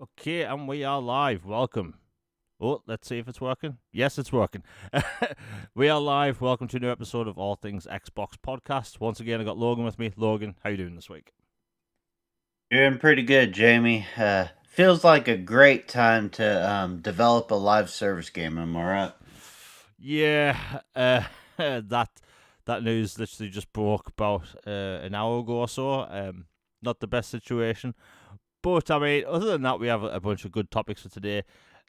Okay, and we are live. Welcome. Oh, let's see if it's working. Yes, it's working. We are live. Welcome to a new episode of All Things Xbox Podcast. Once again, I got Logan with me. Logan, how you doing this week? Doing pretty good, Jamie. Feels like a great time to develop a live service game. Am I right? Yeah, that news literally just broke about an hour ago or so. Not the best situation, but I mean, other than that, we have a bunch of good topics for today.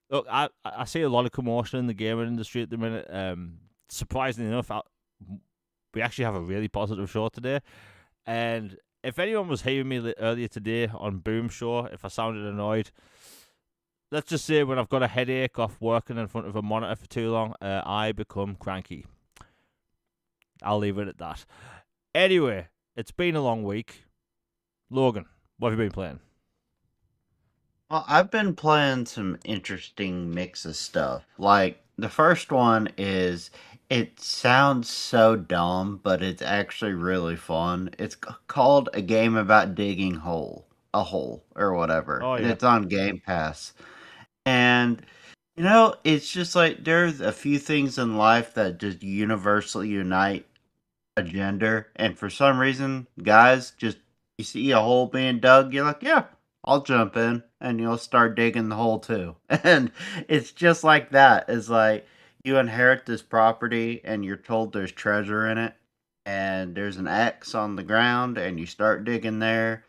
Look, I see a lot of commotion in the gaming industry at the minute. Surprisingly enough, we actually have a really positive show today. And if anyone was hearing me earlier today on Boom Show, if I sounded annoyed, let's just say when I've got a headache off working in front of a monitor for too long, I become cranky. I'll leave it at that. Anyway, it's been a long week. Logan, what have you been playing? Well, I've been playing some interesting mix of stuff. Like the first one is it sounds so dumb, but it's actually really fun. It's called A Game About Digging a hole or whatever, Oh and yeah, it's on Game Pass. And it's just like there's a few things in life that just universally unite a gender, and for some reason, guys, just you see a hole being dug, you're like, yeah, I'll jump in, and you'll start digging the hole too. And it's just like that. It's like you inherit this property, and you're told there's treasure in it, and there's an X on the ground, and you start digging there,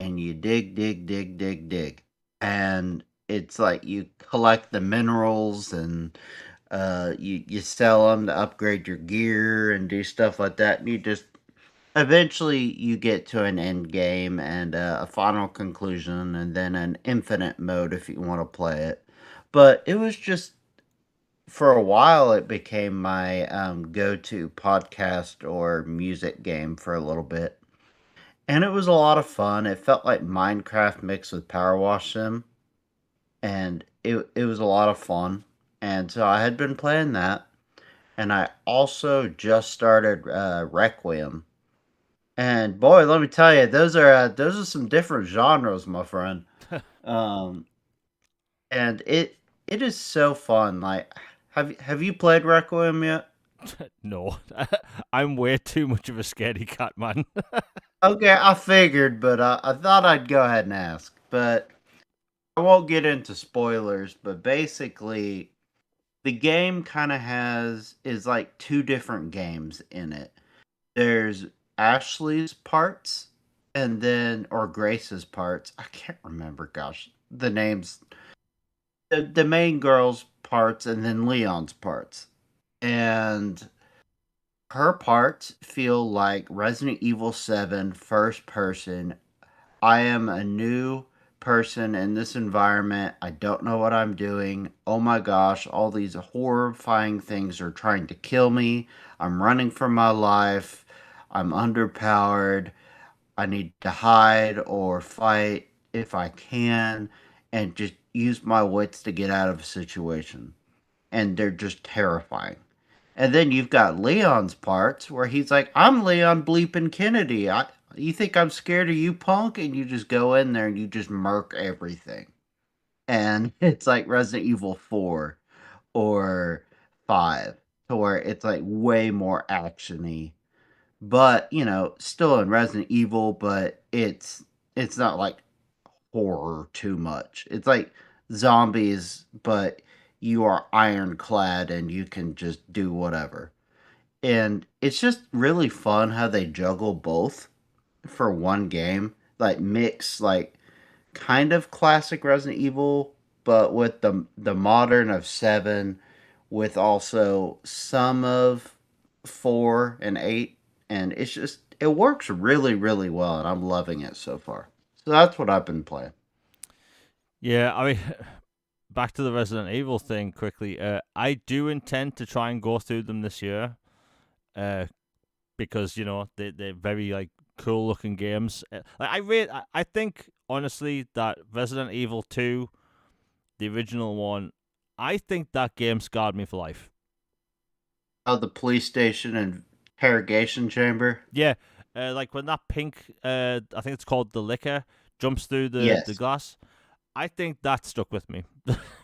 and you dig, dig, dig, dig, dig, and it's like you collect the minerals and you sell them to upgrade your gear and do stuff like that. And you just eventually you get to an end game and a final conclusion, and then an infinite mode if you want to play it. But it was just for a while it became my go-to podcast or music game for a little bit, and it was a lot of fun. It felt like Minecraft mixed with Power Wash Sim, and it was a lot of fun. And so I had been playing that, and I also just started Requiem. And boy, let me tell you, those are some different genres, my friend. Um, and it is so fun. Like, have you played Requiem yet? no, I'm way too much of a scaredy cat, man. Okay, I figured, but I thought I'd go ahead and ask. But I won't get into spoilers. But basically, the game kind of is like two different games in it. There's Ashley's parts, and then or Grace's parts. I can't remember, gosh, the names. The main girl's parts, and then Leon's parts. And her parts feel like Resident Evil 7 first person. I am a new person in this environment. I don't know what I'm doing. Oh my gosh, all these horrifying things are trying to kill me. I'm running for my life. I'm underpowered. I need to hide or fight if I can, and just use my wits to get out of a situation. And they're just terrifying. And then you've got Leon's parts where he's like, I'm Leon Bleepin Kennedy. You think I'm scared of you, punk? And you just go in there and you just murk everything. And it's like Resident Evil 4 or 5, to where it's like way more actiony, but still in Resident Evil, but it's not like horror too much. It's like zombies, but you are ironclad and you can just do whatever. And it's just really fun how they juggle both for one game. Like mix like kind of classic Resident Evil, but with the modern of 7, with also some of 4 and 8, and it works really really well, and I'm loving it so far. So that's what I've been playing. Yeah, I mean, back to the Resident Evil thing quickly. I do intend to try and go through them this year. Uh, because they're very like cool looking games. Like I think honestly that Resident Evil 2, the original one, I think that game scarred me for life. Oh, the police station and interrogation chamber. Yeah, like when that pink, I think it's called the liquor, jumps through the Yes. glass. I think that stuck with me,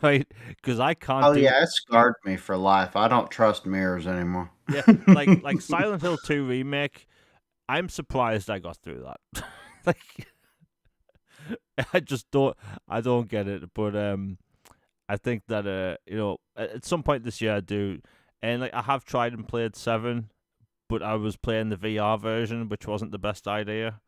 right? Because I can't Oh do yeah, it scarred me for life. I don't trust mirrors anymore. yeah, like Silent Hill 2 remake. I'm surprised I got through that. Like I just don't get it. But I think that at some point this year I do, and like I have tried and played 7, but I was playing the VR version, which wasn't the best idea.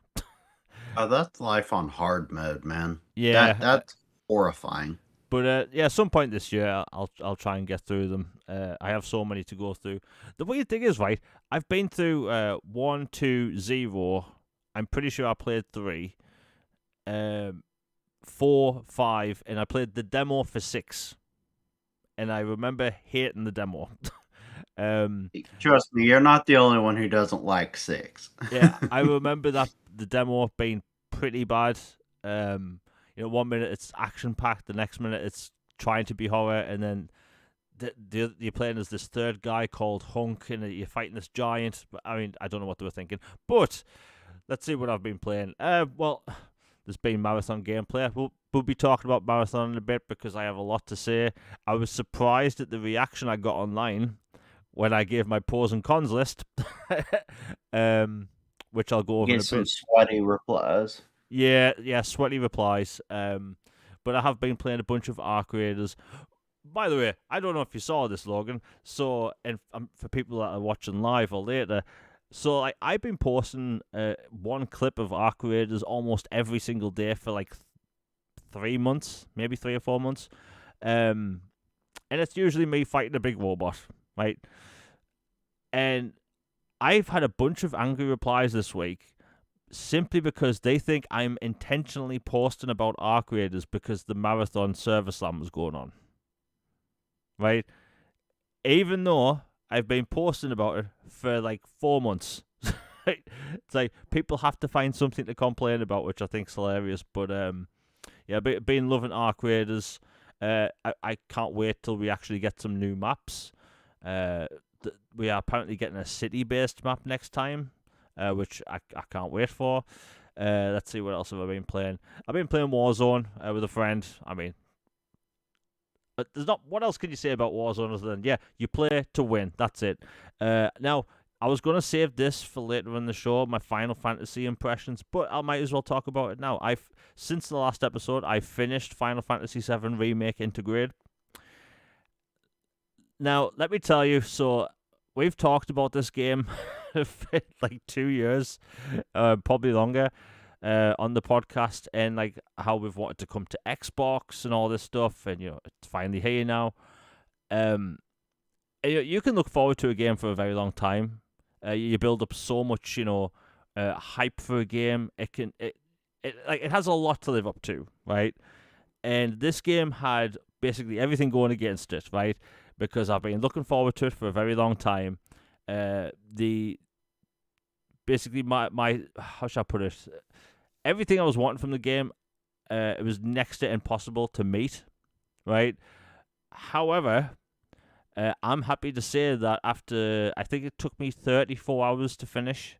Oh, that's life on hard mode, man. Yeah, That's horrifying. but yeah, some point this year I'll try and get through them. I have so many to go through. The weird thing is, right? I've been through 1, 2, 0. I'm pretty sure I played 3, 4, 5, and I played the demo for 6. And I remember hating the demo. Trust me, you're not the only one who doesn't like 6. Yeah, I remember that the demo being pretty bad. One minute it's action packed, the next minute it's trying to be horror, and then you're playing as this third guy called Hunk, and you're fighting this giant. I mean, I don't know what they were thinking, but let's see what I've been playing. Well, there's been marathon gameplay. We'll be talking about marathon in a bit because I have a lot to say. I was surprised at the reaction I got online when I gave my pros and cons list, which I'll go over in a Get some bit. sweaty replies. Yeah, sweaty replies. But I have been playing a bunch of Arc Raiders. By the way, I don't know if you saw this, Logan. So, and for people that are watching live or later, so I've been posting one clip of Arc Raiders almost every single day for like 3 months, maybe 3 or 4 months. And it's usually me fighting a big robot, right? And I've had a bunch of angry replies this week simply because they think I'm intentionally posting about Arc Raiders because the marathon server slam was going on. Right? Even though I've been posting about it for like 4 months. It's like people have to find something to complain about, which I think's hilarious. But yeah, been loving Arc Raiders. I can't wait till we actually get some new maps. We are apparently getting a city-based map next time, which I can't wait for. Let's see, what else have I been playing? I've been playing Warzone with a friend. I mean, there's not. What else can you say about Warzone other than, yeah, you play to win. That's it. Now, I was going to save this for later in the show, my Final Fantasy impressions, but I might as well talk about it now. Since the last episode, I finished Final Fantasy VII Remake Intergrade. Now, let me tell you, so we've talked about this game for like 2 years, probably longer, on the podcast, and like how we've wanted to come to Xbox and all this stuff, and it's finally here now. You can look forward to a game for a very long time. You build up so much, hype for a game. It has a lot to live up to, right? And this game had basically everything going against it, right? Because I've been looking forward to it for a very long time. Basically my how should I put it? Everything I was wanting from the game, it was next to impossible to meet, right? However, I'm happy to say that after, I think it took me 34 hours to finish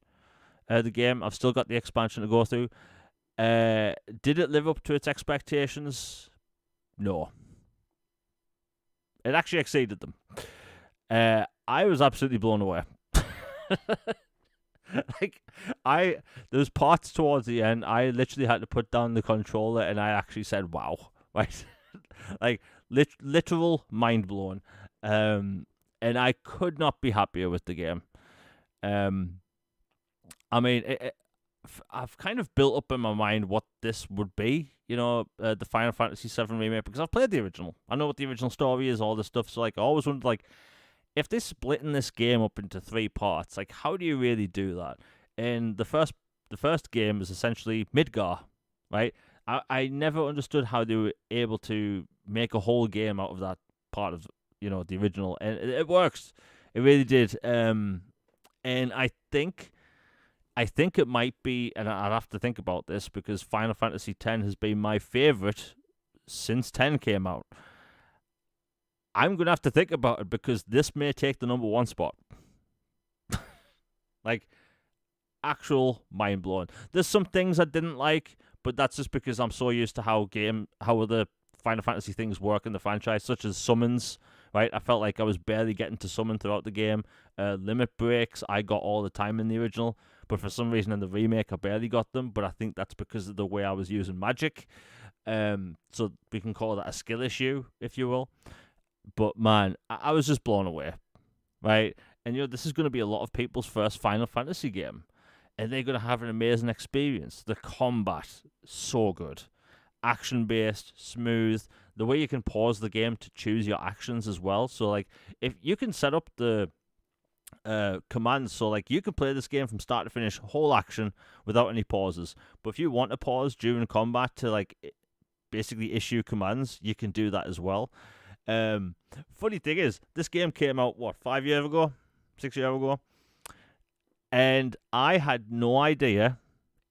the game. I've still got the expansion to go through. Did it live up to its expectations? No. It actually exceeded them. I was absolutely blown away. There's parts towards the end, I literally had to put down the controller and I actually said, wow. Right? Like, literal mind blown. And I could not be happier with the game. I mean, I've kind of built up in my mind what this would be, the Final Fantasy VII Remake, because I've played the original. I know what the original story is, all this stuff. So, like, I always wondered, like, if they're splitting this game up into 3 parts, like, how do you really do that? And the first game is essentially Midgar, right? I never understood how they were able to make a whole game out of that part of, the original, and it works. It really did. And I think it might be, and I'd have to think about this because Final Fantasy X has been my favorite since 10 came out. I'm going to have to think about it because this may take the number 1 spot. Like, actual mind blowing. There's some things I didn't like, but that's just because I'm so used to how other Final Fantasy things work in the franchise, such as summons. Right, I felt like I was barely getting to summon throughout the game. Limit breaks, I got all the time in the original, but for some reason in the remake, I barely got them. But I think that's because of the way I was using magic. So we can call that a skill issue, if you will. But man, I was just blown away, right? And this is going to be a lot of people's first Final Fantasy game, and they're going to have an amazing experience. The combat, so good, action based, smooth. The way you can pause the game to choose your actions as well. So like, if you can set up the commands, so like you can play this game from start to finish, whole action without any pauses. But if you want to pause during combat to like basically issue commands, you can do that as well. Funny thing is, this game came out 5 years ago, 6 years ago, and I had no idea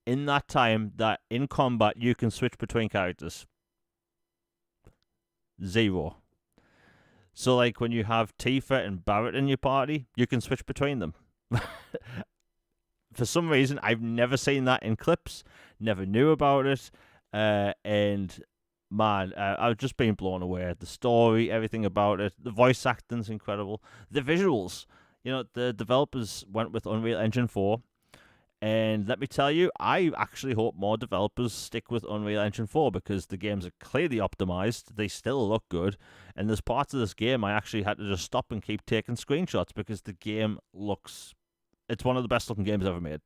in that time that in combat you can switch between characters. Zero. So like when you have Tifa and Barrett in your party, you can switch between them. For some reason, I've never seen that in clips, never knew about it, and man, I've just been blown away. The story, everything about it, the voice acting's incredible. The visuals, the developers went with Unreal Engine 4, and let me tell you, I actually hope more developers stick with Unreal Engine 4 because the games are clearly optimized. They still look good, and there's parts of this game I actually had to just stop and keep taking screenshots because the game looks... It's one of the best looking games ever made,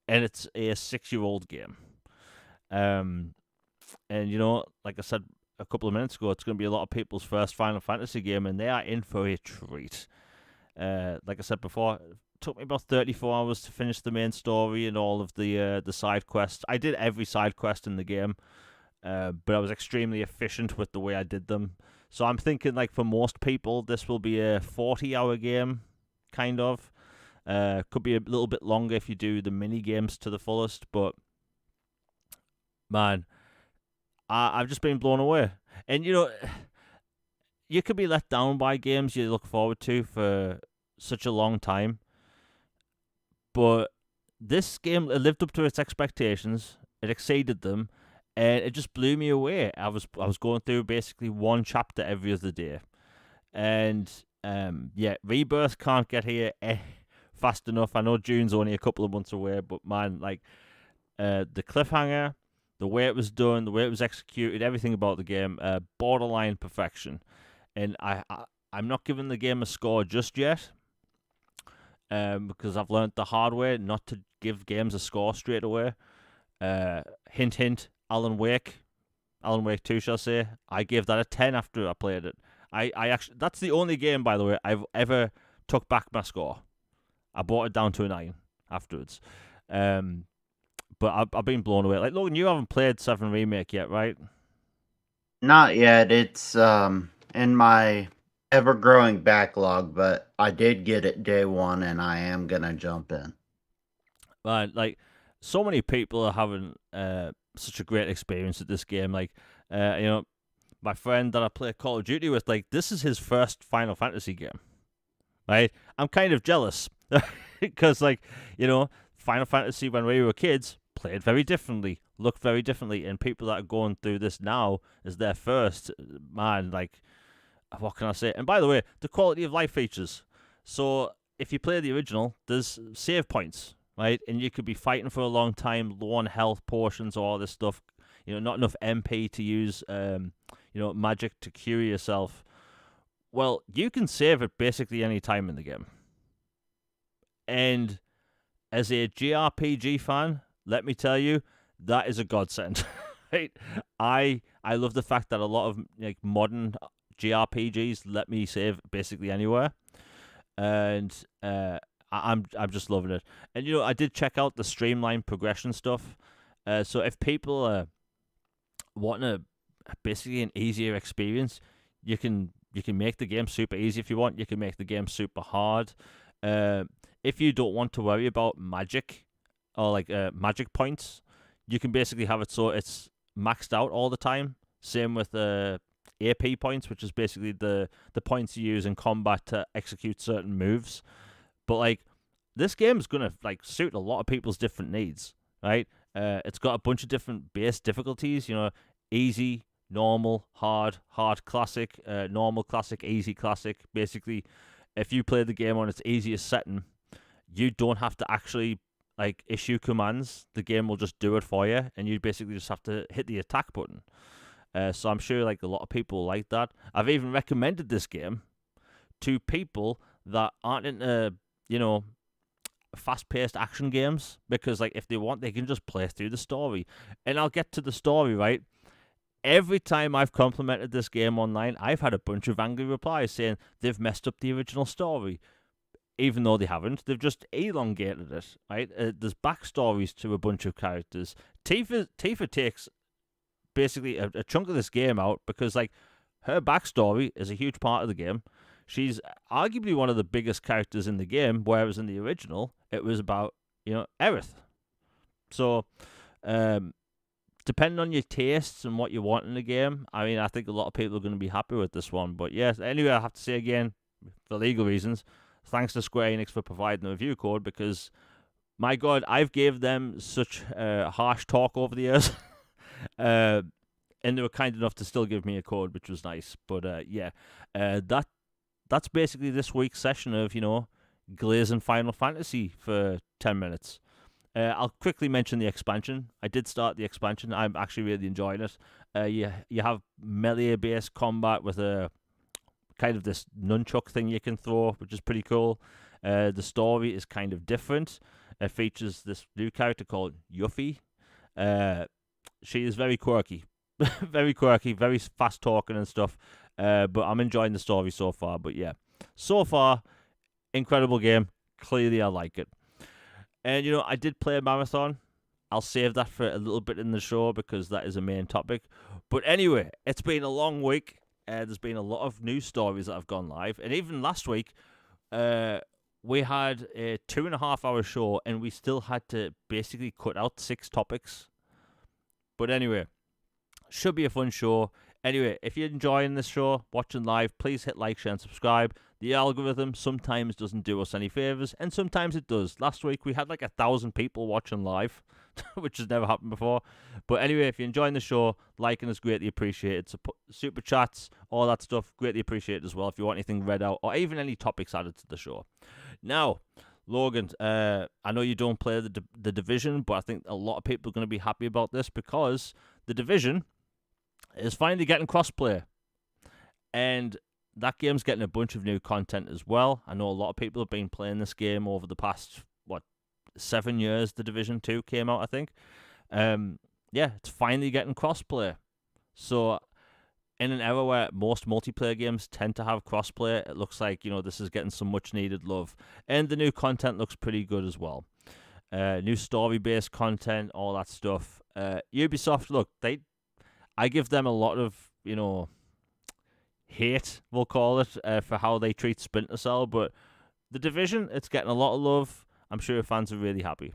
and it's a 6-year-old game. And like I said a couple of minutes ago, it's going to be a lot of people's first Final Fantasy game, and they are in for a treat. Like I said before, it took me about 34 hours to finish the main story and all of the side quests. I did every side quest in the game, but I was extremely efficient with the way I did them. So I'm thinking, like, for most people, this will be a 40-hour game, kind of. Could be a little bit longer if you do the mini games to the fullest, but man, I've just been blown away. And you could be let down by games you look forward to for such a long time, but this game, it lived up to its expectations. It exceeded them, and it just blew me away. I was going through basically one chapter every other day, and Rebirth can't get here fast enough. I know June's only a couple of months away, but man, like the cliffhanger, the way it was done, the way it was executed, everything about the game, borderline perfection. And I'm not giving the game a score just yet, because I've learned the hard way not to give games a score straight away. Hint, hint, Alan Wake 2, shall I say. I gave that a 10 after I played it. I actually, that's the only game, by the way, I've ever took back my score. I brought it down to a 9 afterwards. But I've been blown away. Like, Logan, you haven't played 7 Remake yet, right? Not yet. It's in my ever-growing backlog, but I did get it day one, and I am going to jump in. Man, like, so many people are having such a great experience with this game. Like, my friend that I play Call of Duty with, like, this is his first Final Fantasy game, right? I'm kind of jealous because, like, Final Fantasy when we were kids played very differently, looked very differently, and people that are going through this now as their first, man, like, what can I say? And by the way, the quality of life features. So if you play the original, there's save points, right? And you could be fighting for a long time, low on health portions, all this stuff. Not enough MP to use, magic to cure yourself. Well, you can save it basically any time in the game. And as a JRPG fan, let me tell you, that is a godsend. Right? I love the fact that a lot of like modern JRPGs let me save basically anywhere, and I'm just loving it. And I did check out the streamlined progression stuff. So if people want basically an easier experience, you can make the game super easy if you want. You can make the game super hard. If you don't want to worry about magic or like magic points, you can basically have it so it's maxed out all the time. Same with AP points, which is basically the points you use in combat to execute certain moves. But like, this game is gonna like suit a lot of people's different needs, right? It's got a bunch of different base difficulties. Easy, normal, hard, hard, classic, normal, classic, easy, classic. Basically, if you play the game on its easiest setting, you don't have to actually issue commands. The game will just do it for you, and you basically just have to hit the attack button. So I'm sure a lot of people like that. I've even recommended this game to people that aren't into fast-paced action games, because if they want, they can just play through the story. And I'll get to the story, right? Every time I've complimented this game online, I've had a bunch of angry replies saying they've messed up the original story, even though they haven't. They've just elongated it, right? There's backstories to a bunch of characters. Tifa takes basically a chunk of this game out, because her backstory is a huge part of the game. She's arguably one of the biggest characters in the game, whereas in the original, it was about, Aerith. So, depending on your tastes and what you want in the game, I think a lot of people are going to be happy with this one. But yes, anyway, I have to say again, for legal reasons, thanks to Square Enix for providing the review code, because, my God, I've gave them such harsh talk over the years. And they were kind enough to still give me a code, which was nice. But that's basically this week's session of, glazing Final Fantasy for 10 minutes. I'll quickly mention the expansion. I did start the expansion. I'm actually really enjoying it. You have melee-based combat with a kind of this nunchuck thing you can throw, which is pretty cool. The story is kind of different. It features this new character called Yuffie. She is very quirky. Very quirky, very fast-talking and stuff. But I'm enjoying the story so far. But yeah, so far, incredible game. Clearly, I like it. And, I did play a marathon. I'll save that for a little bit in the show, because that is a main topic. But anyway, it's been a long week. There's been a lot of news stories that have gone live. And even last week, we had a 2.5-hour show, and we still had to basically cut out 6 topics. But anyway, should be a fun show. Anyway, if you're enjoying this show, watching live, please hit like, share, and subscribe. The algorithm sometimes doesn't do us any favors, and sometimes it does. Last week, we had 1,000 people watching live, which has never happened before. But anyway, if you're enjoying the show, liking is greatly appreciated. Super chats, all that stuff, greatly appreciated as well. If you want anything read out, or even any topics added to the show. Now, Logan, I know you don't play the Division, but I think a lot of people are going to be happy about this, because the Division is finally getting crossplay, and that game's getting a bunch of new content as well. I know a lot of people have been playing this game over the past 7 years. The Division 2 came out, I think. It's finally getting crossplay. So in an era where most multiplayer games tend to have crossplay, it looks like this is getting some much needed love, and the new content looks pretty good as well. New story-based content, all that stuff. Ubisoft, look, I give them a lot of, hate, we'll call it, for how they treat Splinter Cell, but the Division, it's getting a lot of love. I'm sure fans are really happy.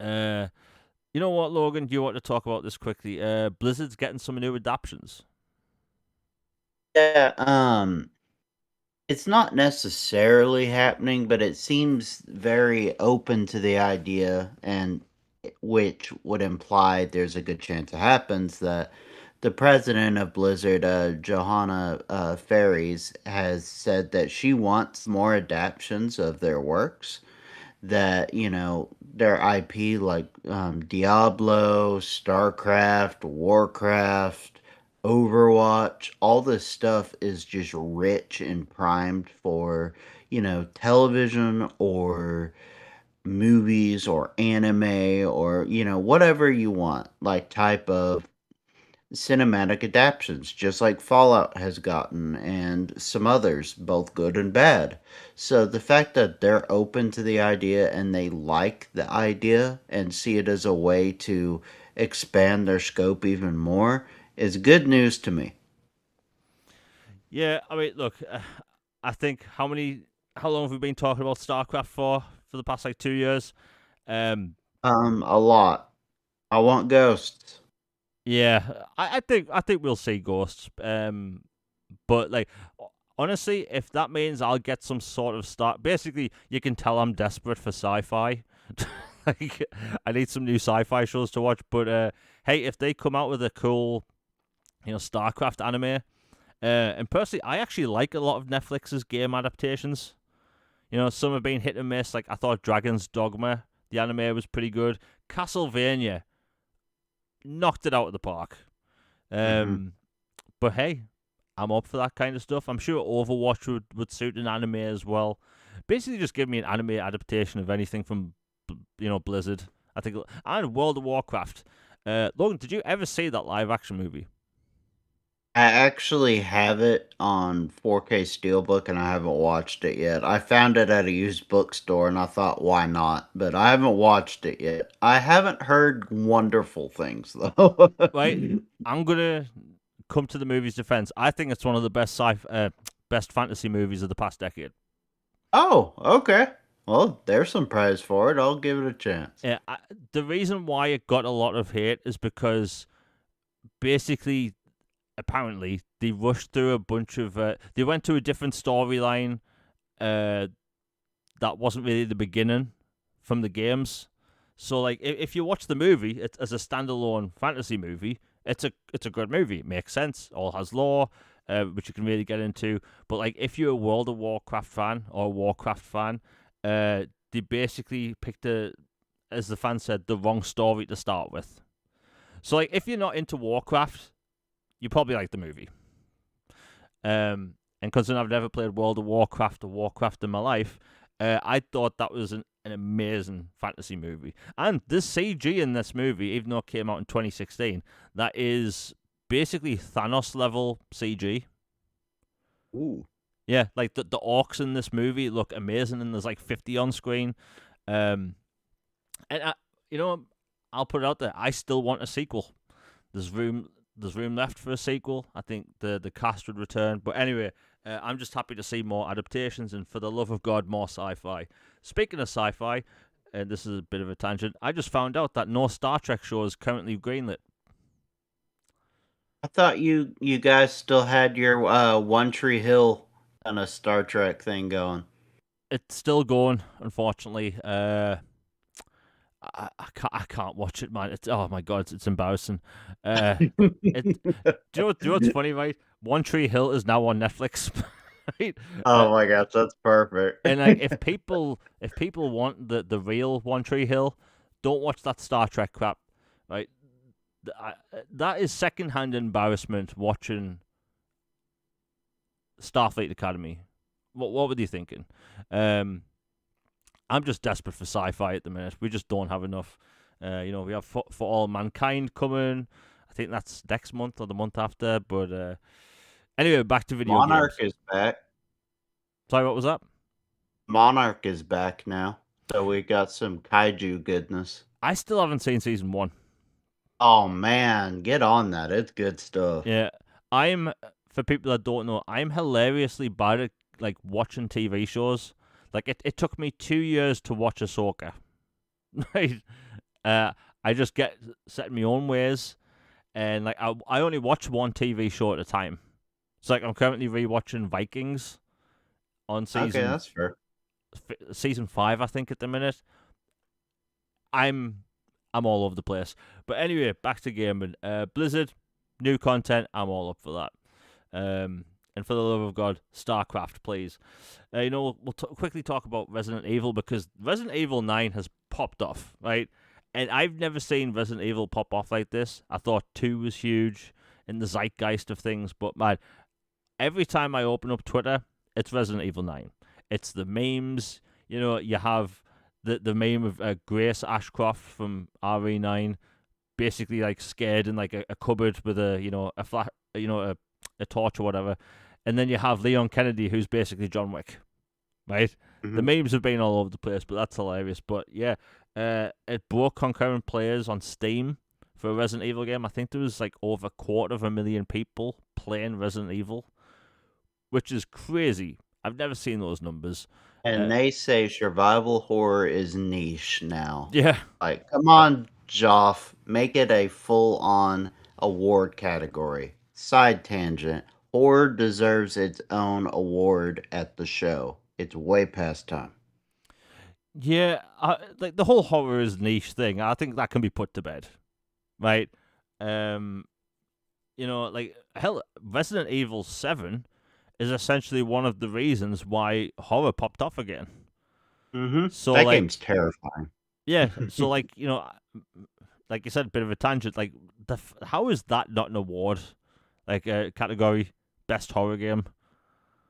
You know what, Logan? Do you want to talk about this quickly? Blizzard's getting some new adaptations. Yeah, it's not necessarily happening, but it seems very open to the idea, and which would imply there's a good chance it happens, that the president of Blizzard, Johanna Ferries, has said that she wants more adaptations of their works, that, their IP, like Diablo, StarCraft, Warcraft, Overwatch, all this stuff is just rich and primed for, television or movies or anime or, whatever you want, like type of cinematic adaptations, just like Fallout has gotten, and some others, both good and bad. So the fact that they're open to the idea and they like the idea and see it as a way to expand their scope even more is good news to me. Yeah, look, I think how long have we been talking about StarCraft for the past 2 years? A lot. I want Ghosts. Yeah, I think we'll see Ghosts. But honestly, if that means I'll get some sort of start, basically you can tell I'm desperate for sci-fi. Like, I need some new sci-fi shows to watch. But hey, if they come out with a cool, StarCraft anime, and personally, I actually like a lot of Netflix's game adaptations. Some have been hit and miss. Like, I thought Dragon's Dogma, the anime, was pretty good. Castlevania knocked it out of the park. Hmm. But hey, I'm up for that kind of stuff. I'm sure Overwatch would suit an anime as well. Basically, just give me an anime adaptation of anything from, Blizzard. I think, and World of Warcraft. Logan, did you ever see that live action movie? I actually have it on 4K Steelbook and I haven't watched it yet. I found it at a used bookstore and I thought, why not? But I haven't watched it yet. I haven't heard wonderful things, though. Right, I'm gonna come to the movie's defense. I think it's one of the best fantasy movies of the past decade. Oh, okay. Well, there's some praise for it. I'll give it a chance. Yeah, the reason why it got a lot of hate is because basically, apparently, they rushed through a bunch of. They went to a different storyline that wasn't really the beginning from the games. So, like, if you watch the movie as a standalone fantasy movie, it's a good movie. It makes sense. All has lore, which you can really get into. But like, if you're a World of Warcraft fan or a Warcraft fan, they basically picked as the fan said, the wrong story to start with. So, like, if you're not into Warcraft, you probably like the movie. And considering I've never played World of Warcraft or Warcraft in my life, I thought that was an amazing fantasy movie. And this CG in this movie, even though it came out in 2016, that is basically Thanos level CG. Ooh. Yeah, like the orcs in this movie look amazing, and there's like 50 on screen. And I'll put it out there. I still want a sequel. There's room left for a sequel. I think the cast would return. But anyway, I'm just happy to see more adaptations, and for the love of God, more sci-fi. Speaking of sci-fi, and this is a bit of a tangent, I just found out that no Star Trek show is currently greenlit. I thought you guys still had your One Tree Hill kind of Star Trek thing going. It's still going, unfortunately. I can't watch it, man. It's, oh my god, it's embarrassing. Do you know what's funny, right? One Tree Hill is now on Netflix, right? Oh my gosh, that's perfect. And like, if people want the real One Tree Hill, don't watch that Star Trek crap, right? That is secondhand embarrassment watching Starfleet Academy. What were you thinking? I'm just desperate for sci-fi at the minute. We just don't have enough. We have for All Mankind coming. I think that's next month or the month after. But anyway, back to video Monarch games. is back. Sorry, what was that? Monarch is back now. So we got some kaiju goodness. I still haven't seen season 1. Oh man, get on that. It's good stuff. Yeah, for people that don't know, I'm hilariously bad at like watching TV shows. Like, it took me 2 years to watch Ahsoka. Right? I just get set in my own ways, and like I only watch one TV show at a time. So like, I'm currently rewatching Vikings on Okay, that's fair. season 5, I think, at the minute. I'm all over the place. But anyway, back to gaming. Blizzard, new content. I'm all up for that. And for the love of God, StarCraft, please. We'll quickly talk about Resident Evil, because Resident Evil 9 has popped off, right? And I've never seen Resident Evil pop off like this. I thought 2 was huge in the zeitgeist of things, but man, every time I open up Twitter, it's Resident Evil 9. It's the memes. You have the meme of Grace Ashcroft from RE9, basically like scared in like a cupboard with a flat, a torch or whatever, and then you have Leon Kennedy, who's basically John Wick, right? Mm-hmm. The memes have been all over the place, but that's hilarious. But yeah, it broke concurrent players on Steam for a Resident Evil game. I think there was like over 250,000 people playing Resident Evil, which is crazy. I've never seen those numbers. And they say survival horror is niche now. Yeah. Like, come on, Joff, make it a full-on award category. Side tangent. Horror deserves its own award at the show. It's way past time. Yeah, like the whole horror is niche thing. I think that can be put to bed, right? Um, like hell, Resident Evil 7 is essentially one of the reasons why horror popped off again. So That game's like, terrifying. yeah, so like, like you said, a bit of a tangent. Like, how is that not an award? Like a category, best horror game.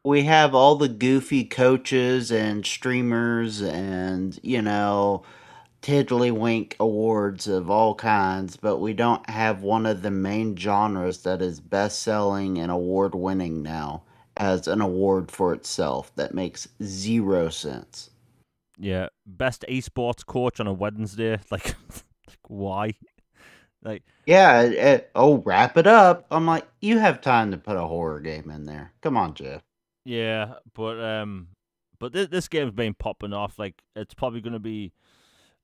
We have all the goofy coaches and streamers and, tiddlywink awards of all kinds, but we don't have one of the main genres that is best selling and award winning now as an award for itself. That makes zero sense. Yeah, best esports coach on a Wednesday. Like why? Like, Yeah, wrap it up. I'm like, you have time to put a horror game in there. Come on, Jeff. yeah, but this game's been popping off. Like, it's probably gonna be.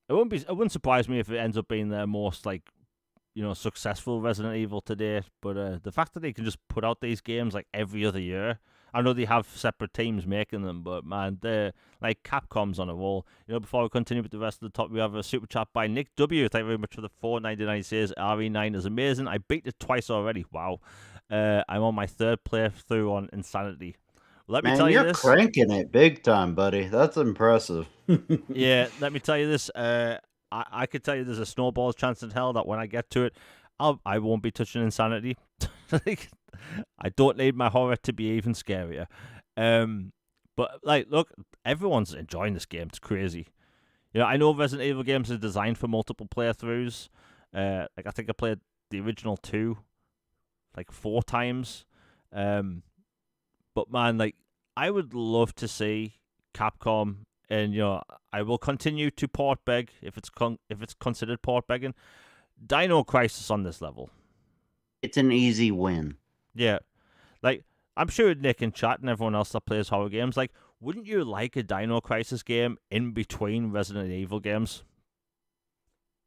It wouldn't surprise me if it ends up being their most like successful Resident Evil to date. But the fact that they can just put out these games like every other year. I know they have separate teams making them, but man, they're like Capcom's on a roll. Before we continue with the rest of the top, we have a super chat by Nick W. Thank you very much for the $4.99. Says RE9 is amazing. I beat it twice already. Wow. I'm on my third playthrough on Insanity. Let me Man, tell you you're this. cranking it big time, buddy. That's impressive. Yeah, let me tell you this. I could tell you there's a snowball's chance in hell that when I get to it, I won't be touching Insanity. Like, I don't need my horror to be even scarier. But like, look, everyone's enjoying this game. It's crazy. I know Resident Evil games are designed for multiple playthroughs. Like I think I played the original 2 like 4 times. But man, like I would love to see Capcom, and I will continue to port beg if it's considered port begging. Dino Crisis on this level. It's an easy win. Yeah, like I'm sure Nick in chat and everyone else that plays horror games, like, wouldn't you like a Dino Crisis game in between Resident Evil games?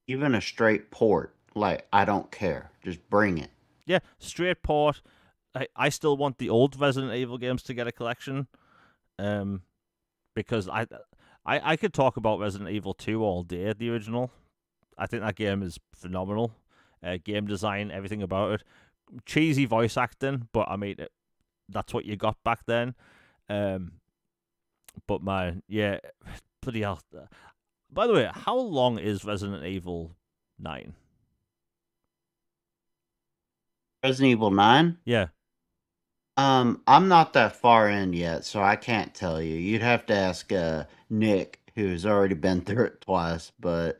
Even a straight port, like, I don't care. Just bring it. Yeah, straight port. I still want the old Resident Evil games to get a collection, because I could talk about Resident Evil 2 all day. The original, I think that game is phenomenal. Game design, everything about it. Cheesy voice acting, but I mean, that's what you got back then. But man, yeah, bloody hell. By the way, how long is Resident Evil 9? Resident Evil 9? Yeah. I'm not that far in yet, so I can't tell you. You'd have to ask Nick, who's already been through it twice, but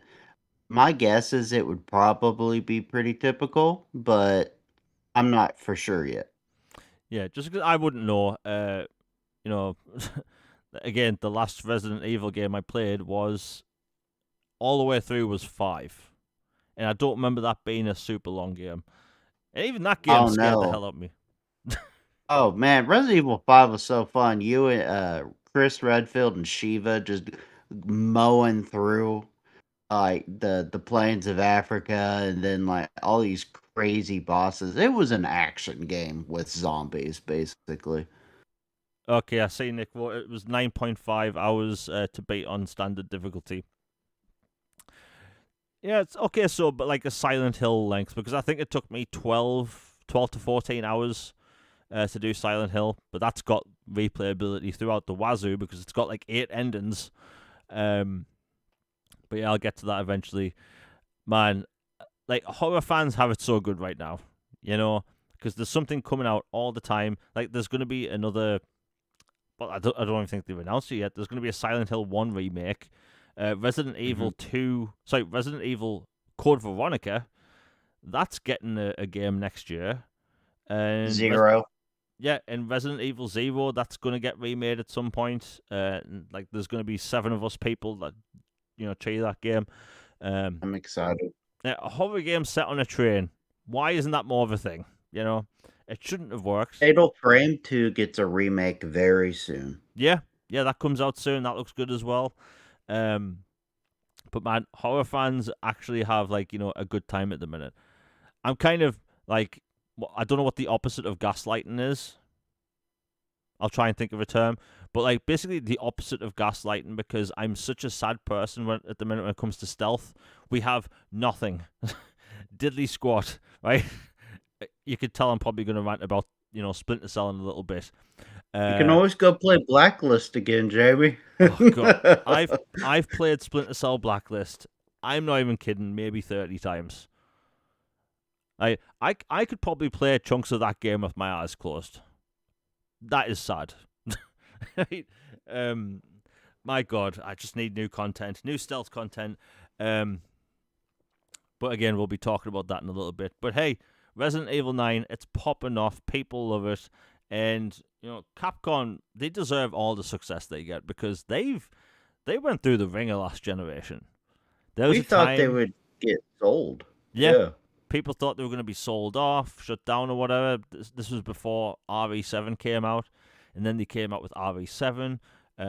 my guess is it would probably be pretty typical, but I'm not for sure yet. Yeah, just because I wouldn't know. You know, again, the last Resident Evil game I played was all the way through was 5, and I don't remember that being a super long game. And even that game Oh scared the no. hell out of me. Oh man, Resident Evil 5 was so fun. You and Chris Redfield and Shiva just mowing through like the plains of Africa and then like all these crazy bosses. It was an action game with zombies basically. Okay, I see, Nick. Well, it was 9.5 hours to beat on standard difficulty. Yeah, it's okay. So, but like a Silent Hill length, because I think it took me 12 to 14 hours to do Silent Hill, but that's got replayability throughout the wazoo because it's got like 8 endings. But yeah, I'll get to that eventually. Man, like horror fans have it so good right now, because there's something coming out all the time. Like there's going to be another. Well, I don't even think they've announced it yet. There's going to be a Silent Hill 1 remake. Resident Evil 2. Sorry, Resident Evil Code Veronica. That's getting a game next year. And Zero. yeah, and Resident Evil 0, that's going to get remade at some point. Like, there's going to be 7 of us people that, treat that game. I'm excited. A horror game set on a train. Why isn't that more of a thing? It shouldn't have worked. Fatal Frame 2 gets a remake very soon. Yeah, that comes out soon. That looks good as well. But man, horror fans actually have like a good time at the minute. I'm kind of like, I don't know what the opposite of gaslighting is. I'll try and think of a term, but like basically the opposite of gaslighting, because I'm such a sad person at the minute when it comes to stealth. We have nothing, diddly squat, right? You could tell I'm probably going to rant about Splinter Cell in a little bit. You can always go play Blacklist again, Jamie. Oh god, I've played Splinter Cell Blacklist. I'm not even kidding, maybe 30 times. I could probably play chunks of that game with my eyes closed. That is sad. My god, I just need new content, new stealth content. But again, we'll be talking about that in a little bit. But hey, Resident Evil 9, it's popping off. People love it. And, Capcom, they deserve all the success they get, because they went through the ringer last generation. We thought they would get sold. Yeah. People thought they were going to be sold off, shut down or whatever. This was before RE7 came out. And then they came out with RE7,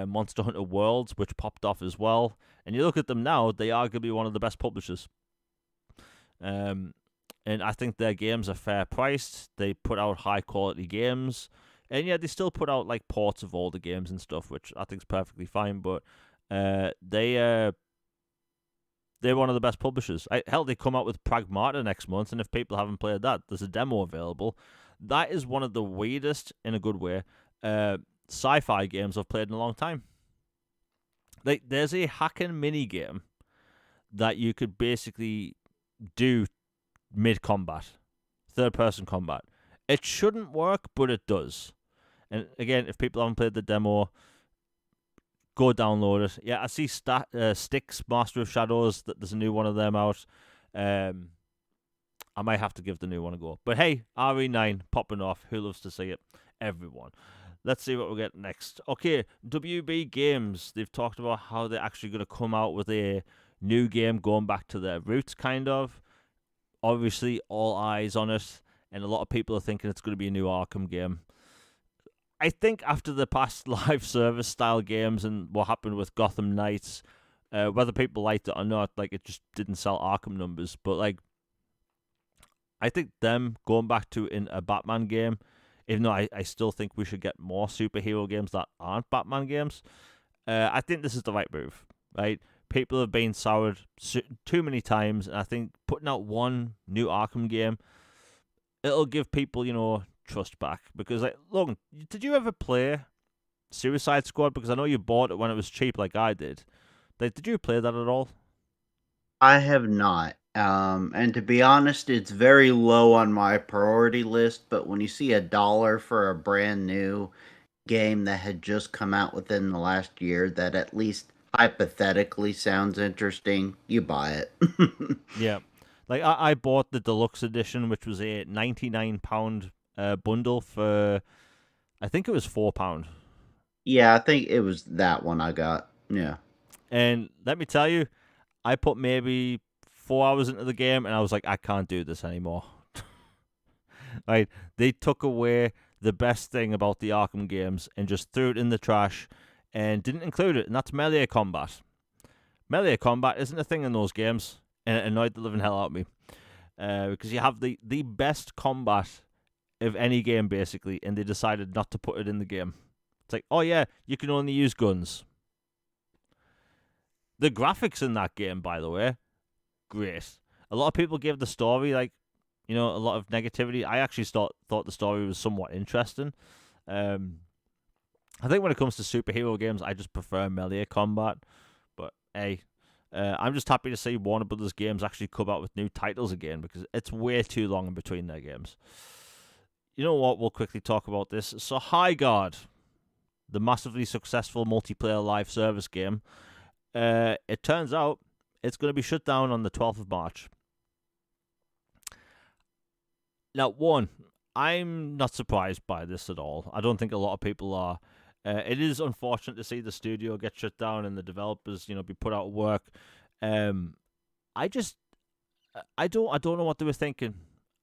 Monster Hunter Worlds, which popped off as well. And you look at them now, they are going to be one of the best publishers. And I think their games are fair priced. They put out high quality games. And yeah, they still put out like ports of older games and stuff, which I think is perfectly fine. But they're one of the best publishers. Hell, they come out with Pragmata next month, and if people haven't played that, there's a demo available. That is one of the weirdest, in a good way, sci-fi games I've played in a long time. Like, there's a hacking mini game that you could basically do mid-combat, third-person combat. It shouldn't work, but it does. And again, if people haven't played the demo, go download it. Yeah, I see Styx, Master of Shadows, that there's a new one of them out. I might have to give the new one a go. But hey, RE9 popping off. Who loves to see it? Everyone. Let's see what we get next. Okay, WB Games. They've talked about how they're actually going to come out with a new game going back to their roots, kind of. Obviously, all eyes on it, and a lot of people are thinking it's going to be a new Arkham game. I think after the past live service style games and what happened with Gotham Knights, whether people liked it or not, like, it just didn't sell Arkham numbers. But like, I think them going back to in a Batman game, even though I still think we should get more superhero games that aren't Batman games, I think this is the right move, right? People have been soured too many times, and I think putting out one new Arkham game, it'll give people, trust back. Because, like, Logan, did you ever play Suicide Squad? Because I know you bought it when it was cheap, like I did. Like, did you play that at all? I have not. And to be honest, it's very low on my priority list. But when you see $1 for a brand new game that had just come out within the last year, that at least hypothetically sounds interesting, you buy it. Yeah. Like, I bought the deluxe edition, which was a £99 bundle for, I think it was £4. Yeah, I think it was that one I got. Yeah. And let me tell you, I put maybe 4 hours into the game, and I was like, I can't do this anymore. Right? They took away the best thing about the Arkham games and just threw it in the trash and didn't include it, and that's melee combat. Melee combat isn't a thing in those games, and it annoyed the living hell out of me. Because you have the best combat of any game, basically, and they decided not to put it in the game. It's like, oh yeah, you can only use guns. The graphics in that game, by the way, great. A lot of people gave the story, like, a lot of negativity. I actually thought the story was somewhat interesting. I think when it comes to superhero games, I just prefer melee combat. But hey, I'm just happy to see Warner Brothers games actually come out with new titles again, because it's way too long in between their games. You know what? We'll quickly talk about this. So Highguard, the massively successful multiplayer live service game, it turns out it's going to be shut down on the 12th of March. Now, one, I'm not surprised by this at all. I don't think a lot of people are. It is unfortunate to see the studio get shut down and the developers, be put out of work. I don't know what they were thinking.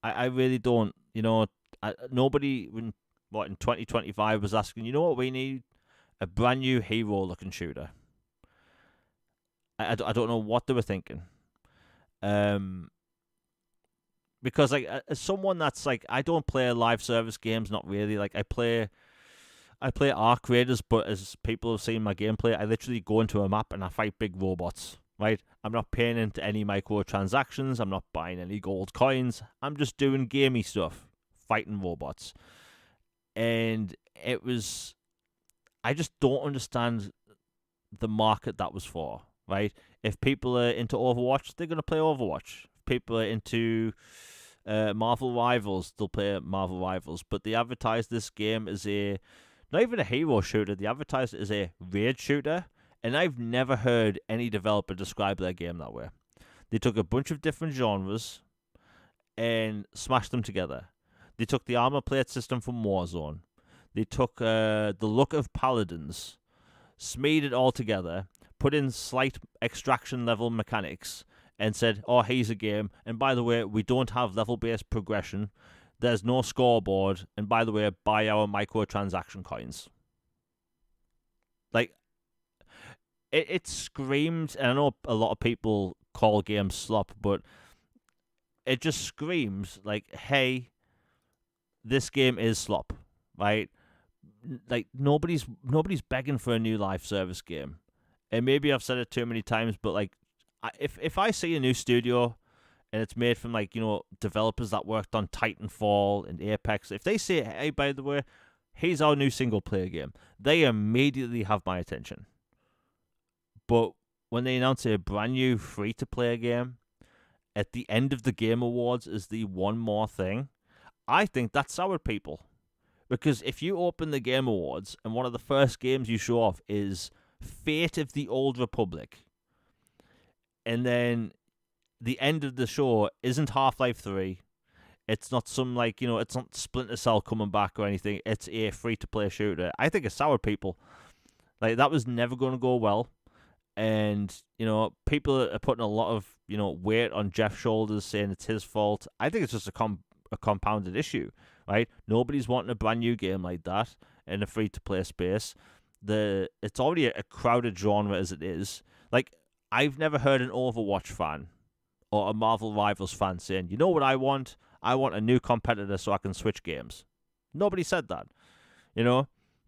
I really don't. Nobody in 2025 was asking, you know what we need? A brand new hero-looking shooter. I don't know what they were thinking. Because, like, as someone that's, like, I don't play live service games, not really. Like, I play I play Arc Raiders, but as people have seen my gameplay, I literally go into a map and I fight big robots. Right? I'm not paying into any microtransactions. I'm not buying any gold coins. I'm just doing gamey stuff, fighting robots. And it was, I just don't understand the market that was for. Right? If people are into Overwatch, they're gonna play Overwatch. If people are into Marvel Rivals, they'll play Marvel Rivals. But they advertise this game as a not even a hero shooter. They advertise it as a raid shooter, and I've never heard any developer describe their game that way. They took a bunch of different genres and smashed them together. They took the armor plate system from Warzone. They took the look of Paladins, smeared it all together, put in slight extraction level mechanics, and said, "Oh, here's a game. And by the way, we don't have level based progression. There's no scoreboard. And by the way, buy our microtransaction coins." Like, it screams, and I know a lot of people call games slop, but it just screams like, "Hey, this game is slop," right? Like nobody's begging for a new live service game, and maybe I've said it too many times, but like, if I see a new studio and it's made from like developers that worked on Titanfall and Apex, if they say, "Hey, by the way, here's our new single player game," they immediately have my attention. But when they announce a brand new free to play game at the end of the Game Awards is the one more thing, I think that soured people. Because if you open the Game Awards and one of the first games you show off is Fate of the Old Republic, and then the end of the show isn't Half-Life 3, it's not some it's not Splinter Cell coming back or anything, it's a free-to-play shooter, I think it soured people. Like, that was never going to go well. And, people are putting a lot of, weight on Jeff's shoulders, saying it's his fault. I think it's just a compounded issue, right? Nobody's wanting a brand new game like that in a free-to-play space. It's already a crowded genre as it is. Like, I've never heard an Overwatch fan or a Marvel Rivals fan saying, "You know what I want? I want a new competitor so I can switch games." Nobody said that,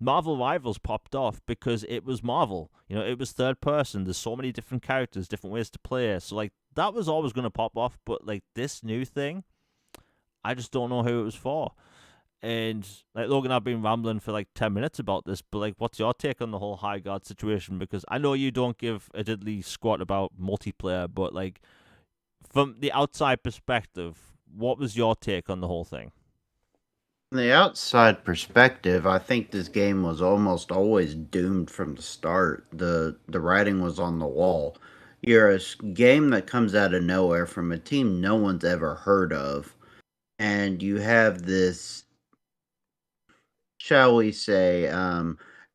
Marvel Rivals popped off because it was Marvel. It was third person. There's so many different characters, different ways to play. So, like, that was always going to pop off. But, like, this new thing, I just don't know who it was for. And, like, Logan, I've been rambling for, like, 10 minutes about this. But, like, what's your take on the whole Highguard situation? Because I know you don't give a diddly squat about multiplayer. But, like, from the outside perspective, what was your take on the whole thing? From the outside perspective, I think this game was almost always doomed from the start. The writing was on the wall. You're a game that comes out of nowhere from a team no one's ever heard of, and you have this, shall we say,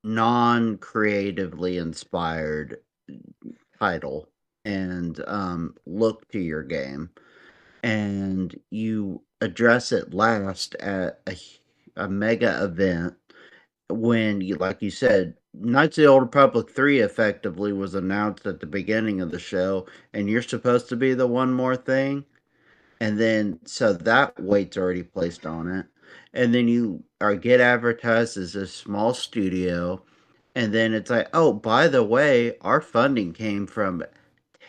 non-creatively inspired title and look to your game, and you address it last at a mega event when you, like you said, Knights of the Old Republic 3 effectively was announced at the beginning of the show, and you're supposed to be the one more thing, and then so that weight's already placed on it, and then you are get advertised as a small studio, and then it's like, oh, by the way, our funding came from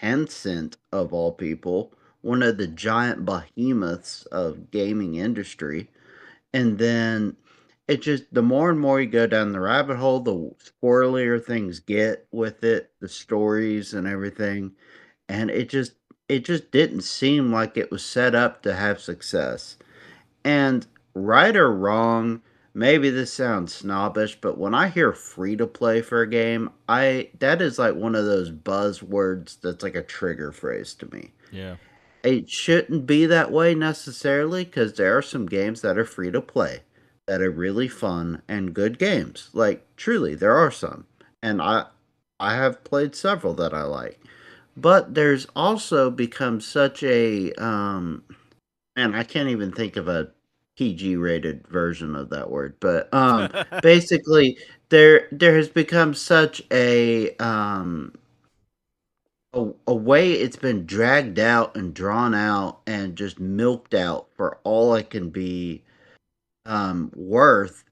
Tencent of all people, one of the giant behemoths of gaming industry. And then it just, the more and more you go down the rabbit hole, the squirrelier things get with it, the stories and everything. And it just didn't seem like it was set up to have success. And right or wrong, maybe this sounds snobbish, but when I hear free to play for a game, I that is like one of those buzzwords that's like a trigger phrase to me. Yeah. It shouldn't be that way necessarily because there are some games that are free to play that are really fun and good games. Like, truly, there are some. And I have played several that I like. But there's also become such a and I can't even think of a PG rated version of that word, but basically there has become such a way it's been dragged out and drawn out and just milked out for all it can be worth,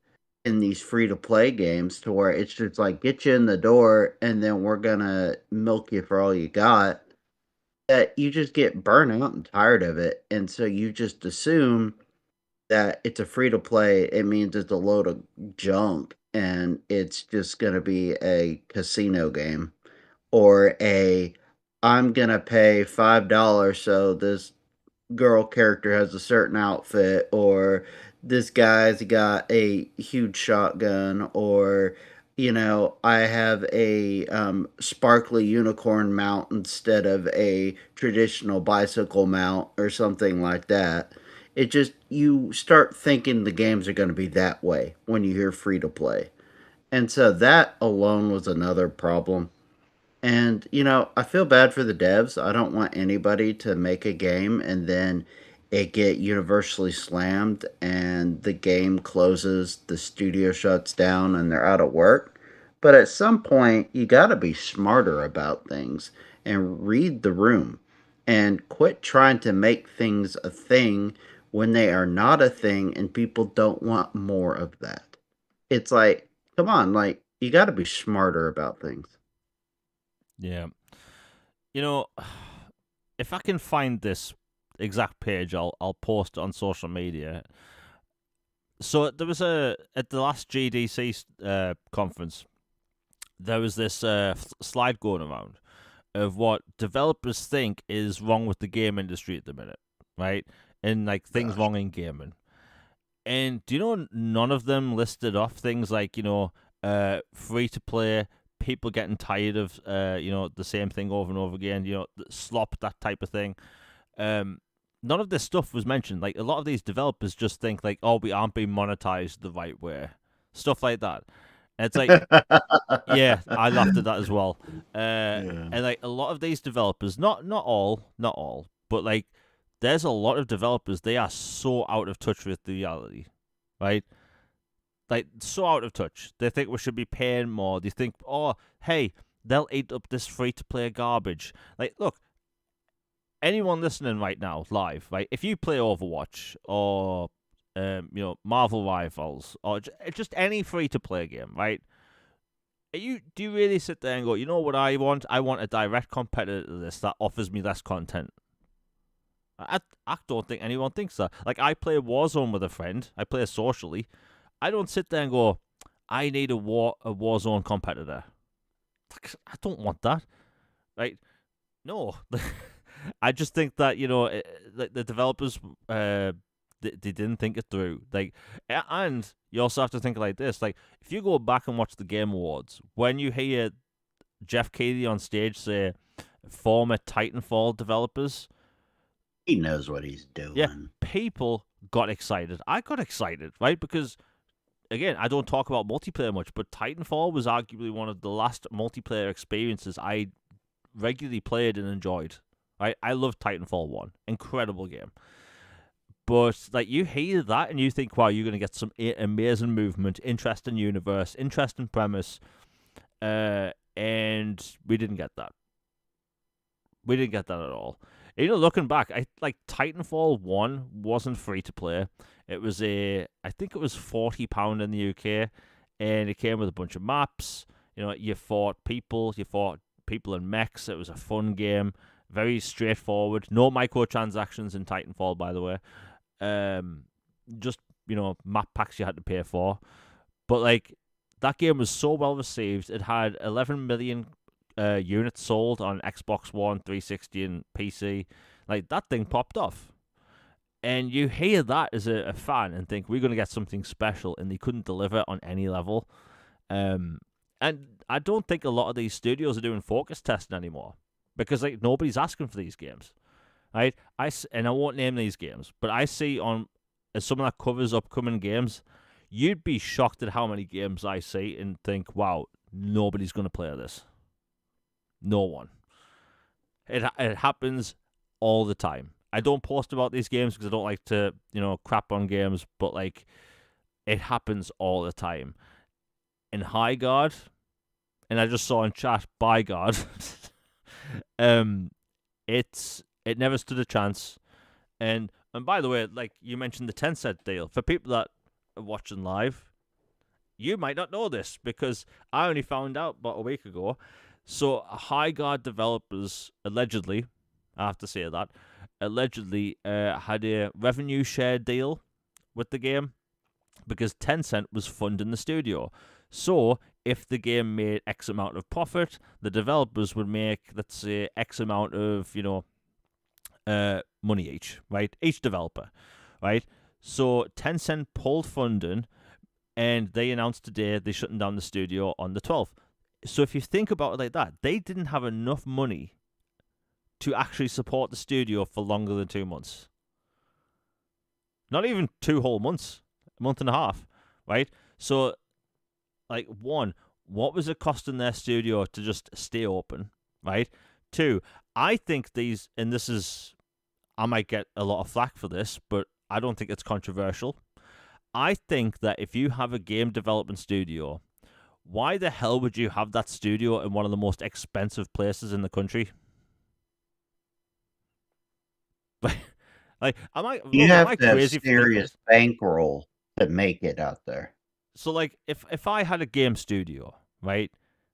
in these free to play games to where it's just like get you in the door and then we're gonna milk you for all you got, that you just get burnt out and tired of it. And so you just assume that it's a free to play, it means it's a load of junk and it's just gonna be a casino game or a I'm gonna pay $5 so this girl character has a certain outfit, or this guy's got a huge shotgun, or I have a sparkly unicorn mount instead of a traditional bicycle mount or something like that. It just you start thinking the games are going to be that way when you hear free to play. And so that alone was another problem. And, I feel bad for the devs. I don't want anybody to make a game and then it get universally slammed and the game closes, the studio shuts down, and they're out of work. But at some point, you got to be smarter about things and read the room and quit trying to make things a thing when they are not a thing and people don't want more of that. It's like, come on, like, you got to be smarter about things. Yeah. You know, if I can find this exact page, I'll post it on social media. So there was at the last GDC conference, there was this slide going around of what developers think is wrong with the game industry at the minute, right? And like things Gosh. wrong in gaming. And do you know none of them listed off things like free to play, people getting tired of the same thing over and over again, slop, that type of thing. None of this stuff was mentioned. Like a lot of these developers just think like, oh, we aren't being monetized the right way, stuff like that. And it's like, yeah, I laughed at that as well. Yeah. And like a lot of these developers, not all, but like there's a lot of developers, they are so out of touch with the reality, right? Like so out of touch. They think we should be paying more. They think, oh, hey, they'll eat up this free to play garbage. Like, look, anyone listening right now, live, right? If you play Overwatch or Marvel Rivals or just any free to play game, right? Do you really sit there and go, you know what I want? I want a direct competitor to this that offers me less content. I don't think anyone thinks that. Like, I play Warzone with a friend. I play socially. I don't sit there and go, I need a Warzone competitor. I don't want that. Right? No. I just think that, the developers, they didn't think it through. Like, and you also have to think like this. Like, if you go back and watch the Game Awards, when you hear Jeff Keighley on stage say, former Titanfall developers, He knows what he's yeah, doing. people got excited. I got excited, right? Because, again, I don't talk about multiplayer much, but Titanfall was arguably one of the last multiplayer experiences I regularly played and enjoyed. Right? I loved Titanfall 1. Incredible game. But, like, you hear that and you think, wow, you're going to get some amazing movement, interesting universe, interesting premise, and we didn't get that. We didn't get that at all. Looking back, I like Titanfall 1 wasn't free to play. It was I think it was £40 in the UK, and it came with a bunch of maps. You fought people in mechs. It was a fun game, very straightforward. No microtransactions in Titanfall, by the way. Just map packs you had to pay for. But like that game was so well received. It had 11 million units sold on Xbox One, 360, and PC. Like, that thing popped off. And you hear that as a fan and think, we're going to get something special, and they couldn't deliver on any level. And I don't think a lot of these studios are doing focus testing anymore, because like nobody's asking for these games, right? I won't name these games, but I see on as someone that covers upcoming games, you'd be shocked at how many games I see and think, wow, nobody's going to play this. No one. It happens all the time. I don't post about these games because I don't like to, crap on games, but like it happens all the time. In Highguard, and I just saw in chat Byguard, it never stood a chance. And by the way, like you mentioned the Tencent deal, for people that are watching live, you might not know this because I only found out about a week ago. So, Highguard developers allegedly, I have to say that, allegedly had a revenue share deal with the game because Tencent was funding the studio. So, if the game made X amount of profit, the developers would make, let's say, X amount of, money each, right? Each developer, right? So, Tencent pulled funding and they announced today they're shutting down the studio on the 12th. So, if you think about it like that, they didn't have enough money to actually support the studio for longer than 2 months. Not even 2 whole months, a month and a half, right? So, like, one, what was it costing their studio to just stay open, right? Two, I think these, and this is, I might get a lot of flack for this, but I don't think it's controversial. I think that if you have a game development studio, why the hell would you have that studio in one of the most expensive places in the country? Like, You am I have to have crazy for thinking serious this? bankroll to make it out there. So, like, if I had a game studio, right?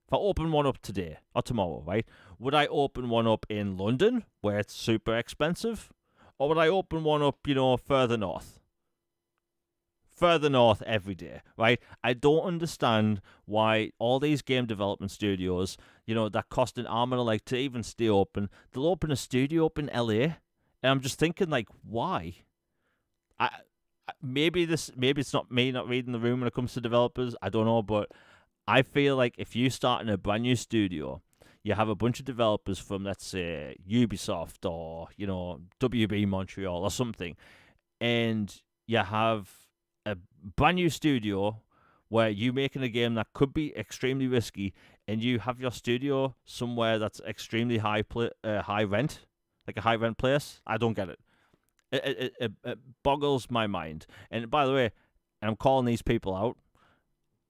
If I open one up today or tomorrow, right? Would I open one up in London where it's super expensive, or would I open one up, further north? Further north every day, right? I don't understand why all these game development studios, that cost an arm and a leg to even stay open, they'll open a studio up in LA, and I'm just thinking, like, why? Maybe it's not me not reading the room when it comes to developers. I don't know, but I feel like if you start in a brand new studio, you have a bunch of developers from, let's say, Ubisoft or WB Montreal or something, and you have a brand new studio where you're making a game that could be extremely risky, and you have your studio somewhere that's extremely high rent, like a high rent place. I don't get it. It boggles my mind. And by the way, and I'm calling these people out,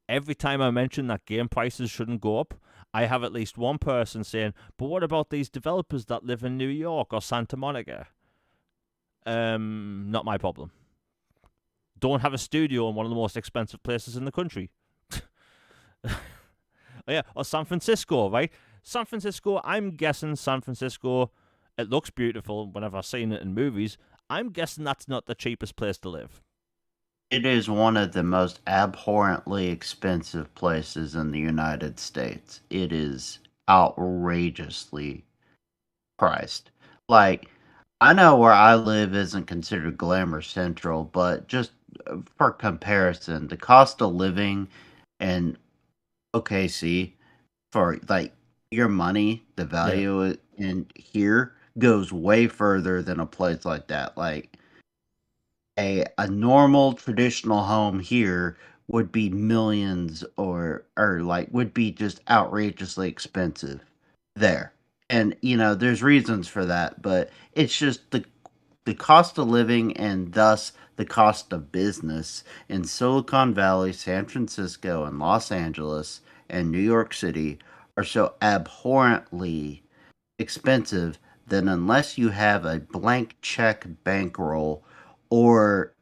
every time I mention that game prices shouldn't go up, I have at least one person saying, but what about these developers that live in New York or Santa Monica? Not my problem. Don't have a studio in one of the most expensive places in the country. Yeah, or San Francisco, right? San Francisco, I'm guessing San Francisco, it looks beautiful whenever I've seen it in movies. I'm guessing that's not the cheapest place to live. It is one of the most abhorrently expensive places in the United States. It is outrageously priced. Like, I know where I live isn't considered glamour central, but just for comparison, the cost of living in OKC for like your money, the Yeah. value in here goes way further than a place like that. Like a normal traditional home here would be millions or like would be just outrageously expensive there. And there's reasons for that, but it's just the cost of living and thus the cost of business in Silicon Valley, San Francisco, and Los Angeles and New York City are so abhorrently expensive that unless you have a blank check bankroll or,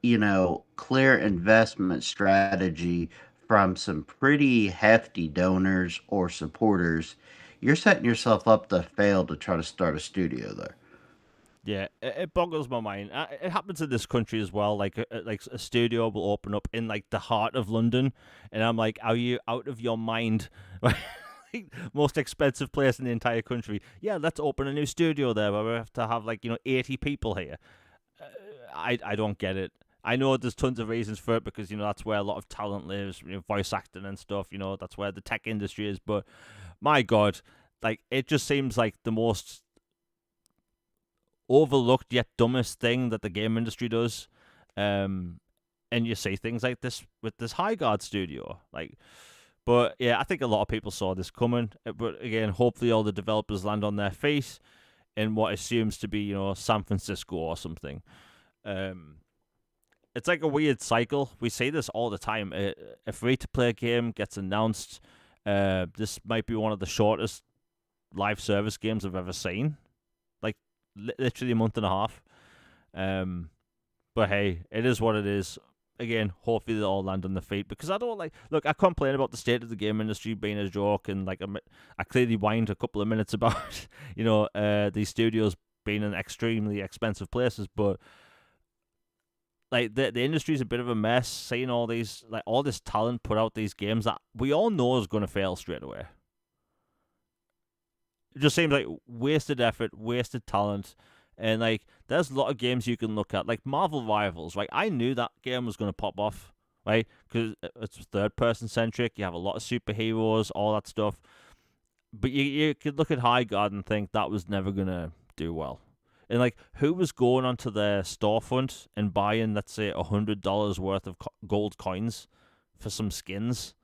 clear investment strategy from some pretty hefty donors or supporters, you're setting yourself up to fail to try to start a studio there. Yeah, it boggles my mind. It happens in this country as well. Like a studio will open up in like the heart of London, and I'm like, are you out of your mind? Most expensive place in the entire country. Yeah, let's open a new studio there where we have to have 80 people here. I don't get it. I know there's tons of reasons for it because that's where a lot of talent lives, voice acting and stuff. That's where the tech industry is. But my God, like it just seems like the most overlooked yet dumbest thing that the game industry does. And you see things like this with this Highguard studio. But yeah, I think a lot of people saw this coming. But again, hopefully all the developers land on their feet in what assumes to be, San Francisco or something. It's like a weird cycle. We see this all the time. A free-to-play game gets announced. This might be one of the shortest live service games I've ever seen. Literally a month and a half. But hey, it is what it is. again, hopefully they all land on their feet, because I don't like. Look, I complain about the state of the game industry being a joke, and like I clearly whined a couple of minutes about these studios being in extremely expensive places, but like the industry's a bit of a mess. Seeing all this talent put out these games that we all know is going to fail straight away. It just seems like wasted effort, wasted talent. And, like, there's a lot of games you can look at, like Marvel Rivals. Right, I knew that game was going to pop off, right? Because it's third-person centric. You have a lot of superheroes, all that stuff. But you could look at Highguard and think that was never going to do well. And, like, who was going onto their storefront and buying, let's say, $100 worth of gold coins for some skins?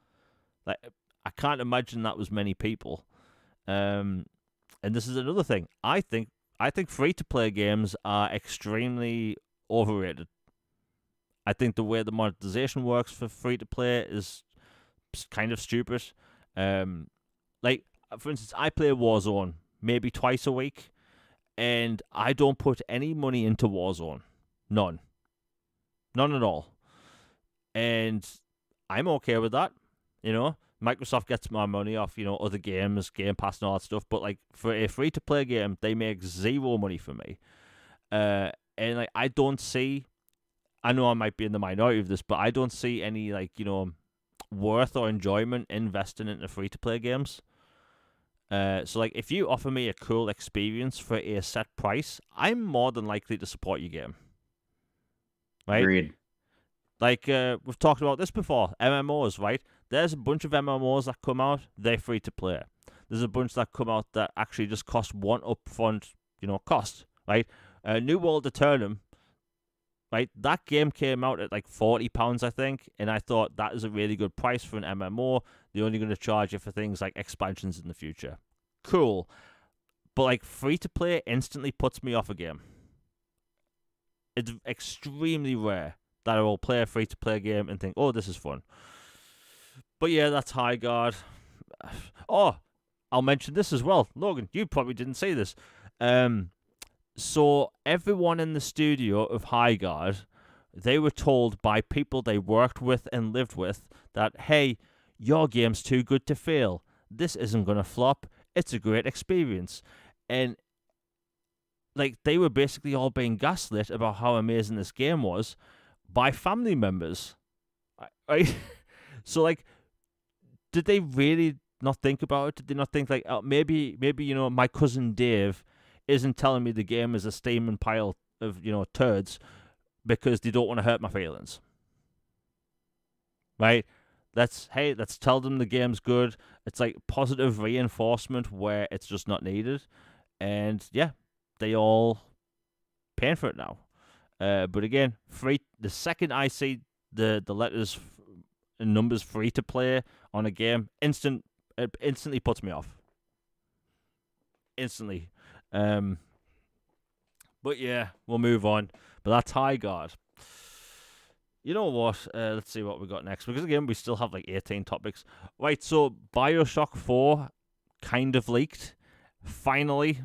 Like, I can't imagine that was many people. And this is another thing. I think free-to-play games are extremely overrated. I think the way the monetization works for free-to-play is kind of stupid. Like, for instance, I play Warzone maybe twice a week, and I don't put any money into Warzone. None at all. And I'm okay with that, Microsoft gets my money off, other games, Game Pass and all that stuff. But, like, for a free-to-play game, they make zero money for me. And, like, I don't see... I know I might be in the minority of this, but I don't see any, like, worth or enjoyment investing into free-to-play games. So, like, if you offer me a cool experience for a set price, I'm more than likely to support your game. Right? Agreed. Like, we've talked about this before, MMOs, right? There's a bunch of MMOs that come out, they're free to play. There's a bunch that come out that actually just cost one upfront, cost, right? New World Eternum, right? That game came out at like £40, I think, and I thought that is a really good price for an MMO. They're only going to charge you for things like expansions in the future. Cool. But, like, free to play instantly puts me off a game. It's extremely rare that I will play a free to play game and think, oh, this is fun. But yeah, that's Highguard. Oh, I'll mention this as well. Logan, you probably didn't see this. So everyone in the studio of Highguard, they were told by people they worked with and lived with that, hey, your game's too good to fail. This isn't going to flop. It's a great experience. And, like, they were basically all being gaslit about how amazing this game was by family members. Right? So, like, did they really not think about it? Did they not think, like, oh, maybe my cousin Dave isn't telling me the game is a steaming pile of, turds because they don't want to hurt my feelings? Right? Let's tell them the game's good. It's like positive reinforcement where it's just not needed. And, yeah, they all paying for it now. But again, free. The second I see the letters and numbers free to play on a game, it instantly puts me off. Instantly. But yeah, we'll move on. But that's Highguard. You know what? Let's see what we got next. Because again, we still have like 18 topics. Right, so Bioshock 4 kind of leaked. Finally.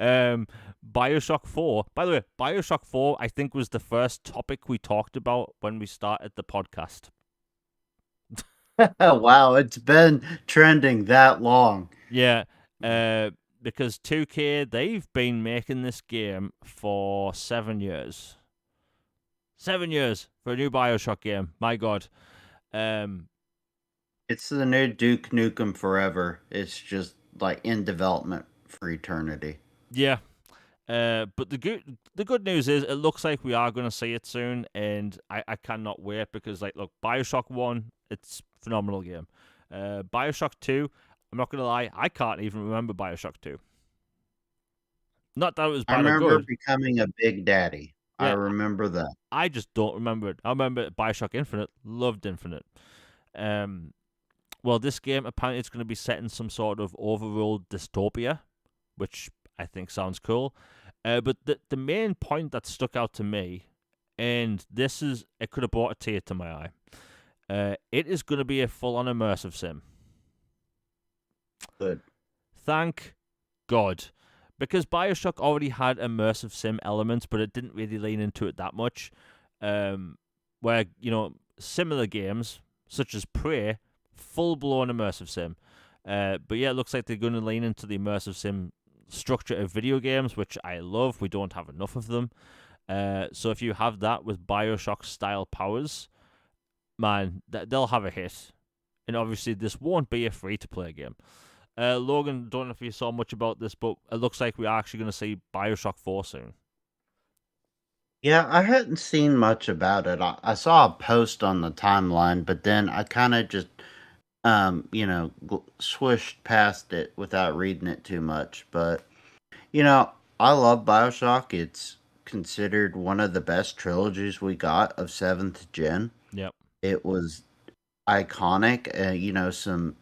Bioshock 4. By the way, Bioshock 4, I think, was the first topic we talked about when we started the podcast. Wow, it's been trending that long. Yeah, because 2K, they've been making this game for 7 years. 7 years for a new Bioshock game. My God. It's the new Duke Nukem Forever. It's just like in development for eternity. Yeah. But the good news is it looks like we are going to see it soon, and I cannot wait because, like, look, Bioshock 1, it's a phenomenal game. Bioshock 2, I'm not going to lie, I can't even remember Bioshock 2. Not that it was bad or good. I remember becoming a big daddy. Yeah, I remember that. I just don't remember it. I remember Bioshock Infinite. Loved Infinite. Well, this game, apparently it's going to be set in some sort of overworld dystopia, which I think sounds cool. But the main point that stuck out to me, and it could have brought a tear to my eye, it is going to be a full-on immersive sim. Good. Thank God. Because Bioshock already had immersive sim elements, but it didn't really lean into it that much. where similar games such as Prey, full blown immersive sim. But yeah, it looks like they're going to lean into the immersive sim structure of video games, which I love. We don't have enough of them. So if you have that with Bioshock style powers, man, they'll have a hit. And obviously, this won't be a free to play game. Logan, don't know if you saw much about this, but it looks like we're actually going to see Bioshock 4 soon. Yeah, I hadn't seen much about it. I saw a post on the timeline, but then I kind of just, swished past it without reading it too much. But, you know, I love Bioshock. It's considered one of the best trilogies we got of 7th gen. Yep. It was iconic. Some,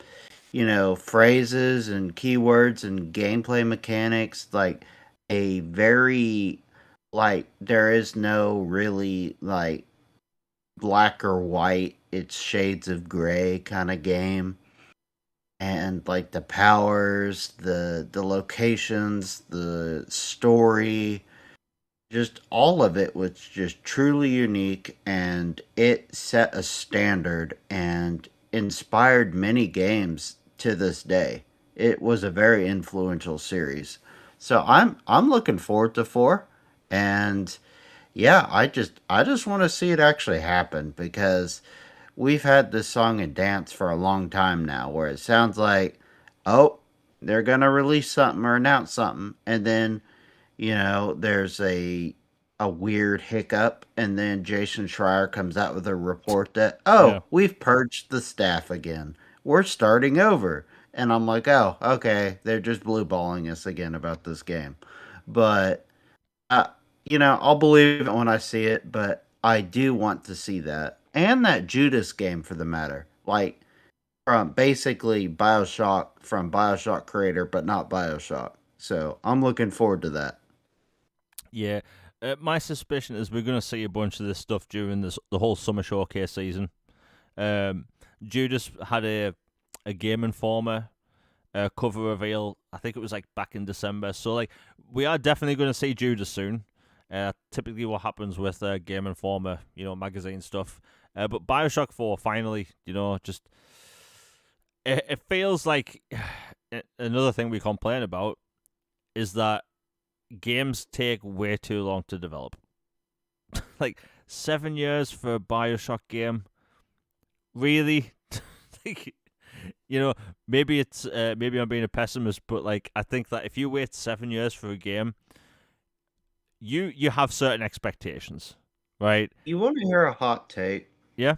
phrases and keywords and gameplay mechanics, like a very, like, there is no really, like, black or white, it's shades of gray kind of game. And like the powers, the locations, the story, just all of it was just truly unique, and it set a standard and inspired many games to this day. It was a very influential series. So I'm looking forward to 4, and yeah, I just want to see it actually happen, because we've had this song and dance for a long time now where it sounds like, oh, they're going to release something or announce something, and then, there's a weird hiccup, and then Jason Schreier comes out with a report that, Yeah. oh, we've purged the staff again. We're starting over. And I'm like, oh, okay, they're just blue balling us again about this game. But uh, I'll believe it when I see it, but I do want to see that. And that Judas game, for the matter. Like, from basically Bioshock, from Bioshock creator, but not Bioshock. So I'm looking forward to that. Yeah. My suspicion is we're going to see a bunch of this stuff during the whole summer showcase season. Um, Judas had a Game Informer cover reveal. I think it was like back in December. So like we are definitely going to see Judas soon. Typically, what happens with Game Informer, magazine stuff. But Bioshock 4 finally, just it feels like another thing we complain about is that games take way too long to develop. Like 7 years for a Bioshock game, really? Like, maybe it's maybe I'm being a pessimist, but like I think that if you wait 7 years for a game, you have certain expectations, right? You want to hear a hot take? Yeah.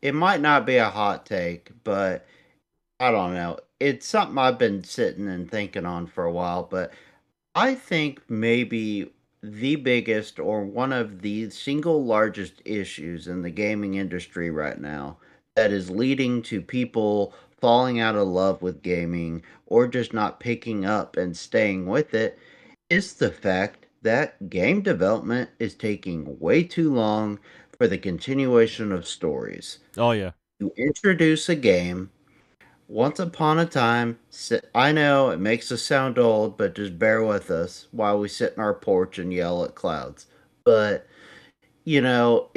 It might not be a hot take, but I don't know. It's something I've been sitting and thinking on for a while, but I think maybe the biggest or one of the single largest issues in the gaming industry right now that is leading to people falling out of love with gaming or just not picking up and staying with it is the fact that game development is taking way too long for the continuation of stories. Oh yeah. You introduce a game. Once upon a time, I know it makes us sound old, but just bear with us while we sit in our porch and yell at clouds. But once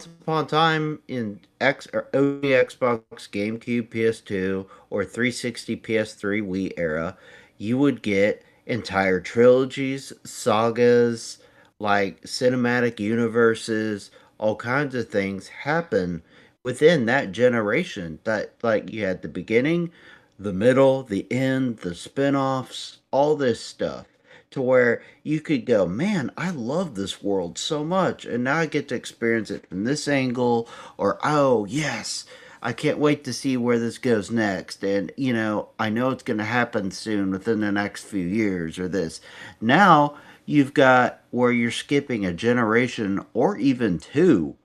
upon a time in X or OG Xbox, GameCube, PS2, or 360, PS3, Wii era, you would get entire trilogies, sagas, like cinematic universes, all kinds of things happen within that generation. That, like, you had the beginning, the middle, the end, the spin-offs, all this stuff, to where you could go, man, I love this world so much, and now I get to experience it from this angle, or oh, yes, I can't wait to see where this goes next, and I know it's going to happen soon within the next few years, or this. Now you've got where you're skipping a generation or even two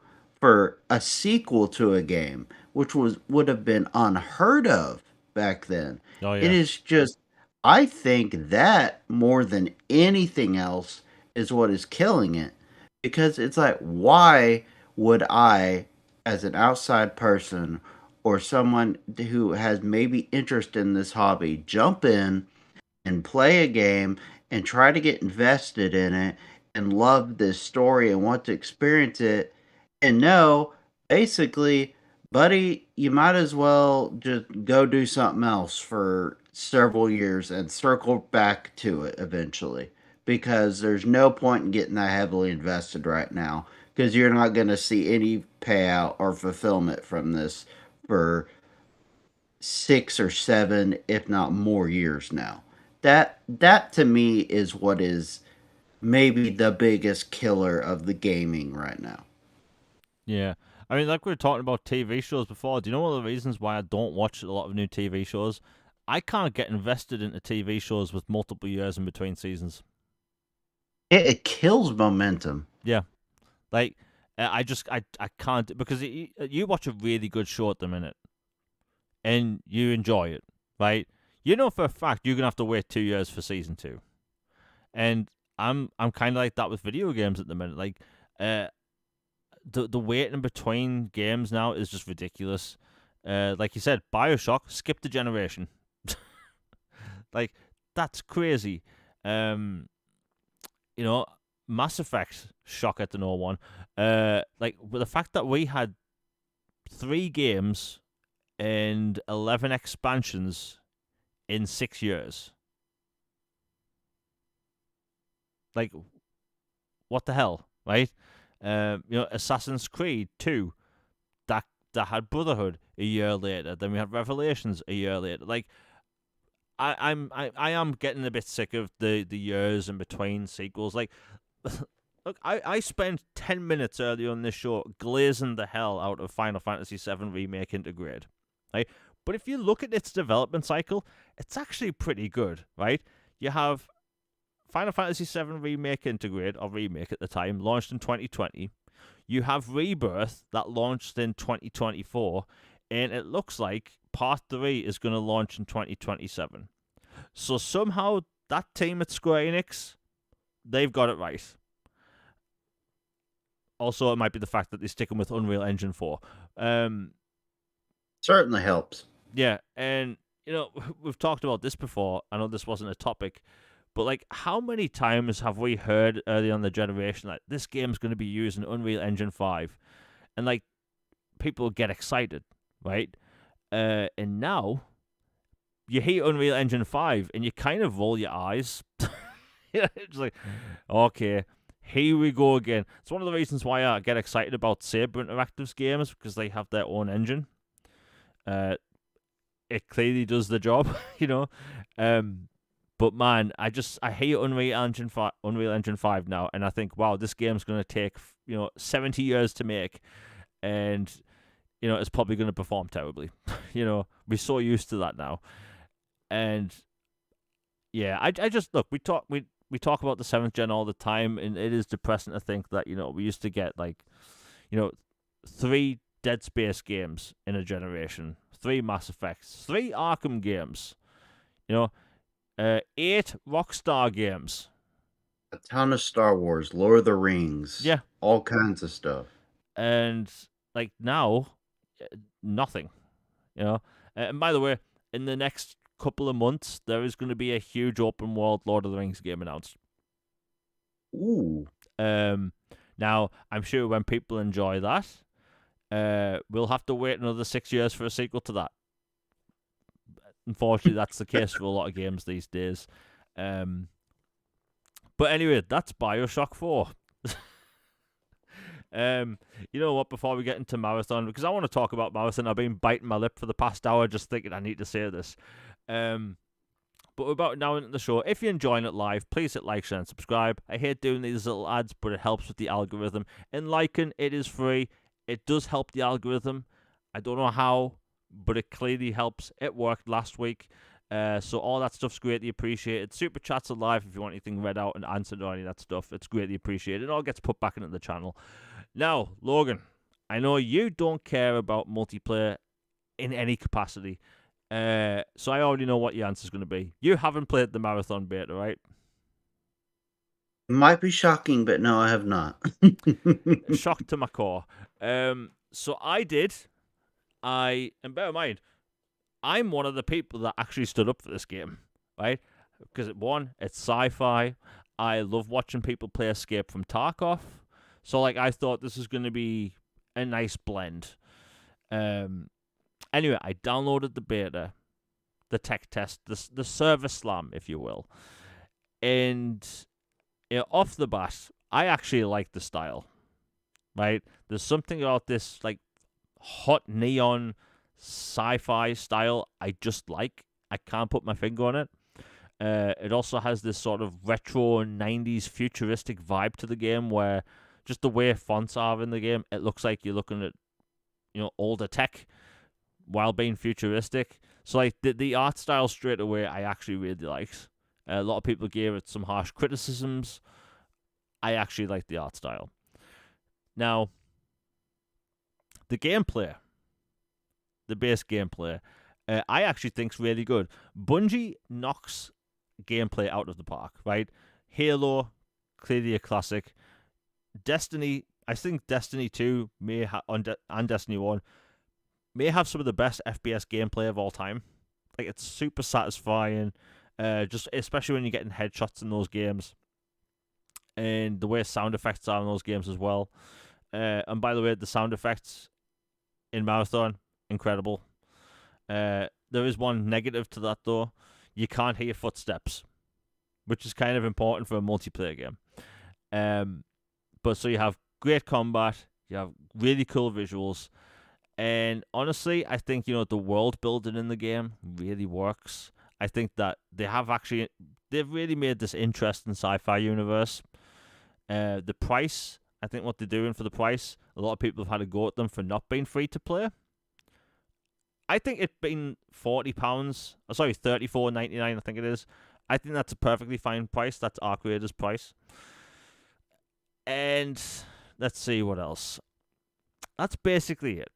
for a sequel to a game, which would have been unheard of back then. Oh It yeah. is just, I think that more than anything else is what is killing it, because it's like, why would I, as an outside person or someone who has maybe interest in this hobby, jump in and play a game and try to get invested in it and love this story and want to experience it. And no, basically, buddy, you might as well just go do something else for several years and circle back to it eventually. Because there's no point in getting that heavily invested right now. Because you're not going to see any payout or fulfillment from this for 6 or 7, if not more years now. That to me is what is maybe the biggest killer of the gaming right now. Yeah. I mean, like we were talking about TV shows before. Do you know one of the reasons why I don't watch a lot of new TV shows? I can't get invested into TV shows with multiple years in between seasons. It kills momentum. Yeah. Like, I can't, because you watch a really good show at the minute and you enjoy it, right? You know for a fact you're going to have to wait 2 years for season 2. And I'm kind of like that with video games at the minute. Like, the waiting between games now is just ridiculous. Like you said, Bioshock skipped a generation. Like, that's crazy. You know, Mass Effect, shocker to no one. Like, with the fact that we had 3 games and 11 expansions in 6 years. Like, what the hell, right? Assassin's Creed 2, that had Brotherhood a year later. Then we had Revelations a year later. Like, I am getting a bit sick of the years in between sequels. Like, look, I spent 10 minutes earlier on this show glazing the hell out of Final Fantasy VII Remake Integrate, right? But if you look at its development cycle, it's actually pretty good, right? You have Final Fantasy VII Remake Integrate, or Remake at the time, launched in 2020. You have Rebirth, that launched in 2024, and it looks like Part 3 is going to launch in 2027. So somehow that team at Square Enix, they've got it right. Also, it might be the fact that they're sticking with Unreal Engine 4. Certainly helps. Yeah, and, we've talked about this before. I know this wasn't a topic, but, like, how many times have we heard early on the generation that this game's going to be using Unreal Engine 5? And, like, people get excited, right? And now you hear Unreal Engine 5 and you kind of roll your eyes. It's like, okay, here we go again. It's one of the reasons why I get excited about Saber Interactive's games, because they have their own engine. It clearly does the job, But man, I hate Unreal Engine 5 now, and I think, wow, this game's going to take 70 years to make, and it's probably going to perform terribly. We're so used to that now, and yeah, I just look. We talk about the 7th gen all the time, and it is depressing to think that we used to get 3 Dead Space games in a generation, 3 Mass Effects, 3 Arkham games, 8 Rockstar games, a ton of Star Wars, Lord of the Rings, yeah, all kinds of stuff. And like now, nothing. And by the way, in the next couple of months, there is going to be a huge open world Lord of the Rings game announced. Ooh. Now, I'm sure when people enjoy that, we'll have to wait another 6 years for a sequel to that. Unfortunately, that's the case for a lot of games these days. But anyway, that's Bioshock 4. You know what, before we get into Marathon, because I want to talk about Marathon, I've been biting my lip for the past hour just thinking I need to say this. But we're about now into the show. If you're enjoying it live, please hit like, share, and subscribe. I hate doing these little ads, but it helps with the algorithm. And liking, it is free. It does help the algorithm. I don't know how, but it clearly helps. It worked last week. So all that stuff's greatly appreciated. Super chats are live if you want anything read out and answered or any of that stuff. It's greatly appreciated. It all gets put back into the channel. Now, Logan, I know you don't care about multiplayer in any capacity. So I already know what your answer's going to be. You haven't played the Marathon beta, right? Might be shocking, but no, I have not. Shocked to my core. So I did. And bear in mind, I'm one of the people that actually stood up for this game, right? Because one, it's sci-fi. I love watching people play Escape from Tarkov. So, like, I thought this was going to be a nice blend. Anyway, I downloaded the beta, the tech test, the server slam, if you will. And off the bat, I actually like the style, right? There's something about this, like, hot neon sci-fi style I just like. I can't put my finger on it. It also has this sort of retro 90s futuristic vibe to the game where just the way fonts are in the game, it looks like you're looking at, older tech while being futuristic. So, like, the art style straight away, I actually really liked. A lot of people gave it some harsh criticisms. I actually like the art style. Now, the gameplay, the base gameplay, I actually think's really good. Bungie knocks gameplay out of the park, right? Halo, clearly a classic. Destiny, I think Destiny 2 and Destiny 1 may have some of the best FPS gameplay of all time. Like, it's super satisfying, just especially when you're getting headshots in those games, and the way sound effects are in those games as well. And by the way, the sound effects in Marathon, incredible. There is one negative to that, though. You can't hear footsteps, which is kind of important for a multiplayer game. But so you have great combat, you have really cool visuals, and honestly, I think, the world building in the game really works. I think that they've really made this interesting sci-fi universe. The price, I think what they're doing for the price, a lot of people have had a go at them for not being free to play. I think it being £40, sorry, $34.99, I think it is. I think that's a perfectly fine price. That's Arc Raiders' price. And let's see what else. That's basically it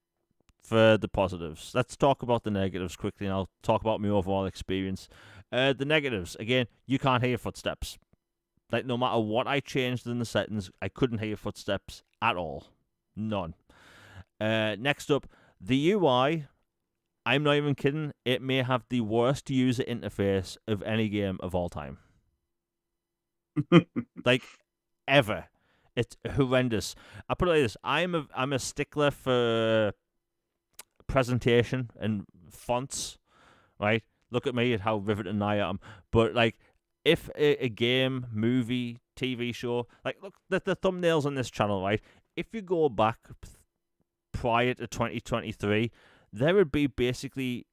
for the positives. Let's talk about the negatives quickly, and I'll talk about my overall experience. The negatives, again, you can't hear footsteps. Like, no matter what I changed in the settings, I couldn't hear footsteps at all. None. Next up, the UI, I'm not even kidding, it may have the worst user interface of any game of all time. Like, ever. It's horrendous. I put it like this, I'm a stickler for presentation and fonts, right? Look at me at how riveting I am. But, like, if a game, movie, TV show, like, look, the thumbnails on this channel, right? If you go back prior to 2023, there would be basically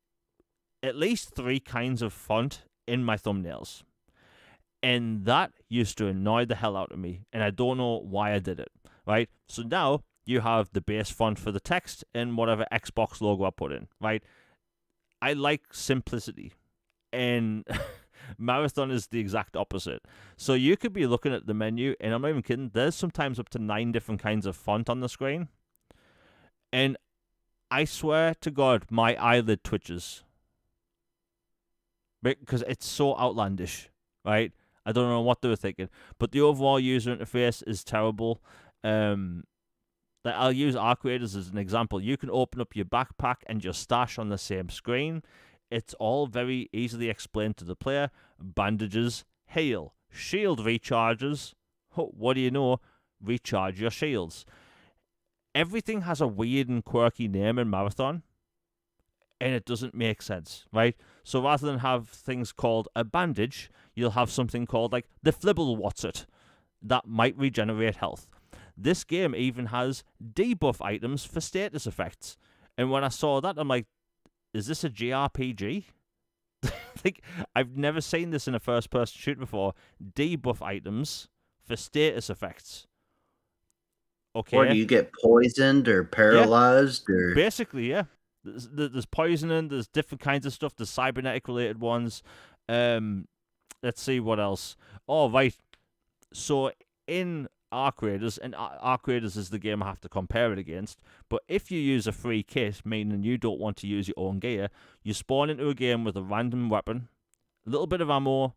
at least 3 kinds of font in my thumbnails. And that used to annoy the hell out of me, and I don't know why I did it, right? So now you have the base font for the text and whatever Xbox logo I put in, right? I like simplicity, and Marathon is the exact opposite. So you could be looking at the menu, and I'm not even kidding, there's sometimes up to 9 different kinds of font on the screen, and I swear to God, my eyelid twitches. Because it's so outlandish, right? I don't know what they were thinking. But the overall user interface is terrible. I'll use Arc Raiders as an example. You can open up your backpack and your stash on the same screen. It's all very easily explained to the player. Bandages, heal. Shield recharges. What do you know? Recharge your shields. Everything has a weird and quirky name in Marathon, and it doesn't make sense, right? So rather than have things called a bandage, you'll have something called, like, the Flibble-What's-It that might regenerate health. This game even has debuff items for status effects. And when I saw that, I'm like, is this a JRPG? Like, I've never seen this in a first-person shooter before. Debuff items for status effects. Okay. Or do you get poisoned or paralyzed? Yeah. Or basically, yeah. There's poisoning, there's different kinds of stuff, there's cybernetic-related ones. Let's see what else. Oh, right. So, in Arc Raiders, and Arc Raiders is the game I have to compare it against, but if you use a free kit, meaning you don't want to use your own gear, you spawn into a game with a random weapon, a little bit of ammo,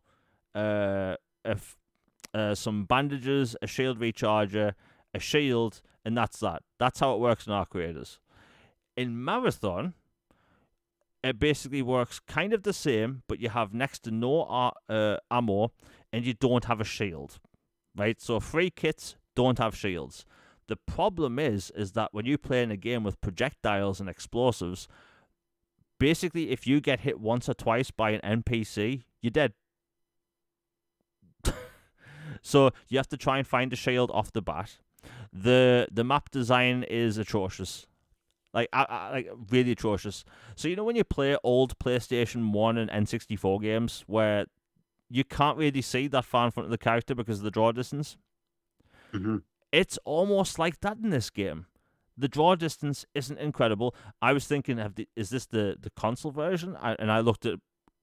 some bandages, a shield recharger, a shield, and that's that. That's how it works in Arc Raiders. In Marathon, it basically works kind of the same, but you have next to no ammo, and you don't have a shield. right? So free kits don't have shields. The problem is that when you play in a game with projectiles and explosives, basically if you get hit once or twice by an NPC, you're dead. So you have to try and find a shield off the bat. The map design is atrocious. Like really atrocious. So when you play old PlayStation 1 and N64 games where you can't really see that far in front of the character because of the draw distance, it's almost like that in this game. The draw distance isn't incredible. I was thinking, is this the console version? And I looked at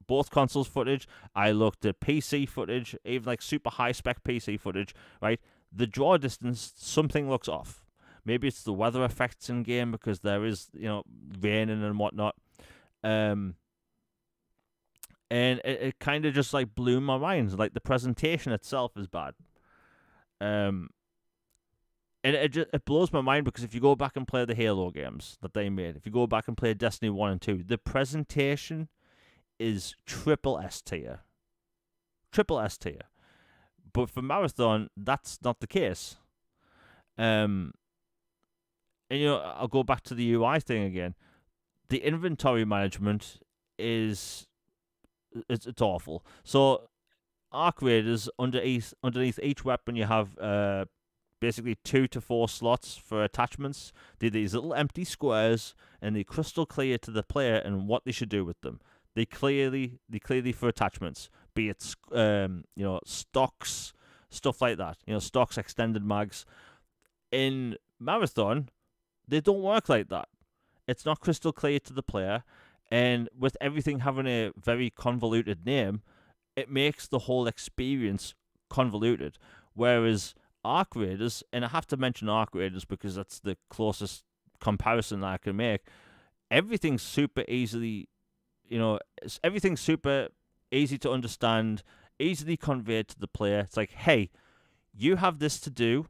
both consoles footage. I looked at PC footage, even like super high spec PC footage, right? The draw distance, something looks off. Maybe it's the weather effects in game because there is, raining and whatnot. And it kind of just like blew my mind. Like the presentation itself is bad. And it blows my mind because if you go back and play the Halo games that they made, if you go back and play Destiny 1 and 2, the presentation is triple S tier. Triple S tier. But for Marathon, that's not the case. And I'll go back to the UI thing again. The inventory management is it's awful. So Arc Raiders, underneath each weapon you have basically 2 to 4 slots for attachments. They're these little empty squares, and they're crystal clear to the player and what they should do with them. They clearly for attachments, be it stocks, stuff like that. Stocks, extended mags. In Marathon, they don't work like that. It's not crystal clear to the player, and with everything having a very convoluted name, it makes the whole experience convoluted. Whereas Arc Raiders, and I have to mention Arc Raiders because that's the closest comparison that I can make, everything's super easily, everything's super easy to understand, easily conveyed to the player. It's like, hey, you have this to do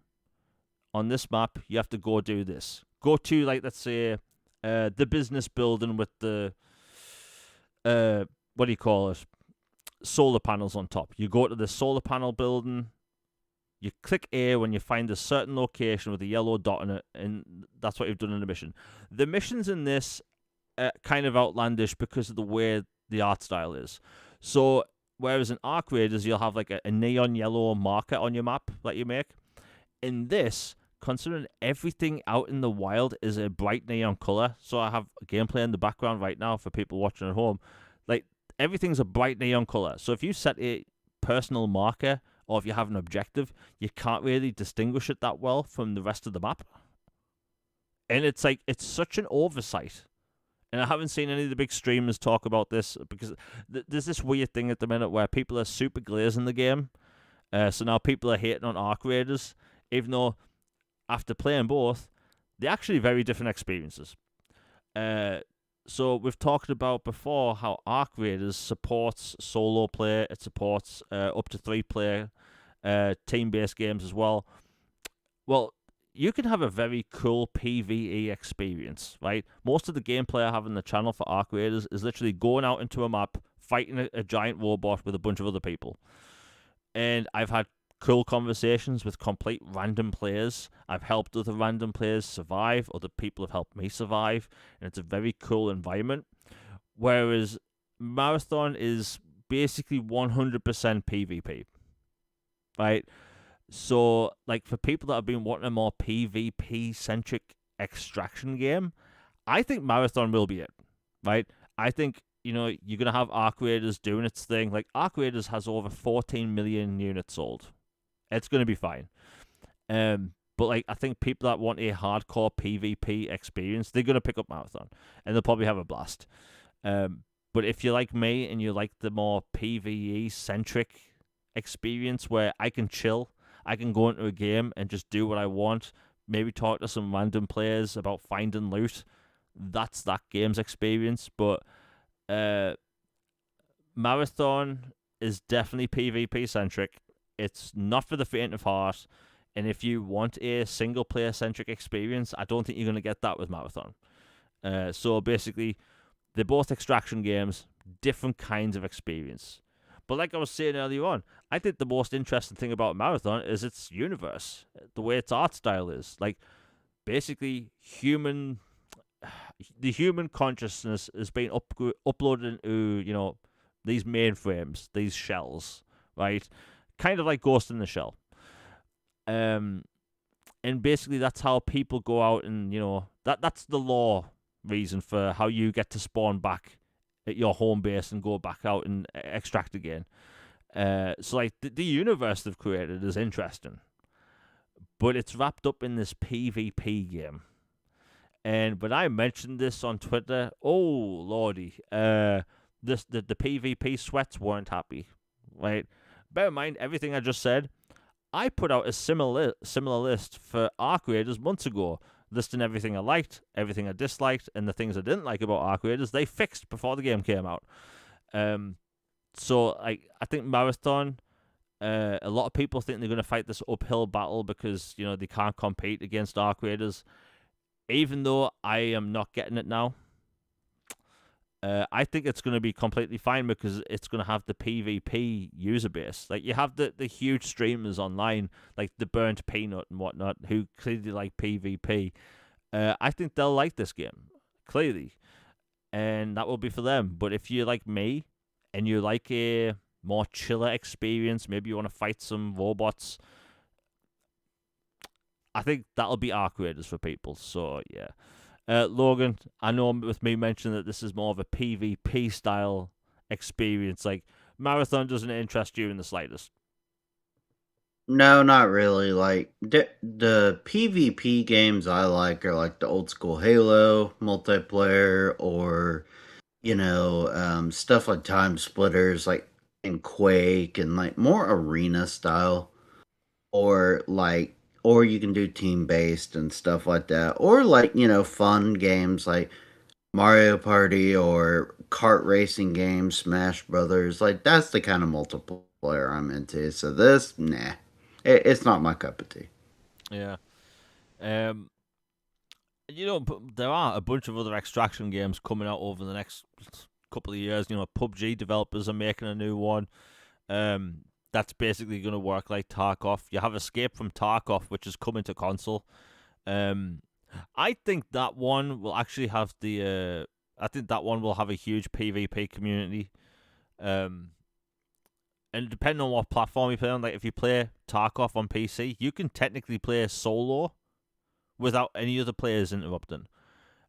on this map, you have to go do this. Go to, like, let's say, the business building with the, what do you call it? Solar panels on top. You go to the solar panel building, you click A when you find a certain location with a yellow dot on it, and that's what you've done in the mission. The missions in this kind of outlandish because of the way the art style is. So, whereas in Arc Raiders, you'll have like a neon yellow marker on your map that you make. In this, considering everything out in the wild is a bright neon color, so I have gameplay in the background right now for people watching at home. Like, everything's a bright neon color. So if you set a personal marker, or if you have an objective, you can't really distinguish it that well from the rest of the map. And it's like, it's such an oversight. And I haven't seen any of the big streamers talk about this because there's this weird thing at the minute where people are super glazing the game. So now people are hating on Arc Raiders, even though after playing both, they're actually very different experiences. So we've talked about before how Arc Raiders supports solo play. It supports up to 3-player team-based games as well. Well, you can have a very cool PvE experience, right? Most of the gameplay I have on the channel for Arc Raiders is literally going out into a map, fighting a giant robot with a bunch of other people. And I've had cool conversations with complete random players. I've helped other random players survive. Other people have helped me survive. And it's a very cool environment. Whereas Marathon is basically 100% PvP, right? So, like, for people that have been wanting a more PvP-centric extraction game, I think Marathon will be it, right? I think, you're going to have Arc Raiders doing its thing. Like, Arc Raiders has over 14 million units sold. It's going to be fine. But, like, I think people that want a hardcore PvP experience, they're going to pick up Marathon, and they'll probably have a blast. But if you're like me and you like the more PvE-centric experience where I can chill, I can go into a game and just do what I want, maybe talk to some random players about finding loot, that's that game's experience. But Marathon is definitely PvP-centric. It's not for the faint of heart. And if you want a single-player-centric experience, I don't think you're going to get that with Marathon. So basically, they're both extraction games, different kinds of experience. But like I was saying earlier on, I think the most interesting thing about Marathon is its universe, the way its art style is. Like, basically, the human consciousness is being uploaded into, these mainframes, these shells, right? Kind of like Ghost in the Shell. And basically that's how people go out and, that's the law reason for how you get to spawn back at your home base and go back out and extract again. So like the universe they've created is interesting, but it's wrapped up in this PvP game. And when I mentioned this on Twitter, oh lordy, the PvP sweats weren't happy, right? Bear in mind everything I just said. I put out a similar list for Arc Raiders months ago, listing everything I liked, everything I disliked, and the things I didn't like about Arc Raiders. They fixed before the game came out. So I think Marathon. A lot of people think they're going to fight this uphill battle because they can't compete against Arc Raiders. Even though I am not getting it now, I think it's going to be completely fine because it's going to have the PvP user base. Like, you have the huge streamers online, like the Burnt Peanut and whatnot, who clearly like PvP. I think they'll like this game, clearly. And that will be for them. But if you're like me, and you like a more chiller experience, maybe you want to fight some robots, I think that'll be Arc Raiders for people. So, yeah. Logan, I know with me mentioning that this is more of a PvP style experience, like, Marathon doesn't interest you in the slightest. No, not really. Like, the PvP games I like are like the old school Halo multiplayer, or stuff like Time Splitters, like in Quake, and like more arena style, or you can do team based and stuff like that, or like fun games like Mario Party or kart racing games, Smash Brothers. Like, that's the kind of multiplayer I'm into. So this, nah, it's not my cup of tea. Yeah. There are a bunch of other extraction games coming out over the next couple of years. PUBG developers are making a new one. That's basically going to work like Tarkov. You have Escape from Tarkov, which is coming to console. I think that one will actually have I think that one will have a huge PvP community. And depending on what platform you play on, like if you play Tarkov on PC, you can technically play solo without any other players interrupting.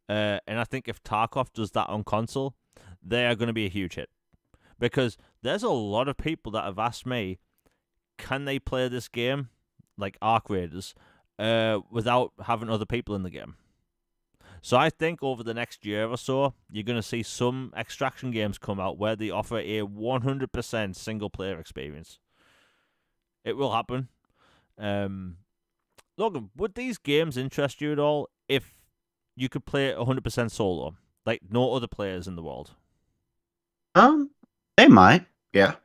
And I think if Tarkov does that on console, they are going to be a huge hit. Because there's a lot of people that have asked me, can they play this game, like Arc Raiders, without having other people in the game? So I think over the next year or so, you're going to see some extraction games come out where they offer a 100% single-player experience. It will happen. Logan, would these games interest you at all if you could play 100% solo? Like, no other players in the world? They might, yeah.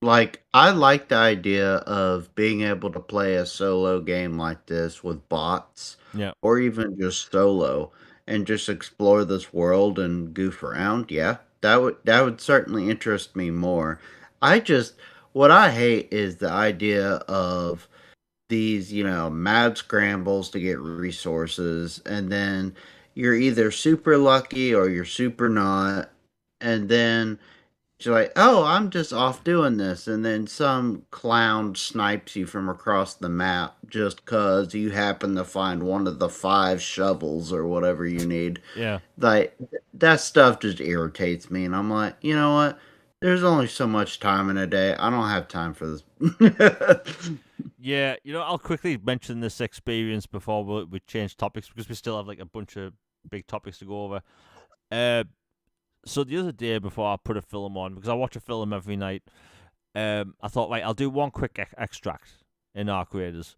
Like, I like the idea of being able to play a solo game like this with bots, Yeah. or even just solo, and just explore this world and goof around. Yeah, that would certainly interest me more. What I hate is the idea of these, mad scrambles to get resources, and then you're either super lucky or you're super not, and then you're like, oh, I'm just off doing this, and then some clown snipes you from across the map just cause you happen to find one of the 5 shovels or whatever you need. Yeah. Like, that stuff just irritates me, and I'm like, you know what? There's only so much time in a day. I don't have time for this. Yeah, I'll quickly mention this experience before we change topics, because we still have like a bunch of big topics to go over. So the other day before I put a film on, because I watch a film every night, I thought, right, I'll do one quick extract in Arc Raiders.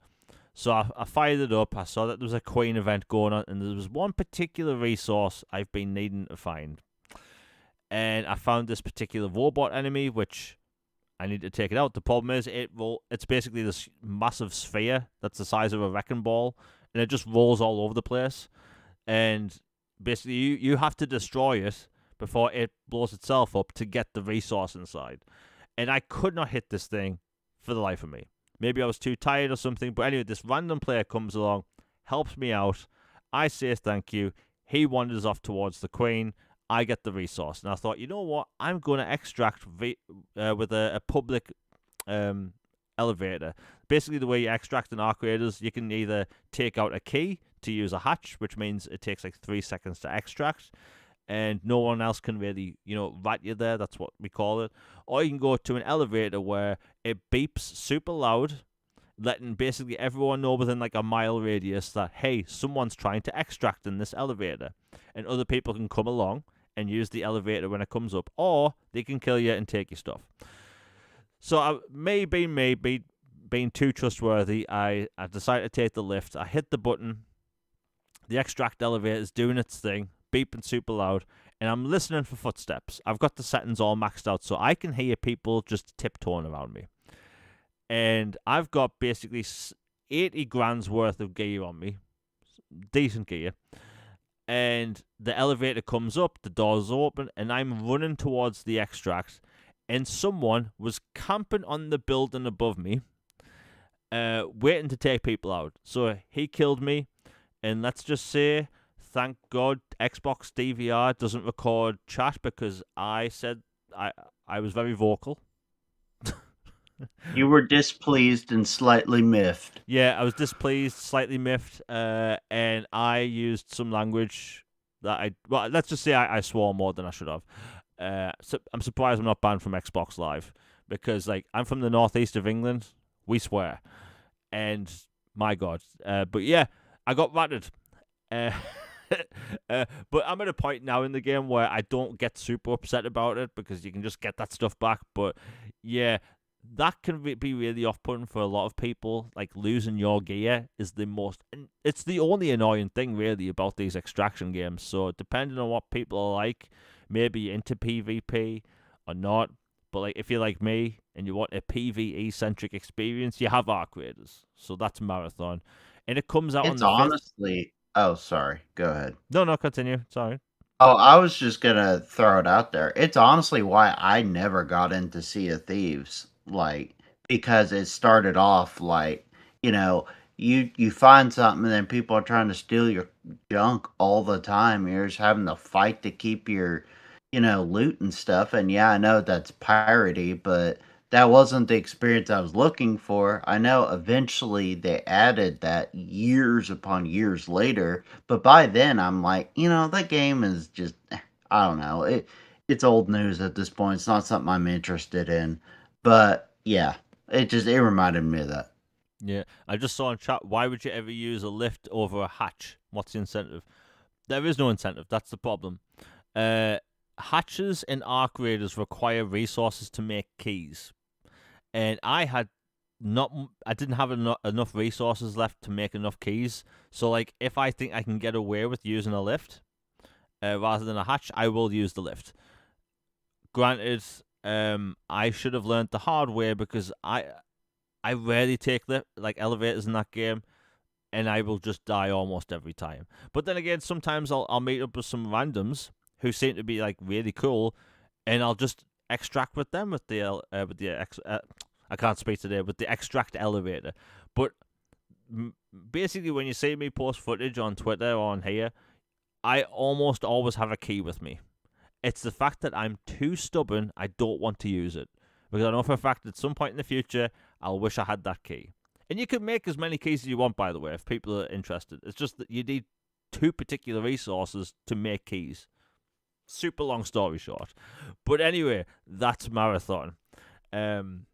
So I fired it up. I saw that there was a Queen event going on, and there was one particular resource I've been needing to find. And I found this particular robot enemy, which I need to take it out. The problem is it's basically this massive sphere that's the size of a wrecking ball, and it just rolls all over the place. And basically, you have to destroy it before it blows itself up to get the resource inside. and I could not hit this thing for the life of me. Maybe I was too tired or something, but anyway, this random player comes along, helps me out. I say thank you. He wanders off towards the Queen. I get the resource, and I thought, you know what? I'm going to extract with a public elevator. Basically, the way you extract in Arc Raiders, you can either take out a key to use a hatch, which means it takes like 3 seconds to extract, and no one else can really, rat you there. That's what we call it. Or you can go to an elevator where it beeps super loud, letting basically everyone know within like a mile radius that, hey, someone's trying to extract in this elevator. And other people can come along and use the elevator when it comes up, or they can kill you and take your stuff. So maybe being too trustworthy, I decided to take the lift. I hit the button. The extract elevator is doing its thing, beeping super loud, and I'm listening for footsteps. I've got the settings all maxed out, so I can hear people just tiptoeing around me. And I've got basically 80 grand's worth of gear on me, decent gear. And the elevator comes up, the doors open, and I'm running towards the extract. And someone was camping on the building above me, waiting to take people out. So he killed me, and let's just say, thank God, Xbox DVR doesn't record chat because I said I was very vocal. You were displeased and slightly miffed. Yeah, I was displeased, slightly miffed, and I used some language that let's just say I swore more than I should have. So I'm surprised I'm not banned from Xbox Live because, like, I'm from the northeast of England. We swear, and my God, but yeah, I got ratted. But I'm at a point now in the game where I don't get super upset about it because you can just get that stuff back. But yeah, that can be really off-putting for a lot of people. Like, losing your gear is and it's the only annoying thing really about these extraction games. So depending on what people are like, maybe you're into PvP or not. But like, if you're like me and you want a PvE-centric experience, you have Arc Raiders. So that's Marathon. And it comes out on It's the 5th. honestly... Oh, sorry. Go ahead. No, continue. Sorry. Oh, I was just gonna throw it out there. It's honestly why I never got into Sea of Thieves. Like, because it started off like, you find something and then people are trying to steal your junk all the time. You're just having to fight to keep your, loot and stuff. And yeah, I know that's piratey, but that wasn't the experience I was looking for. I know eventually they added that years upon years later, but by then I'm like, that game is just, I don't know. It's old news at this point. It's not something I'm interested in. But yeah, it reminded me of that. Yeah, I just saw in chat, why would you ever use a lift over a hatch? What's the incentive? There is no incentive. That's the problem. Hatches in Arc Raiders require resources to make keys. And I didn't have enough resources left to make enough keys. So, like, if I think I can get away with using a lift rather than a hatch, I will use the lift. Granted, I should have learned the hard way because I rarely take elevators in that game, and I will just die almost every time. But then again, sometimes I'll meet up with some randoms who seem to be like really cool, and I'll just extract with them with the I can't speak today, with the extract elevator. But basically, when you see me post footage on Twitter or on here, I almost always have a key with me. It's the fact that I'm too stubborn. I don't want to use it because I know for a fact at some point in the future I'll wish I had that key. And you can make as many keys as you want, by the way, if people are interested. It's just that you need 2 particular resources to make keys. Super long story short. But anyway, that's Marathon. And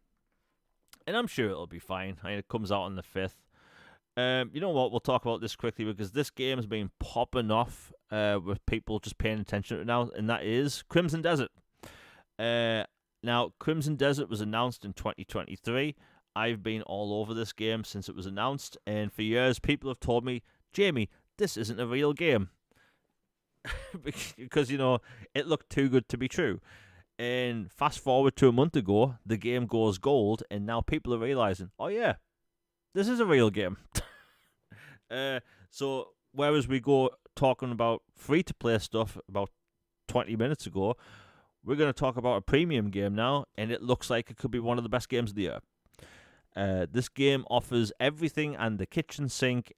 I'm sure it'll be fine. It comes out on the 5th. You know what? We'll talk about this quickly because this game has been popping off with people just paying attention to it now, and that is Crimson Desert. Now, Crimson Desert was announced in 2023. I've been all over this game since it was announced, and for years people have told me, Jamie, this isn't a real game. Because, it looked too good to be true. And fast forward to a month ago, the game goes gold, and now people are realizing, oh yeah, this is a real game. So whereas we go talking about free-to-play stuff about 20 minutes ago, we're going to talk about a premium game now, and it looks like it could be one of the best games of the year. This game offers everything and the kitchen sink,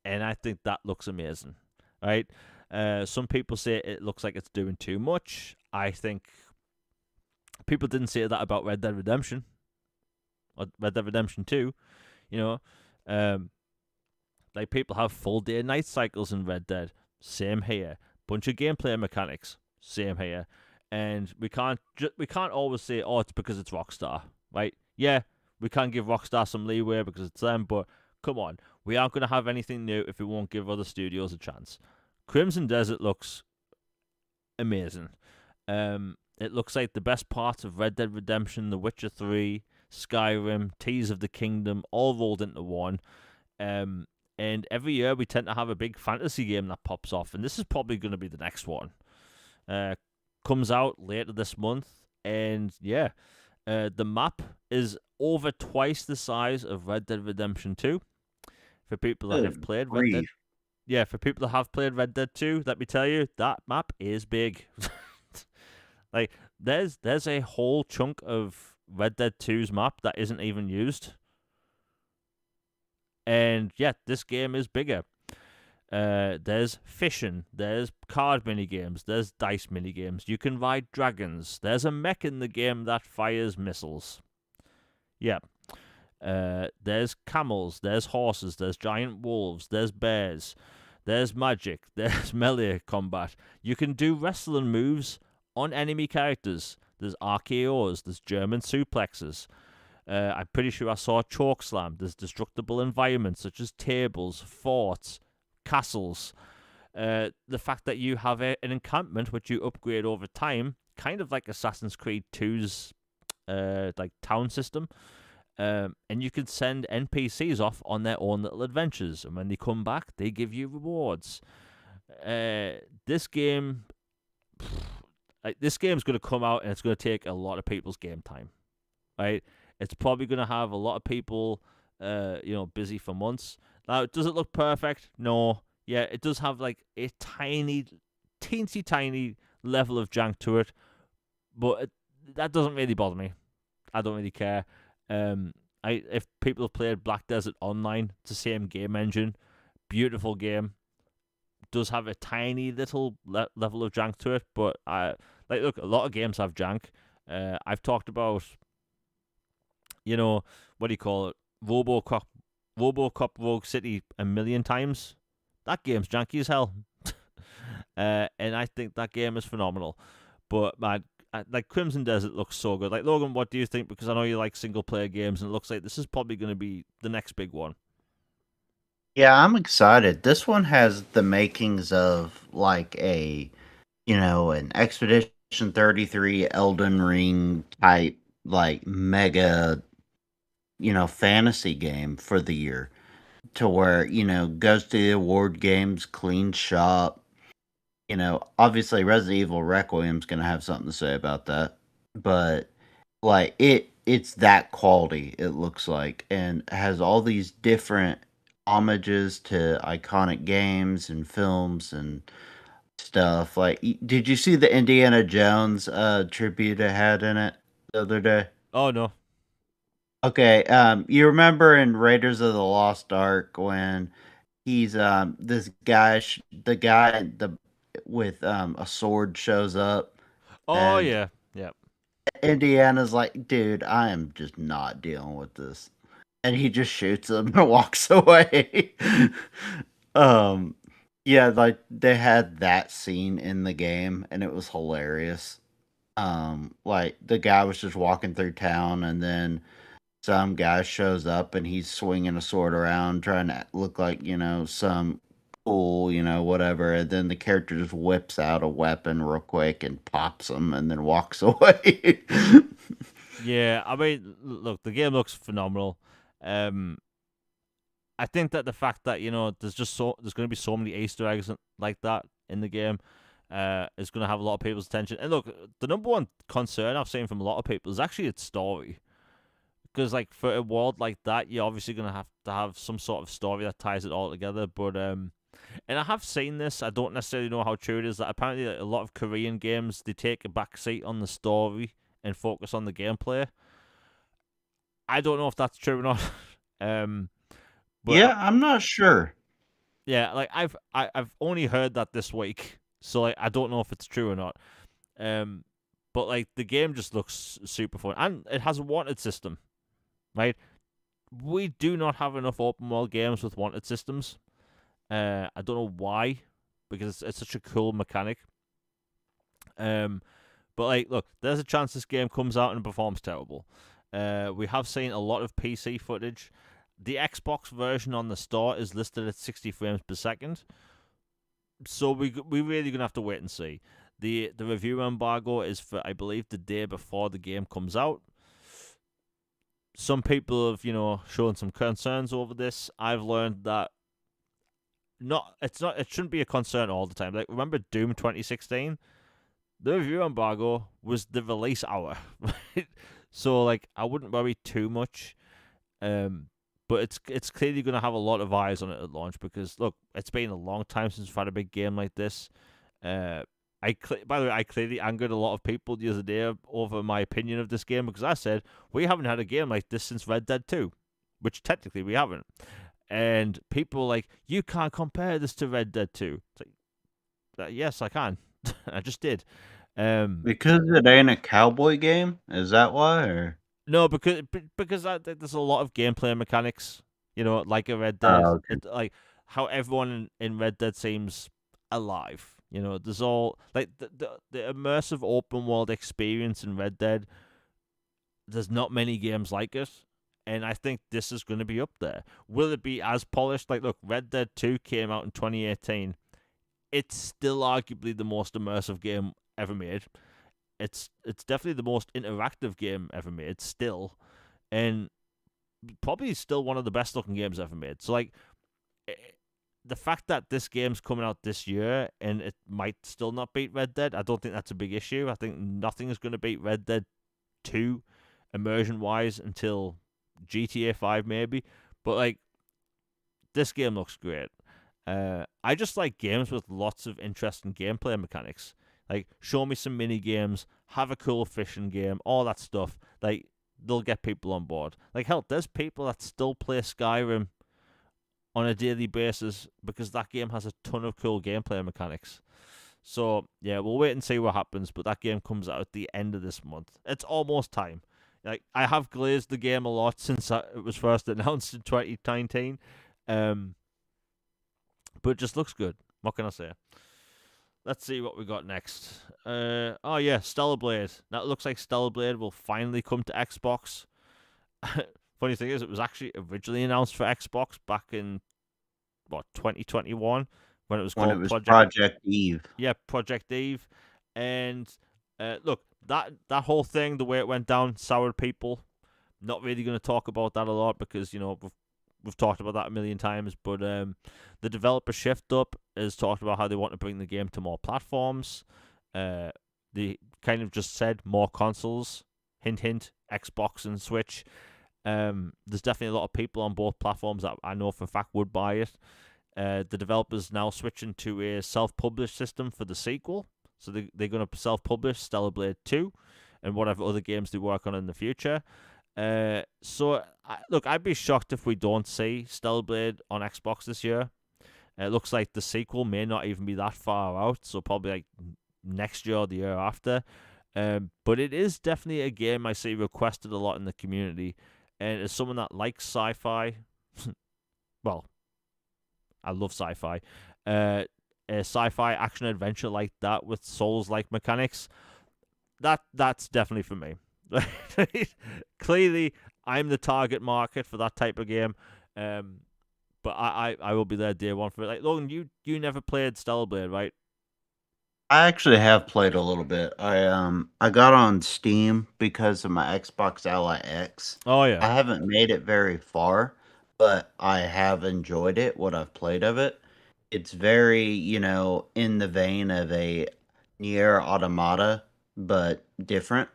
and I think that looks amazing, right? Some people say it looks like it's doing too much. I think people didn't say that about Red Dead Redemption or Red Dead Redemption 2, you know. Like, people have full day and night cycles in Red Dead. Same here. Bunch of gameplay mechanics. Same here. And we can't always say, oh, it's because it's Rockstar, right? Yeah, we can give Rockstar some leeway because it's them, but come on, we aren't going to have anything new if we won't give other studios a chance. Crimson Desert looks amazing. It looks like the best parts of Red Dead Redemption, The Witcher 3, Skyrim, Tears of the Kingdom, all rolled into one. And every year we tend to have a big fantasy game that pops off, and this is probably going to be the next one. Comes out later this month, and yeah, the map is over twice the size of Red Dead Redemption 2. For people that have played Red Dead, yeah, for people that have played Red Dead 2, let me tell you, that map is big. Like, there's a whole chunk of Red Dead 2's map that isn't even used. And yeah, this game is bigger. There's fishing, there's card minigames, there's dice minigames. You can ride dragons. There's a mech in the game that fires missiles. Yeah. There's camels, there's horses, there's giant wolves, there's bears, there's magic, there's melee combat. You can do wrestling moves on enemy characters. There's RKOs, there's German suplexes. I'm pretty sure I saw a choke slam. There's destructible environments such as tables, forts, castles. The fact that you have an encampment which you upgrade over time, kind of like Assassin's Creed 2's like town system. And you can send NPCs off on their own little adventures, and when they come back, they give you rewards. This game, this game's going to come out, and it's going to take a lot of people's game time, right? It's probably going to have a lot of people, busy for months. Now, does it look perfect? No. Yeah, it does have like a teensy tiny level of jank to it, but that doesn't really bother me. I don't really care. If people have played Black Desert Online, it's the same game engine, beautiful game. Does have a tiny little level of jank to it, but look, a lot of games have jank. I've talked about, what do you call it, RoboCop Rogue City a million times. That game's janky as hell, and I think that game is phenomenal. But man, like, Crimson Desert looks so good. Like, Logan, what do you think? Because I know you like single player games, and it looks like this is probably going to be the next big one. Yeah, I'm excited. This one has the makings of like an Expedition 33 Elden Ring type, like, mega, fantasy game for the year, to where, goes to the award games, clean shop. Obviously Resident Evil Requiem's going to have something to say about that, but like, it's that quality, it looks like, and has all these different homages to iconic games and films and stuff. Like, did you see the Indiana Jones tribute it had in it the other day? Oh no. Okay, you remember in Raiders of the Lost Ark when he's this guy, with a sword shows up. Oh yeah, yeah. Indiana's like, dude, I am just not dealing with this, and he just shoots him and walks away. Yeah, like, they had that scene in the game, and it was hilarious. Like, the guy was just walking through town, and then some guy shows up and he's swinging a sword around trying to look like, some cool, whatever. And then the character just whips out a weapon real quick and pops him and then walks away. Yeah, I mean, look, the game looks phenomenal. I think that the fact that, there's going to be so many Easter eggs like that in the game is going to have a lot of people's attention. And look, the number one concern I've seen from a lot of people is actually its story. Because, like, for a world like that, you're obviously going to have some sort of story that ties it all together. But And I have seen this. I don't necessarily know how true it is. That apparently like, a lot of Korean games they take a back seat on the story and focus on the gameplay. I don't know if that's true or not. um, but Yeah, I'm not sure. yeah, like I've only heard that this week, so like I don't know if it's true or not. Um, but like the game just looks super fun, and it has a wanted system, right? We do not have enough open world games with wanted systems. I don't know why, because it's such a cool mechanic. Um, but like, look, there's a chance this game comes out and performs terrible. We have seen a lot of PC footage. The Xbox version on the store is listed at 60 frames per second, so we really gonna have to wait and see. The review embargo is for I believe the day before the game comes out. Some people have shown some concerns over this. I've learned that it shouldn't be a concern all the time. Like remember Doom 2016? The review embargo was the release hour, right? So like I wouldn't worry too much. But it's clearly going to have a lot of eyes on it at launch because look, it's been a long time since we've had a big game like this. By the way, I clearly angered a lot of people the other day over my opinion of this game because I said we haven't had a game like this since Red Dead 2, which technically we haven't. And people were like, you can't compare this to Red Dead 2. It's like, yes, I can. I just did. Because it ain't a cowboy game? Is that why? Or? No, because there's a lot of gameplay mechanics, like a Red Dead. Okay. Like how everyone in Red Dead seems alive. There's all like the immersive open world experience in Red Dead. There's not many games like it, and I think this is going to be up there. Will it be as polished? Like, look, Red Dead 2 came out in 2018. It's still arguably the most immersive game ever made. It's definitely the most interactive game ever made still, and probably still one of the best looking games ever made. So like the fact that this game's coming out this year and it might still not beat Red Dead, I don't think that's a big issue. I think nothing is going to beat Red Dead 2 immersion wise until GTA 5 maybe. But like this game looks great. I just like games with lots of interesting gameplay mechanics. Like, show me some mini games, have a cool fishing game, all that stuff. Like, they'll get people on board. Like, hell, there's people that still play Skyrim on a daily basis because that game has a ton of cool gameplay mechanics. So, yeah, we'll wait and see what happens, but that game comes out at the end of this month. It's almost time. Like, I have glazed the game a lot since it was first announced in 2019. But it just looks good. What can I say? Let's see what we got next. Oh yeah, Stellar Blade. Now it looks like Stellar Blade will finally come to Xbox. Funny thing is, it was actually originally announced for Xbox back in 2021 when it was When called it was Project Eve. Yeah, Project Eve. And look, that whole thing, the way it went down, soured people. Not really going to talk about that a lot because we've talked about that a million times, but the developer Shift Up has talked about how they want to bring the game to more platforms. They kind of just said more consoles. Hint, hint, Xbox and Switch. There's definitely a lot of people on both platforms that I know for a fact would buy it. The developer's now switching to a self-published system for the sequel. So they're going to self-publish Stellar Blade 2 and whatever other games they work on in the future. Look, I'd be shocked if we don't see Stellar Blade on Xbox this year. It looks like the sequel may not even be that far out, so probably like next year or the year after. But it is definitely a game I see requested a lot in the community, and as someone that likes sci-fi, well, I love sci-fi. A sci-fi action adventure like that with Souls-like mechanics, that's definitely for me. Clearly, I'm the target market for that type of game. But I will be there day one for it. Like Logan, you never played Stellar Blade, right? I actually have played a little bit. I got on Steam because of my Xbox Ally X. Oh yeah. I haven't made it very far, but I have enjoyed it, what I've played of it. It's very, in the vein of a Nier Automata, but different.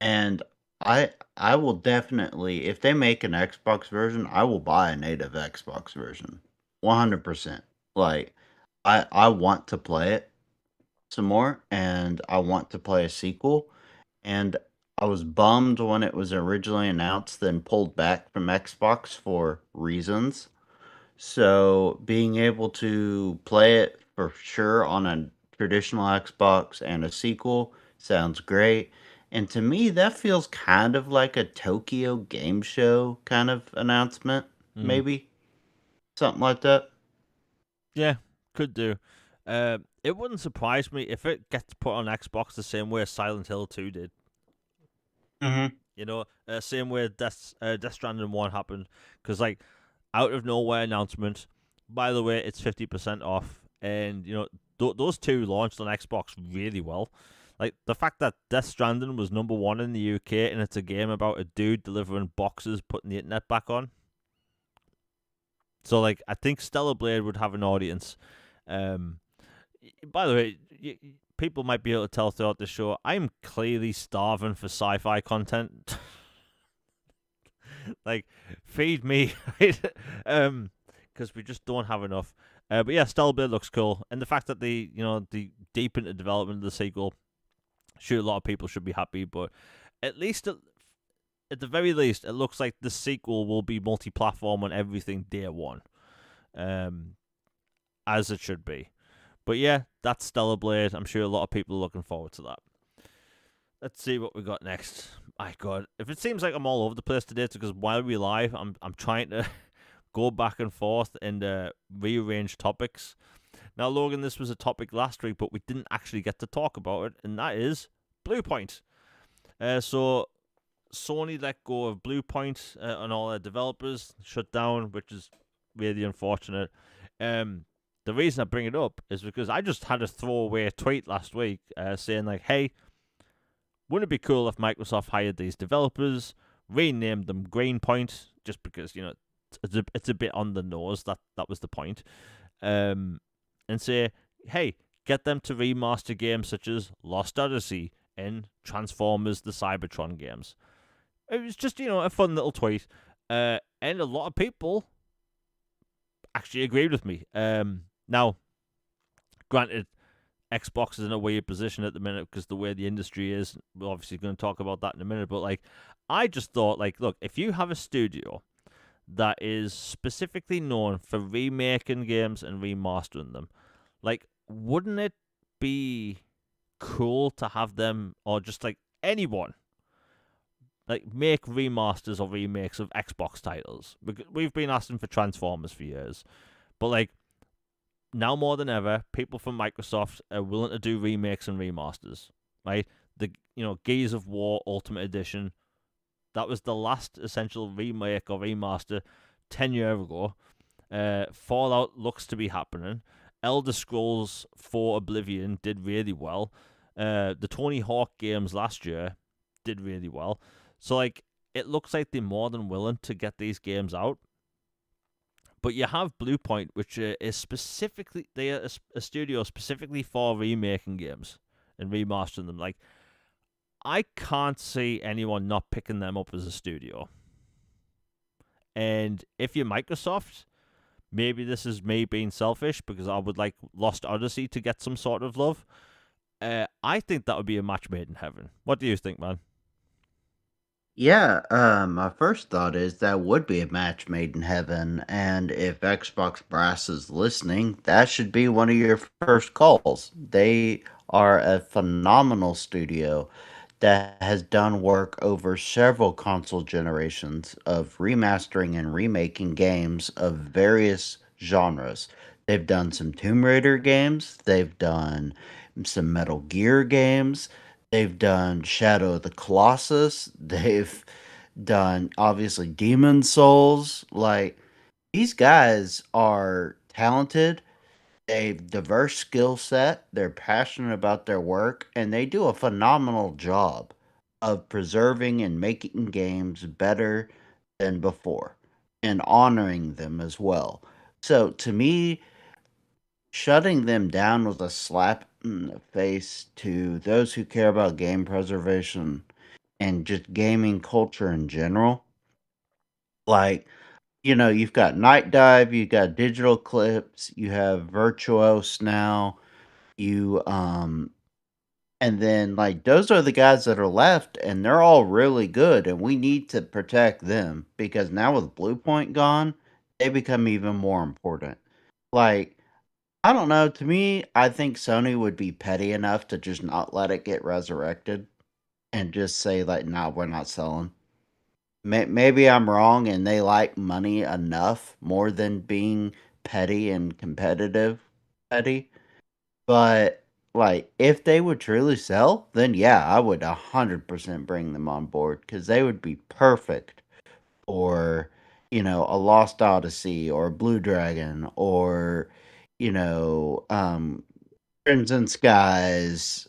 And I will definitely, if they make an Xbox version, I will buy a native Xbox version. 100%. Like, I want to play it some more, and I want to play a sequel. And I was bummed when it was originally announced, then pulled back from Xbox for reasons. So being able to play it for sure on a traditional Xbox and a sequel sounds great. And to me, that feels kind of like a Tokyo Game Show kind of announcement, Mm. maybe something like that. Yeah, could do. It wouldn't surprise me if it gets put on Xbox the same way Silent Hill 2 did. Hmm. You know, same way Death Stranding 1 happened. Because, like, out of nowhere announcement, by the way, it's 50% off. And, those two launched on Xbox really well. Like, the fact that Death Stranding was number one in the UK and it's a game about a dude delivering boxes, putting the internet back on. So, like, I think Stellar Blade would have an audience. Um, by the way, people might be able to tell throughout the show, I'm clearly starving for sci-fi content. Like, feed me, right? Because we just don't have enough. But yeah, Stellar Blade looks cool, and the fact that the deep into development of the sequel, sure, a lot of people should be happy. But at least at the very least, it looks like the sequel will be multi-platform on everything day one, um, as it should be. But yeah, that's Stellar Blade. I'm sure a lot of people are looking forward to that. Let's see what we got next. My God, if it seems like I'm all over the place today, it's because while we live, I'm trying to go back and forth and rearrange topics. Now, Logan, this was a topic last week, but we didn't actually get to talk about it, and that is Bluepoint. So Sony let go of Bluepoint and all their developers, shut down, which is really unfortunate. The reason I bring it up is because I just had a throwaway tweet last week saying, like, hey, wouldn't it be cool if Microsoft hired these developers, renamed them Greenpoint, just because, it's a bit on the nose, that was the point, and say, hey, get them to remaster games such as Lost Odyssey and Transformers the Cybertron games. It was just, a fun little tweet. And a lot of people actually agreed with me. Now, granted, Xbox is in a weird position at the minute because the way the industry is. We're obviously going to talk about that in a minute. But, like, I just thought, like, look, if you have a studio that is specifically known for remaking games and remastering them, like, wouldn't it be cool to have them, or just, like, anyone, like, make remasters or remakes of Xbox titles? We've been asking for Transformers for years, but, like, now more than ever, people from Microsoft are willing to do remakes and remasters. Right? The Gears of War Ultimate Edition, that was the last essential remake or remaster 10 years ago. Fallout looks to be happening. Elder Scrolls 4 Oblivion did really well. The Tony Hawk games last year did really well. So, like, it looks like they're more than willing to get these games out. But you have Bluepoint, which is specifically, they are a studio specifically for remaking games and remastering them. Like, I can't see anyone not picking them up as a studio. And if you're Microsoft, maybe this is me being selfish because I would like Lost Odyssey to get some sort of love. I think that would be a match made in heaven. What do you think, man? Yeah, my first thought is that would be a match made in heaven, and if Xbox Brass is listening, that should be one of your first calls. They are a phenomenal studio that has done work over several console generations of remastering and remaking games of various genres. They've done some Tomb Raider games, they've done some Metal Gear games, they've done Shadow of the Colossus, they've done obviously Demon Souls. Like, these guys are talented, a diverse skill set, they're passionate about their work, and they do a phenomenal job of preserving and making games better than before and honoring them as well. So to me, shutting them down was a slap in the face to those who care about game preservation and just gaming culture in general. Like, you've got Night Dive, you've got Digital Clips, you have Virtuos now, you and then like those are the guys that are left and they're all really good and we need to protect them because now with Bluepoint gone, they become even more important. Like I don't know, to me, I think Sony would be petty enough to just not let it get resurrected and just say like, "Nah, we're not selling." Maybe I'm wrong and they like money enough more than being petty and competitive petty. But like if they would truly sell, then yeah, I would 100% bring them on board because they would be perfect for, a Lost Odyssey or a Blue Dragon or, you know, um, Crimson Skies,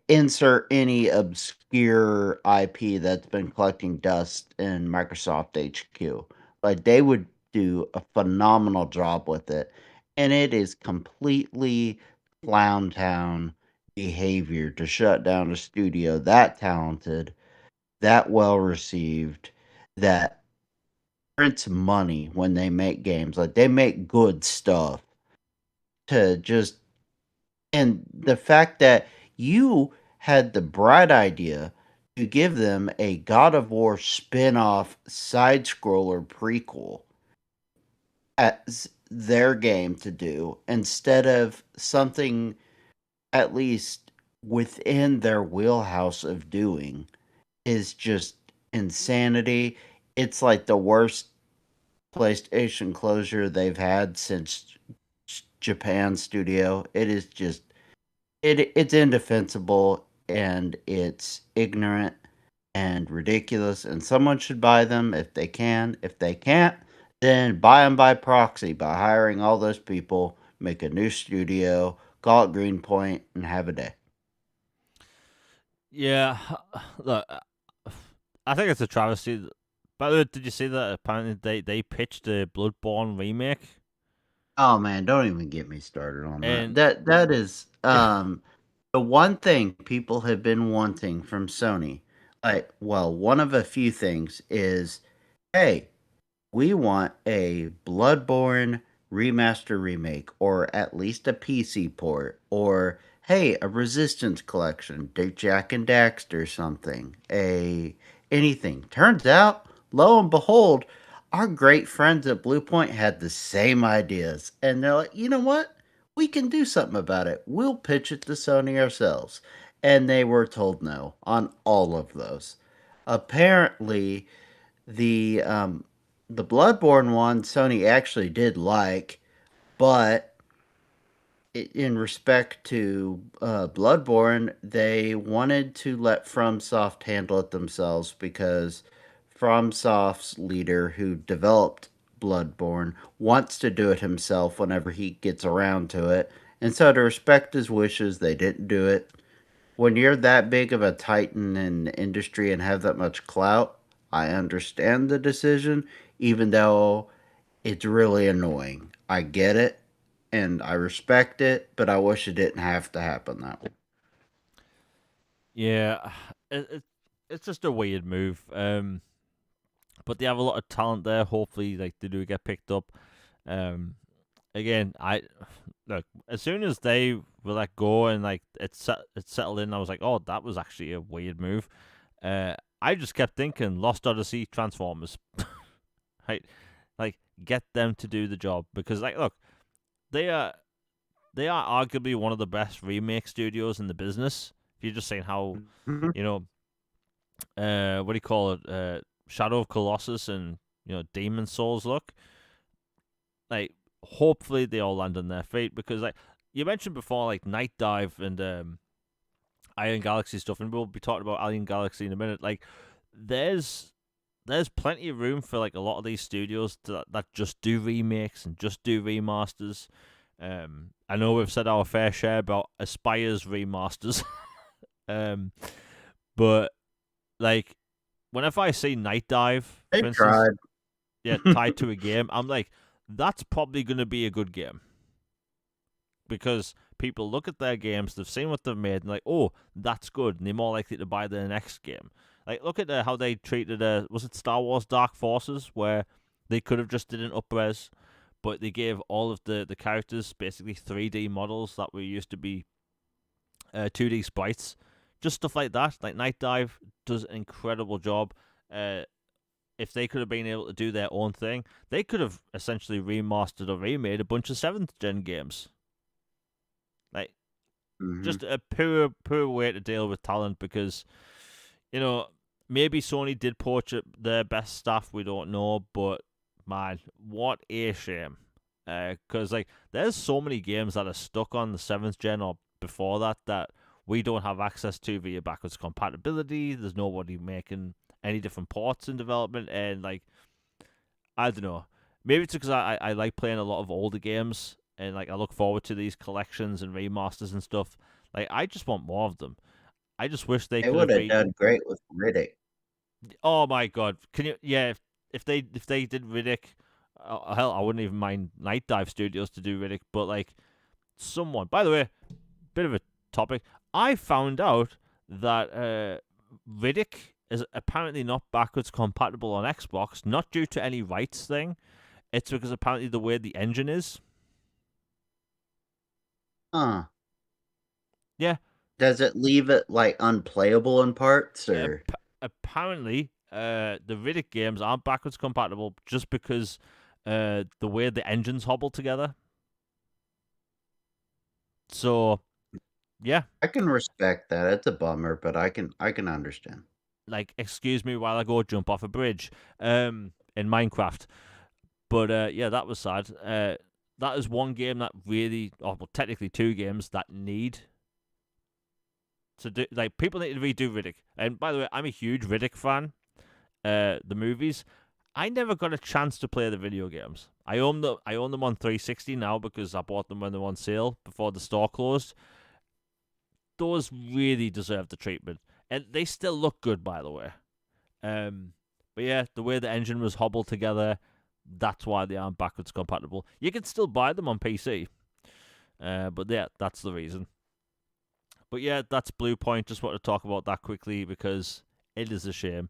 insert any obscure IP that's been collecting dust in Microsoft HQ. Like they would do a phenomenal job with it. And it is completely clown town behavior to shut down a studio that talented, that well received, that prints money when they make games. Like they make good stuff to just and the fact that you had the bright idea to give them a God of War spin-off side scroller prequel as their game to do instead of something at least within their wheelhouse of doing is just insanity. It's like the worst PlayStation closure they've had since Japan Studio. It is just it's indefensible and it's ignorant and ridiculous and someone should buy them if they can. If they can't, then buy them by proxy by hiring all those people, make a new studio, call it Greenpoint, and have a day. Yeah, look, I think it's a travesty. By the way, did you see that apparently they pitched a Bloodborne remake? Oh man, don't even get me started on that. And That is the one thing people have been wanting from Sony. Like, well, one of a few things is, hey, we want a Bloodborne remaster remake, or at least a PC port, or hey, a Resistance collection, Jack and Daxter something, a anything. Turns out, lo and behold, our great friends at Bluepoint had the same ideas, and they're like, you know what? We can do something about it. We'll pitch it to Sony ourselves. And they were told no on all of those. Apparently, the the Bloodborne one Sony actually did like, but in respect to Bloodborne, they wanted to let FromSoft handle it themselves because FromSoft's leader who developed Bloodborne wants to do it himself whenever he gets around to it. And so to respect his wishes, they didn't do it. When you're that big of a titan in the industry and have that much clout, I understand the decision, even though it's really annoying. I get it and I respect it, but I wish it didn't have to happen that way. yeah, it's just a weird move. But they have a lot of talent there. Hopefully, like they do get picked up. Um, again, I look as soon as they were let go and like it settled in. I was like, oh, that was actually a weird move. I just kept thinking Lost Odyssey, Transformers, right? Like get them to do the job because like look, they are they are arguably one of the best remake studios in the business. If you're just saying how Mhm. you know, what do you call it? Shadow of Colossus and Demon Souls look like. Hopefully they all land on their feet because like you mentioned before, like Night Dive and Iron Galaxy stuff, and we'll be talking about Alien Galaxy in a minute. Like there's plenty of room for like a lot of these studios that just do remakes and just do remasters. I know we've said our fair share about Aspire's remasters, um, but like whenever I see Night Dive, They for instance, tried. yeah, tied to a game, I'm like, that's probably going to be a good game because people look at their games, they've seen what they've made, and like, oh, that's good, and they're more likely to buy their next game. Like, look at how they treated was it Star Wars Dark Forces, where they could have just did an up-res, but they gave all of the characters basically 3D models that were used to be 2D sprites, just stuff like that. Like Night Dive does an incredible job. If they could have been able to do their own thing, they could have essentially remastered or remade a bunch of 7th gen games. Like, just a poor way to deal with talent, because, maybe Sony did poach their best staff, we don't know, but man, what a shame. Because, there's so many games that are stuck on the 7th gen or before that we don't have access to via backwards compatibility. There's nobody making any different ports in development, and, I don't know. Maybe it's because I like playing a lot of older games, and, I look forward to these collections and remasters and stuff. I just want more of them. I just wish they could have would have been. done great with Riddick. Oh my god! Can you? Yeah, if they did Riddick, hell, I wouldn't even mind Night Dive Studios to do Riddick. But someone, by the way, bit of a topic. I found out that Riddick is apparently not backwards compatible on Xbox, not due to any rights thing. It's because apparently the way the engine is. Huh. Yeah. Does it leave it unplayable in parts, or? Apparently, the Riddick games aren't backwards compatible just because the way the engines hobble together. So, yeah. I can respect that. It's a bummer, but I can understand. Excuse me while I go jump off a bridge in Minecraft. But yeah, that was sad. That is one game that really, technically 2 games that need to do. People need to redo Riddick. And by the way, I'm a huge Riddick fan. The movies, I never got a chance to play the video games. I own them on 360 now because I bought them when they were on sale before the store closed. Those really deserve the treatment, and they still look good, by the way. But yeah, the way the engine was hobbled together, that's why they aren't backwards compatible. You can still buy them on PC, but yeah, that's the reason. But yeah, that's Bluepoint. Just want to talk about that quickly because it is a shame.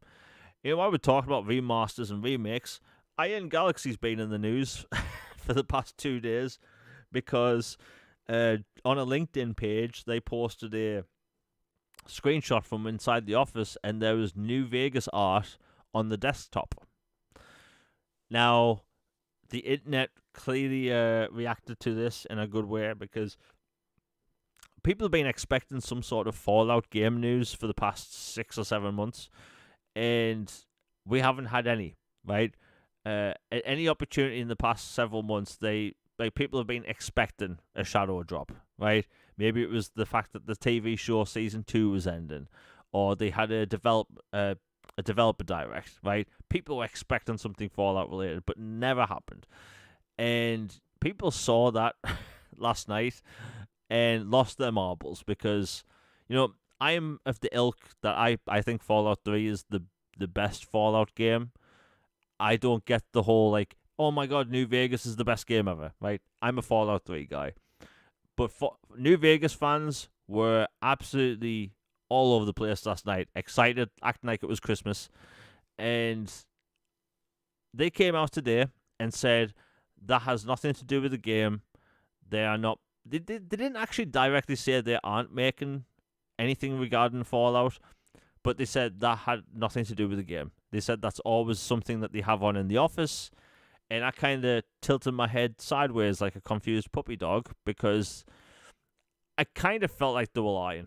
While we're talking about remasters and remakes, Iron Galaxy's been in the news for the past 2 days because on a LinkedIn page, they posted a screenshot from inside the office, and there was New Vegas art on the desktop. Now, the internet clearly reacted to this in a good way because people have been expecting some sort of Fallout game news for the past 6 or 7 months, and we haven't had any, right? Any opportunity in the past several months, people have been expecting a shadow drop, right? Maybe it was the fact that the TV show season 2 was ending, or they had a developer direct, right? People were expecting something Fallout related, but never happened. And people saw that last night and lost their marbles because, I am of the ilk that I think Fallout 3 is the best Fallout game. I don't get the whole oh my god, New Vegas is the best game ever, right? I'm a Fallout 3 guy. But New Vegas fans were absolutely all over the place last night, excited, acting like it was Christmas. And they came out today and said that has nothing to do with the game. They are not. They didn't actually directly say they aren't making anything regarding Fallout, but they said that had nothing to do with the game. They said that's always something that they have on in the office. And I kind of tilted my head sideways like a confused puppy dog because I kind of felt like they were lying.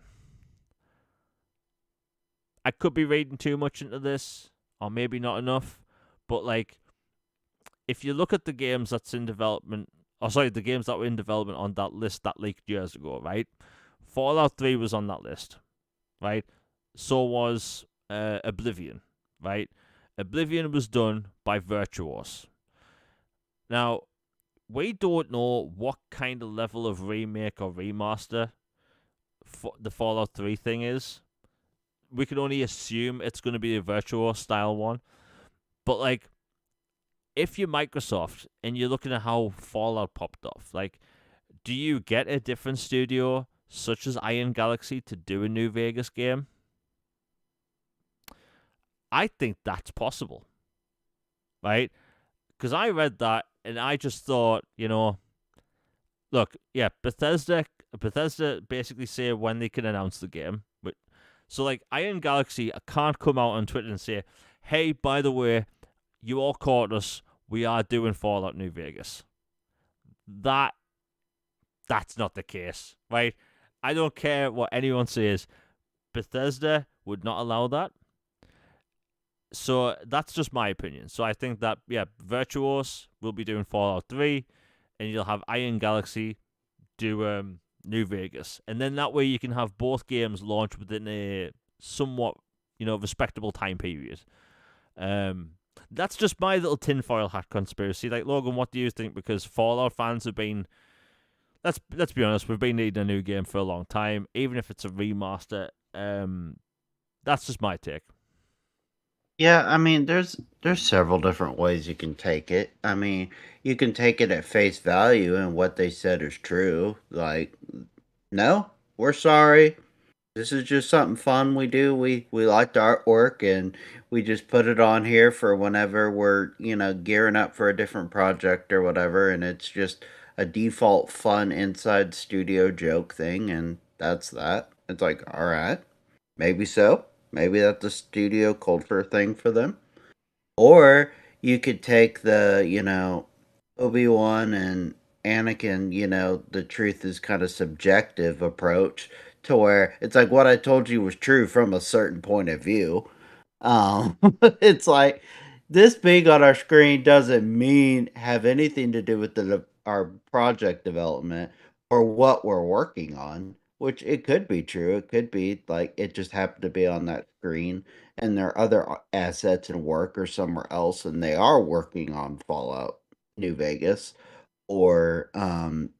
I could be reading too much into this, or maybe not enough, but if you look at the games that's in development, the games that were in development on that list that leaked years ago, right? Fallout 3 was on that list, right? So was Oblivion, right? Oblivion was done by Virtuos. Now, we don't know what kind of level of remake or remaster the Fallout 3 thing is. We can only assume it's going to be a Virtuos style one. But, if you're Microsoft and you're looking at how Fallout popped off, do you get a different studio such as Iron Galaxy to do a New Vegas game? I think that's possible, right? Because I read that and I just thought, look, yeah, Bethesda basically say when they can announce the game. But so like Iron Galaxy can't come out on Twitter and say, "Hey, by the way, you all caught us. We are doing Fallout New Vegas." That's not the case, right? I don't care what anyone says. Bethesda would not allow that. So that's just my opinion. So I think that Virtuos will be doing Fallout 3, and you'll have Iron Galaxy do New Vegas, and then that way you can have both games launch within a somewhat respectable time period. That's just my little tinfoil hat conspiracy. Like, Logan, what do you think? Because Fallout fans have been, let's be honest, we've been needing a new game for a long time, even if it's a remaster. That's just my take. Yeah, I mean, there's several different ways you can take it. I mean, you can take it at face value and what they said is true. Like, no, we're sorry. This is just something fun we do. We like the artwork and we just put it on here for whenever we're, gearing up for a different project or whatever, and it's just a default fun inside studio joke thing, and that's that. It's like, all right, maybe so. Maybe that's a studio culture thing for them. Or you could take the, Obi-Wan and Anakin, the truth is kind of subjective approach to where it's like what I told you was true from a certain point of view. It's like this being on our screen doesn't mean have anything to do with our project development or what we're working on, which it could be true. It could be like it just happened to be on that screen and their other assets and work are somewhere else and they are working on Fallout New Vegas or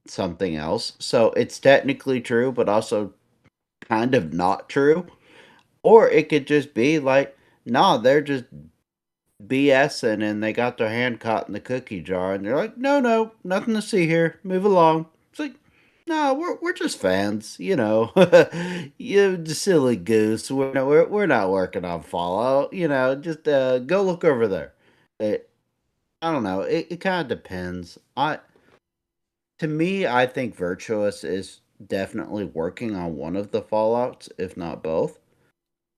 something else. So it's technically true, but also kind of not true. Or it could just be like, nah, they're just BSing and they got their hand caught in the cookie jar and they're like, no, no, nothing to see here. Move along. It's like, no, we're just fans, you silly goose. We're not working on Fallout, just go look over there. It, I don't know. It kind of depends. To me, I think Virtuous is definitely working on one of the Fallouts, if not both.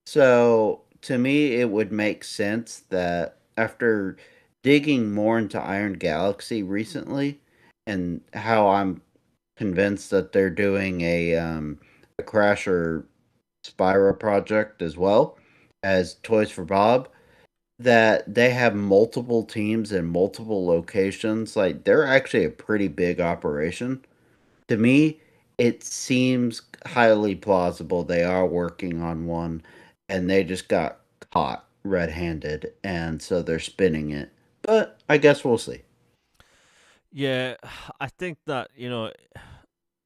So to me, it would make sense that after digging more into Iron Galaxy recently, and how I'm convinced that they're doing a Crasher Spyro project as well as Toys for Bob, that they have multiple teams in multiple locations. Like they're actually a pretty big operation. To me, it seems highly plausible they are working on one and they just got caught red-handed and so they're spinning it. But I guess we'll see. Yeah, I think that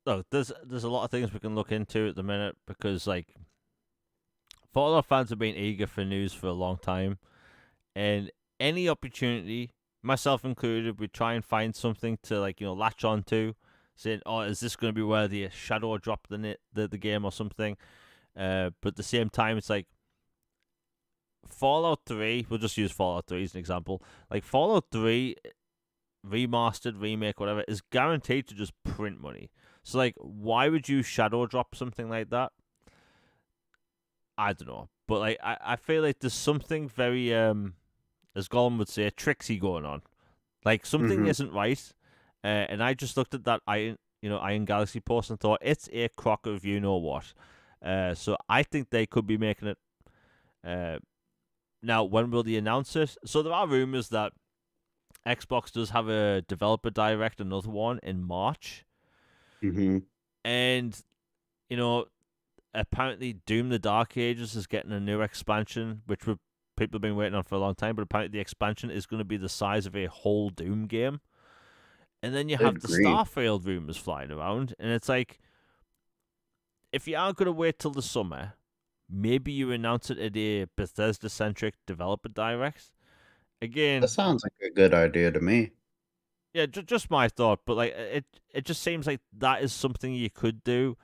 look, there's a lot of things we can look into at the minute because like Fallout fans have been eager for news for a long time, and any opportunity, myself included, we try and find something to latch onto, saying, "Oh, is this going to be where the shadow drop the game or something?" But at the same time, it's like Fallout 3. We'll just use Fallout 3 as an example. Like Fallout 3 remastered, remake, whatever, is guaranteed to just print money. So like, why would you shadow drop something like that? I don't know, but like I feel like there's something very as Gollum would say, tricksy going on. Like something Hmm. isn't right. And I just looked at that Iron Galaxy post and thought it's a crock of you know what. So I think they could be making it. Now, when will they announce it? So there are rumors that Xbox does have a developer direct, another one in March, Hmm. and you know apparently Doom: The Dark Ages is getting a new expansion, which people have been waiting on for a long time. But apparently, the expansion is going to be the size of a whole Doom game. And then you have Good the grief. Starfield rumors flying around, and it's like, if you are going to wait till the summer, maybe you announce it at a Bethesda-centric developer direct. That Again, sounds like a good idea to me. yeah, just my thought, but like it just seems like that is something you could do.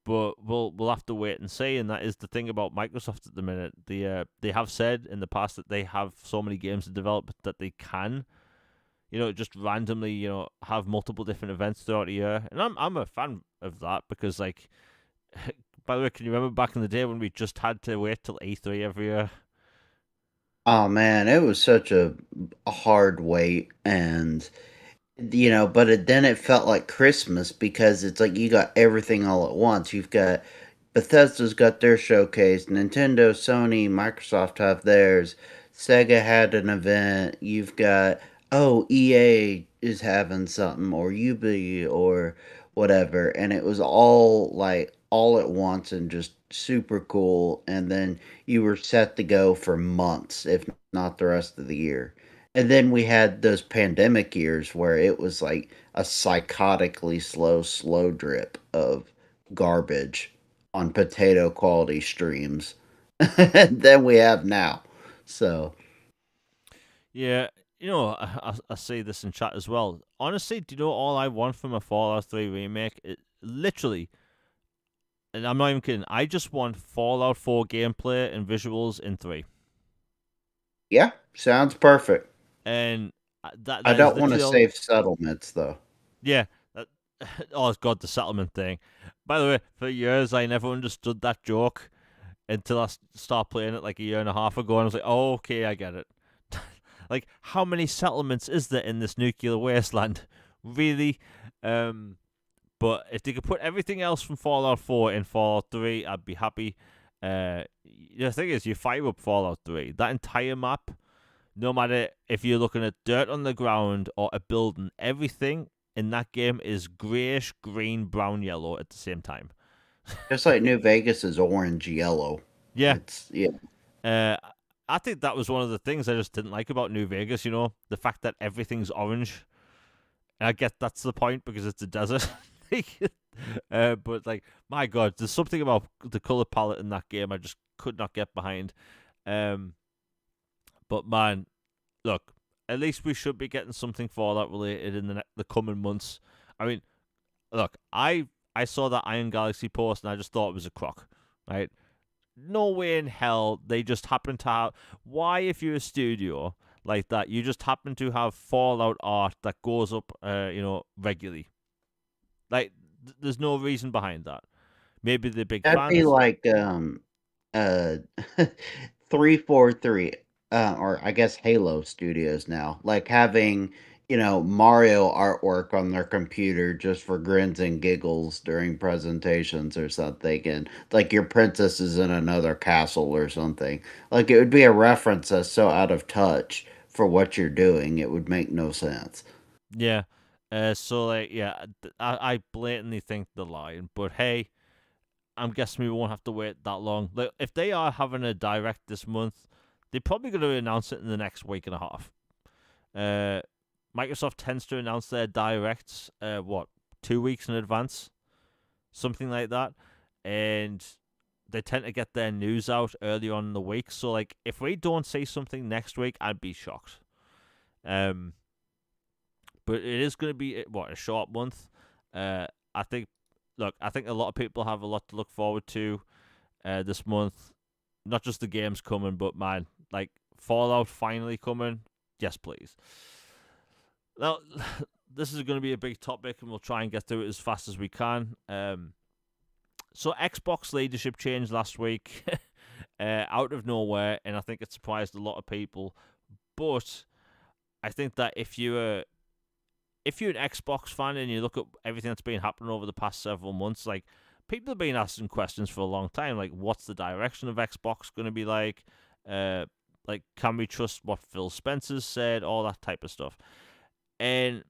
But we'll have to wait and see. And that is the thing about Microsoft at the minute. They have said in the past that they have so many games to develop that they can, just randomly, have multiple different events throughout the year. And I'm a fan of that because, like, by the way, can you remember back in the day when we just had to wait till E3 every year? Oh man, it was such a hard wait, and but then it felt like Christmas because it's like you got everything all at once. You've got Bethesda's got their showcase, Nintendo, Sony, Microsoft have theirs, Sega had an event. You've got EA is having something, or Ubi, or whatever, and it was all like all at once and just super cool. And then you were set to go for months, if not the rest of the year. And then we had those pandemic years where it was like a psychotically slow drip of garbage on potato quality streams than we have now. So, Yeah, I say this in chat as well. Honestly, do you know all I want from a Fallout 3 remake? Literally, and I'm not even kidding. I just want Fallout 4 gameplay and visuals in 3. yeah, sounds perfect. And I that is don't want to literally all. save settlements though. Yeah. That, oh God, the settlement thing. By the way, for years I never understood that joke until I started playing it like a year and a half ago, and I was like, oh, okay, I get it. Like, how many settlements is there in this nuclear wasteland? Really? But if they could put everything else from Fallout 4 in Fallout 3, I'd be happy. The thing is, you fire up Fallout 3, that entire map, no matter if you're looking at dirt on the ground or a building, everything in that game is grayish, green, brown, yellow at the same time. Just like New Vegas is orange yellow. Yeah. Yeah. I think that was one of the things I just didn't like about New Vegas, the fact that everything's orange. And I get that's the point because it's a desert. But, like, my God, there's something about the color palette in that game I just could not get behind. But, man, look, at least we should be getting something Fallout related in the coming months. I mean, look, I saw that Iron Galaxy post and I just thought it was a crock, right? No way in hell they just happen to have. Why, if you're a studio like that, you just happen to have Fallout art that goes up, regularly? Like, there's no reason behind that. Maybe they're big That'd be fans. like uh 343 or I guess Halo Studios now. Like having, Mario artwork on their computer just for grins and giggles during presentations or something, and like your princess is in another castle or something. Like it would be a reference that's so out of touch for what you're doing, it would make no sense. Yeah. So, like, yeah, I blatantly think they're lying. But hey, I'm guessing we won't have to wait that long. Like, if they are having a direct this month, they're probably going to announce it in the next week and a half. Microsoft tends to announce their directs, 2 weeks in advance, something like that, and they tend to get their news out early on in the week. So, like, if we don't see something next week, I'd be shocked. But it is going to be a short month. I think. Look, I think a lot of people have a lot to look forward to this month. Not just the games coming, but, man, like, Fallout finally coming. Yes, please. Now, this is going to be a big topic, and we'll try and get through it as fast as we can. So Xbox leadership changed last week out of nowhere, and I think it surprised a lot of people. But I think that if you're an Xbox fan and you look at everything that's been happening over the past several months, like, people have been asking questions for a long time, like, what's the direction of Xbox going to be like? Like, can we trust what Phil Spencer's said? All that type of stuff. And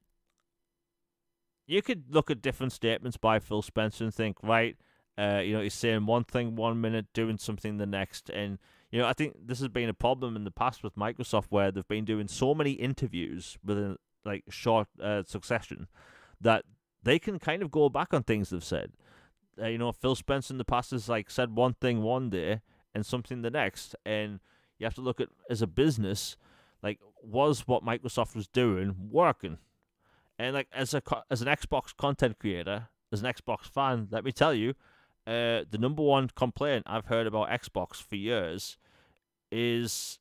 you could look at different statements by Phil Spencer and think, right, he's saying one thing 1 minute, doing something the next. And, I think this has been a problem in the past with Microsoft where they've been doing so many interviews within, like, short succession that they can kind of go back on things they've said. Phil Spencer in the past has, like, said one thing one day and something the next. And you have to look at, as a business, like, was what Microsoft was doing working? And, like, as an Xbox content creator, as an Xbox fan, let me tell you, the number one complaint I've heard about Xbox for years is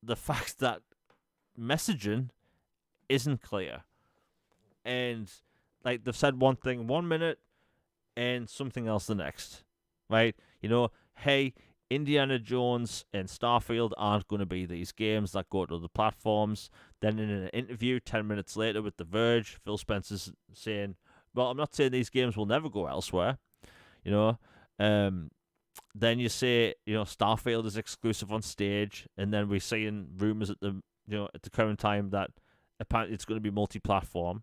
the fact that messaging isn't clear. And like they've said one thing 1 minute and something else the next. Right? Hey, Indiana Jones and Starfield aren't going to be these games that go to other platforms. Then in an interview 10 minutes later with The Verge, Phil Spencer's saying, well, I'm not saying these games will never go elsewhere. Then you say, Starfield is exclusive on stage, and then we're seeing rumors at the current time that apparently it's going to be multi-platform.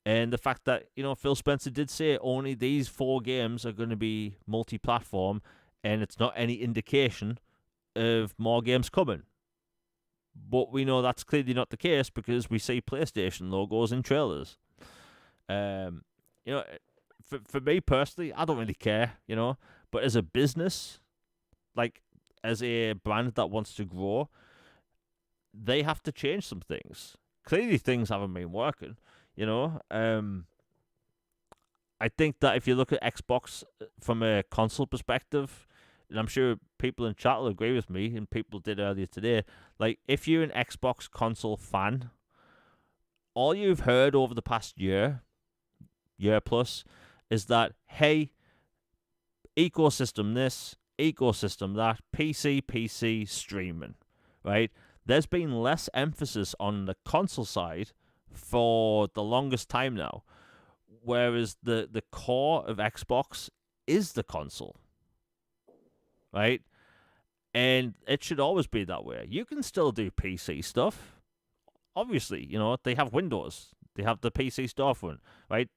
And the fact that, Phil Spencer did say only these 4 games are going to be multi-platform, and it's not any indication of more games coming. But we know that's clearly not the case because we see PlayStation logos in trailers. For me personally, I don't really care, But as a business, like as a brand that wants to grow, they have to change some things. Clearly things haven't been working, I think that if you look at Xbox from a console perspective, and I'm sure people in chat will agree with me, and people did earlier today, like if you're an Xbox console fan, all you've heard over the past year plus, is that, hey, ecosystem this, ecosystem that, PC, streaming, right? There's been less emphasis on the console side for the longest time now, whereas the core of Xbox is the console, right? And it should always be that way. You can still do PC stuff. Obviously, they have Windows. They have the PC storefront, right?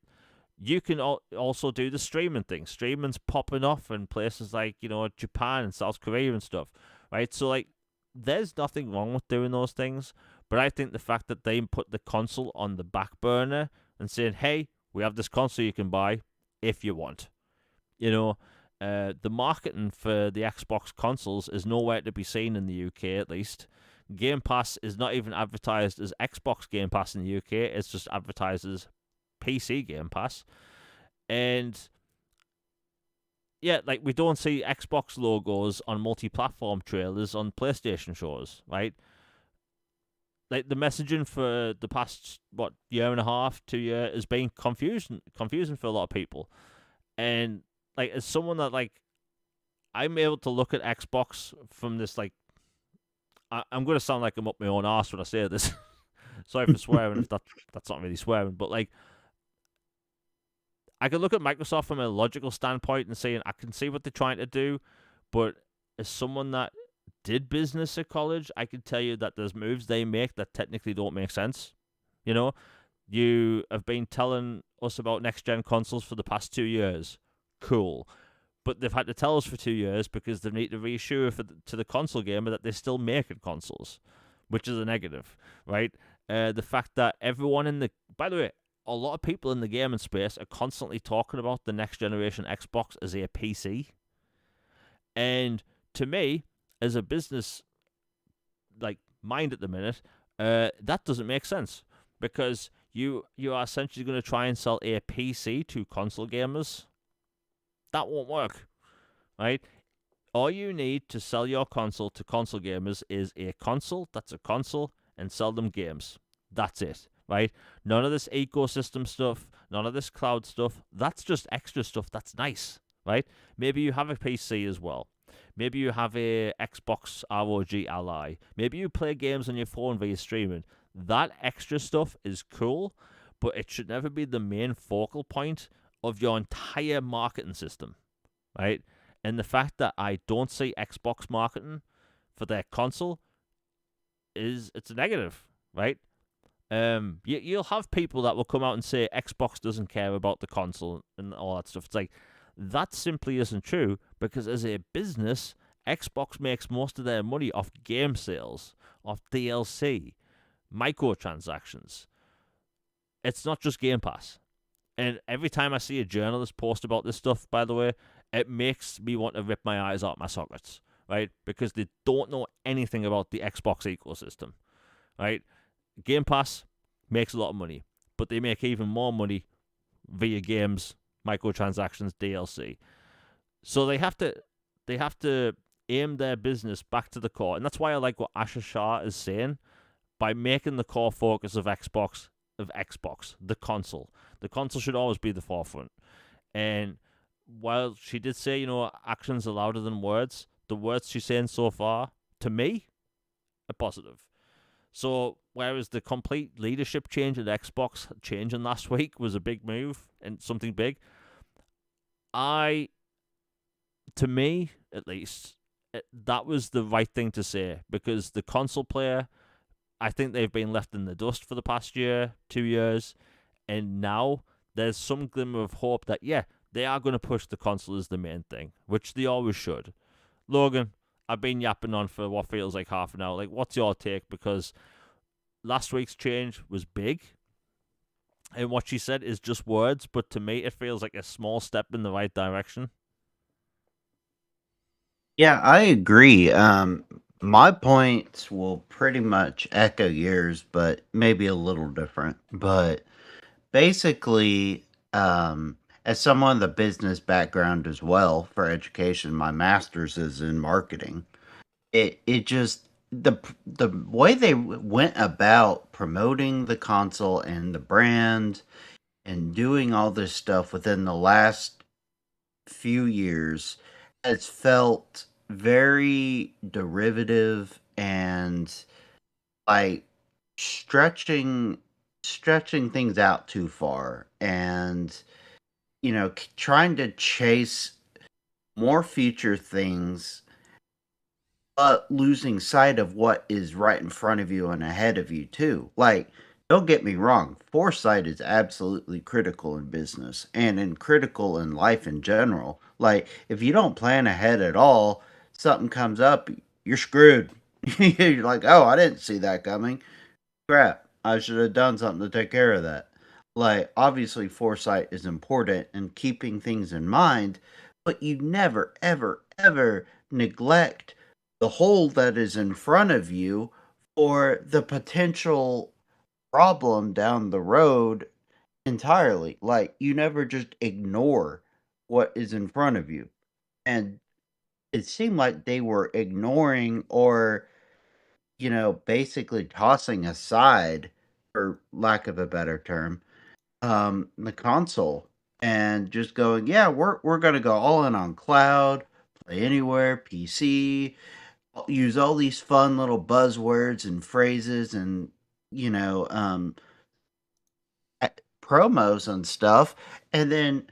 You can also do the streaming thing. Streaming's popping off in places like, Japan and South Korea and stuff, right? So, like, there's nothing wrong with doing those things, but I think the fact that they put the console on the back burner and saying, hey, we have this console you can buy if you want. The marketing for the Xbox consoles is nowhere to be seen in the UK, at least. Game Pass is not even advertised as Xbox Game Pass in the UK. It's just advertised as PC Game Pass. And yeah, like we don't see Xbox logos on multi-platform trailers on PlayStation shows, right? Like the messaging for the past year and a half, 2 years has been confusing for a lot of people. And like as someone that like I'm able to look at Xbox from this like I'm going to sound like I'm up my own arse when I say this. Sorry for swearing if that's not really swearing, but like I can look at Microsoft from a logical standpoint and saying I can see what they're trying to do, but as someone that did business at college, I can tell you that there's moves they make that technically don't make sense. You have been telling us about next-gen consoles for the past 2 years. Cool. But they've had to tell us for 2 years because they need to reassure to the console gamer that they're still making consoles, which is a negative, right? The fact that by the way, a lot of people in the gaming space are constantly talking about the next generation Xbox as a PC. And to me, as a business like mind at the minute, that doesn't make sense because you are essentially going to try and sell a PC to console gamers. That won't work, right? All you need to sell your console to console gamers is a console that's a console and sell them games. That's it, right? None of this ecosystem stuff, none of this cloud stuff. That's just extra stuff that's nice, right? Maybe you have a PC as well. Maybe you have a Xbox ROG Ally. Maybe you play games on your phone via streaming. That extra stuff is cool, but it should never be the main focal point of your entire marketing system, right? And the fact that I don't see Xbox marketing for their console it's a negative, right? You'll have people that will come out and say Xbox doesn't care about the console and all that stuff. It's like, that simply isn't true because as a business, Xbox makes most of their money off game sales, off DLC, microtransactions. It's not just Game Pass. And every time I see a journalist post about this stuff, by the way, it makes me want to rip my eyes out my sockets, right? Because they don't know anything about the Xbox ecosystem, right? Game Pass makes a lot of money, but they make even more money via games, microtransactions, DLC. So they have to aim their business back to the core, and that's why I like what Asher Shah is saying by making the core focus of Xbox the console. The console should always be the forefront. And while she did say, actions are louder than words, the words she's saying so far, to me, are positive. So whereas the complete leadership change at Xbox changing last week was a big move and something big, I, to me at least, that was the right thing to say because the console player, I think they've been left in the dust for the past year, 2 years, and now there's some glimmer of hope that they are going to push the console as the main thing, which they always should. Logan, I've been yapping on for what feels like half an hour. Like, what's your take? Because last week's change was big, and what she said is just words, but to me, it feels like a small step in the right direction. Yeah, I agree. My points will pretty much echo yours, but maybe a little different. But basically, as someone with a business background as well for education, my master's is in marketing. It just the way they went about promoting the console and the brand and doing all this stuff within the last few years has felt very derivative and like stretching stretching things out too far and trying to chase more future things but losing sight of what is right in front of you and ahead of you too. Like, don't get me wrong, foresight is absolutely critical in business and in critical in life in general. Like, if you don't plan ahead at all, something comes up, you're screwed. You're like, oh, I didn't see that coming. Crap, I should have done something to take care of that. Like, obviously, foresight is important and keeping things in mind, but you never, ever, ever neglect the hole that is in front of you or the potential problem down the road entirely. Like, you never just ignore what is in front of you. And it seemed like they were ignoring or basically tossing aside, for lack of a better term, the console and just going, yeah, we're gonna go all in on cloud, play anywhere, PC, use all these fun little buzzwords and phrases and you know um promos and stuff, and then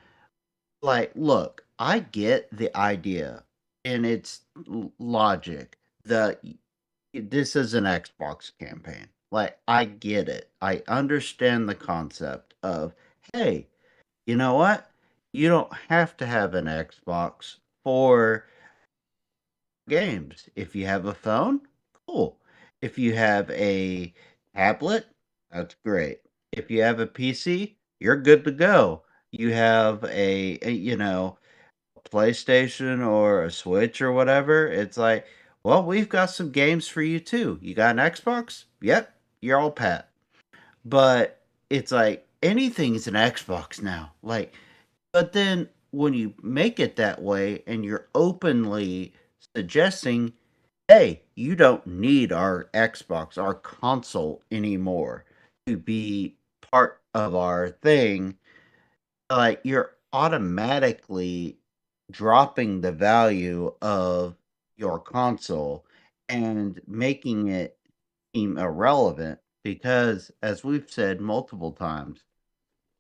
like, look, I get the idea and its logic. The This is an Xbox campaign. Like, I get it. I understand the concept of, hey, you know what? You don't have to have an Xbox for games. If you have a phone, cool. If you have a tablet, that's great. If you have a PC, you're good to go. You have a PlayStation or a Switch or whatever, it's like, well, we've got some games for you too. You got an Xbox? Yep, you're all pat. But it's like anything's an Xbox now. Like, but then when you make it that way and you're openly suggesting, hey, you don't need our Xbox, our console anymore to be part of our thing, like you're automatically dropping the value of your console and making it seem irrelevant because as we've said multiple times,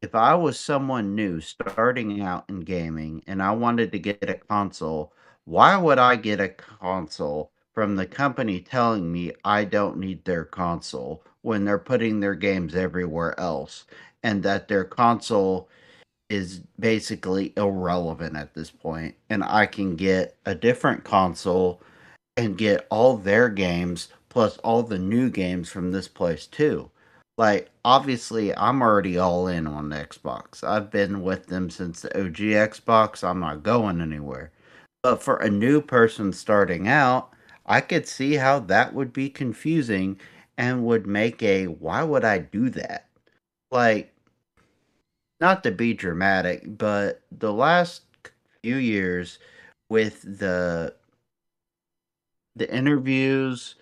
if I was someone new starting out in gaming and I wanted to get a console, why would I get a console from the company telling me I don't need their console when they're putting their games everywhere else and that their console is basically irrelevant at this point, and I can get a different console and get all their games plus all the new games from this place too. Like, obviously, I'm already all in on the Xbox. I've been with them since the OG Xbox. I'm not going anywhere. But for a new person starting out, I could see how that would be confusing and would make a why would I do that? Like, not to be dramatic, but the last few years, with the interviews,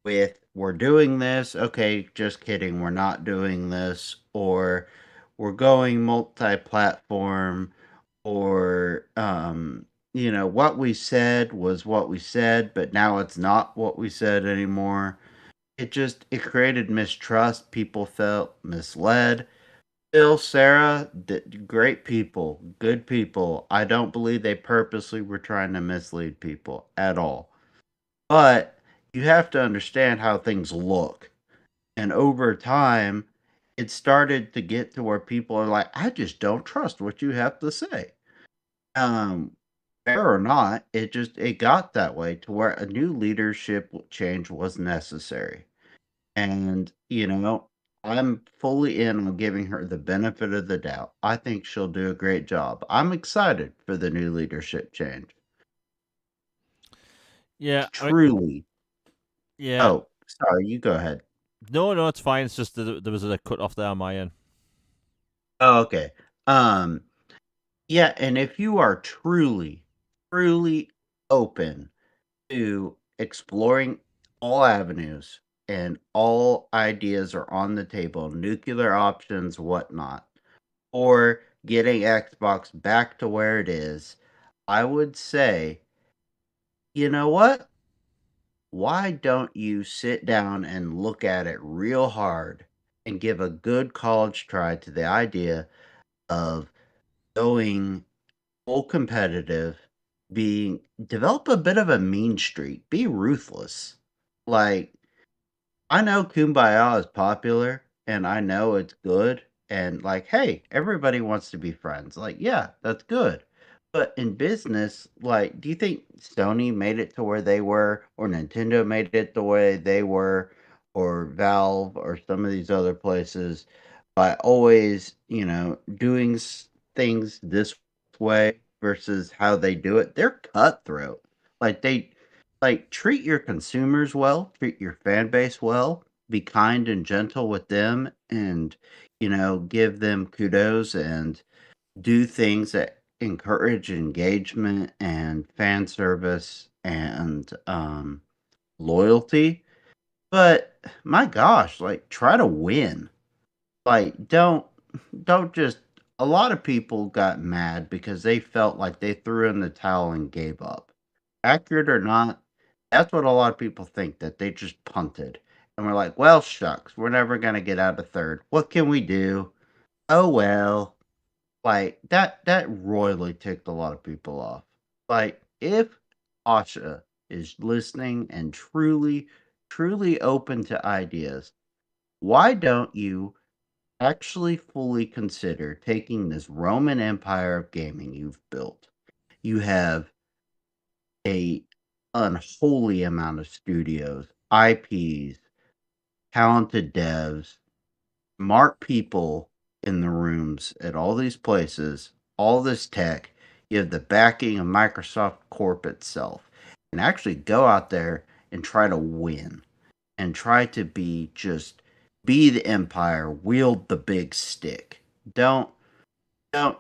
with we're doing this, okay, just kidding, we're not doing this, or we're going multi-platform, or what we said was what we said, but now it's not what we said anymore. It created mistrust. People felt misled. Bill, Sarah, great people, good people. I don't believe they purposely were trying to mislead people at all. But you have to understand how things look. And over time, it started to get to where people are like, I just don't trust what you have to say. Um, Fair or not, it got that way to where a new leadership change was necessary. And, I'm fully in on giving her the benefit of the doubt. I think she'll do a great job. I'm excited for the new leadership change. Yeah, I mean, Truly. yeah. Oh, sorry, you go ahead. No, no, it's fine. It's just that there was a cut off there on my end. Oh, okay. Um, yeah, and if you are truly, truly open to exploring all avenues and all ideas are on the table, nuclear options, whatnot, or getting Xbox back to where it is, I would say, you know what? Why don't you sit down and look at it real hard and give a good college try to the idea of going full competitive, being develop a bit of a mean streak, be ruthless. Like I know Kumbaya is popular and I know it's good and like, hey, everybody wants to be friends. Like, yeah, that's good. But in business, like, do you think Sony made it to where they were, or Nintendo made it the way they were, or Valve, or some of these other places by always, doing things this way versus how they do it? They're cutthroat. Like, treat your consumers well, treat your fan base well, be kind and gentle with them, and give them kudos and do things that encourage engagement and fan service and loyalty. But my gosh, like try to win. Like don't just a lot of people got mad because they felt like they threw in the towel and gave up. Accurate or not, that's what a lot of people think, that they just punted. And we're like, well, shucks, we're never going to get out of third. What can we do? Oh, well. Like, that royally ticked a lot of people off. Like, if Asha is listening and truly, truly open to ideas, why don't you actually fully consider taking this Roman Empire of gaming you've built? You have a unholy amount of studios, IPs, talented devs, smart people in the rooms at all these places, all this tech. You have the backing of Microsoft Corp itself, and actually go out there and try to win and try to be the empire, wield the big stick. Don't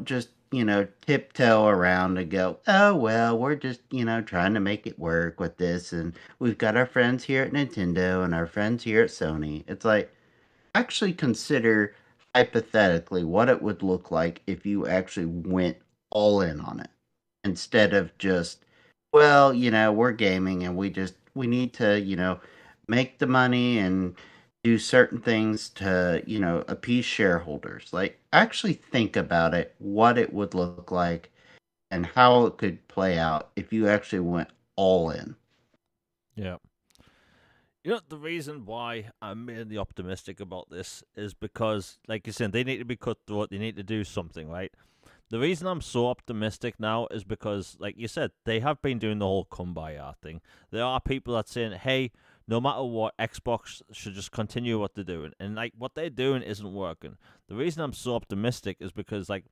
just, tiptoe around and go, oh, well, we're just, trying to make it work with this. And we've got our friends here at Nintendo and our friends here at Sony. It's like, actually consider hypothetically what it would look like if you actually went all in on it instead of just, well, we're gaming and we need to, make the money and do certain things to, appease shareholders. Like, actually think about it, what it would look like, and how it could play out if you actually went all in. Yeah. The reason why I'm mainly optimistic about this is because, like you said, they need to be cutthroat. They need to do something, right? The reason I'm so optimistic now is because, like you said, they have been doing the whole kumbaya thing. There are people that saying, "Hey, no matter what, Xbox should just continue what they're doing," and like what they're doing isn't working. The reason I'm so optimistic is because, like,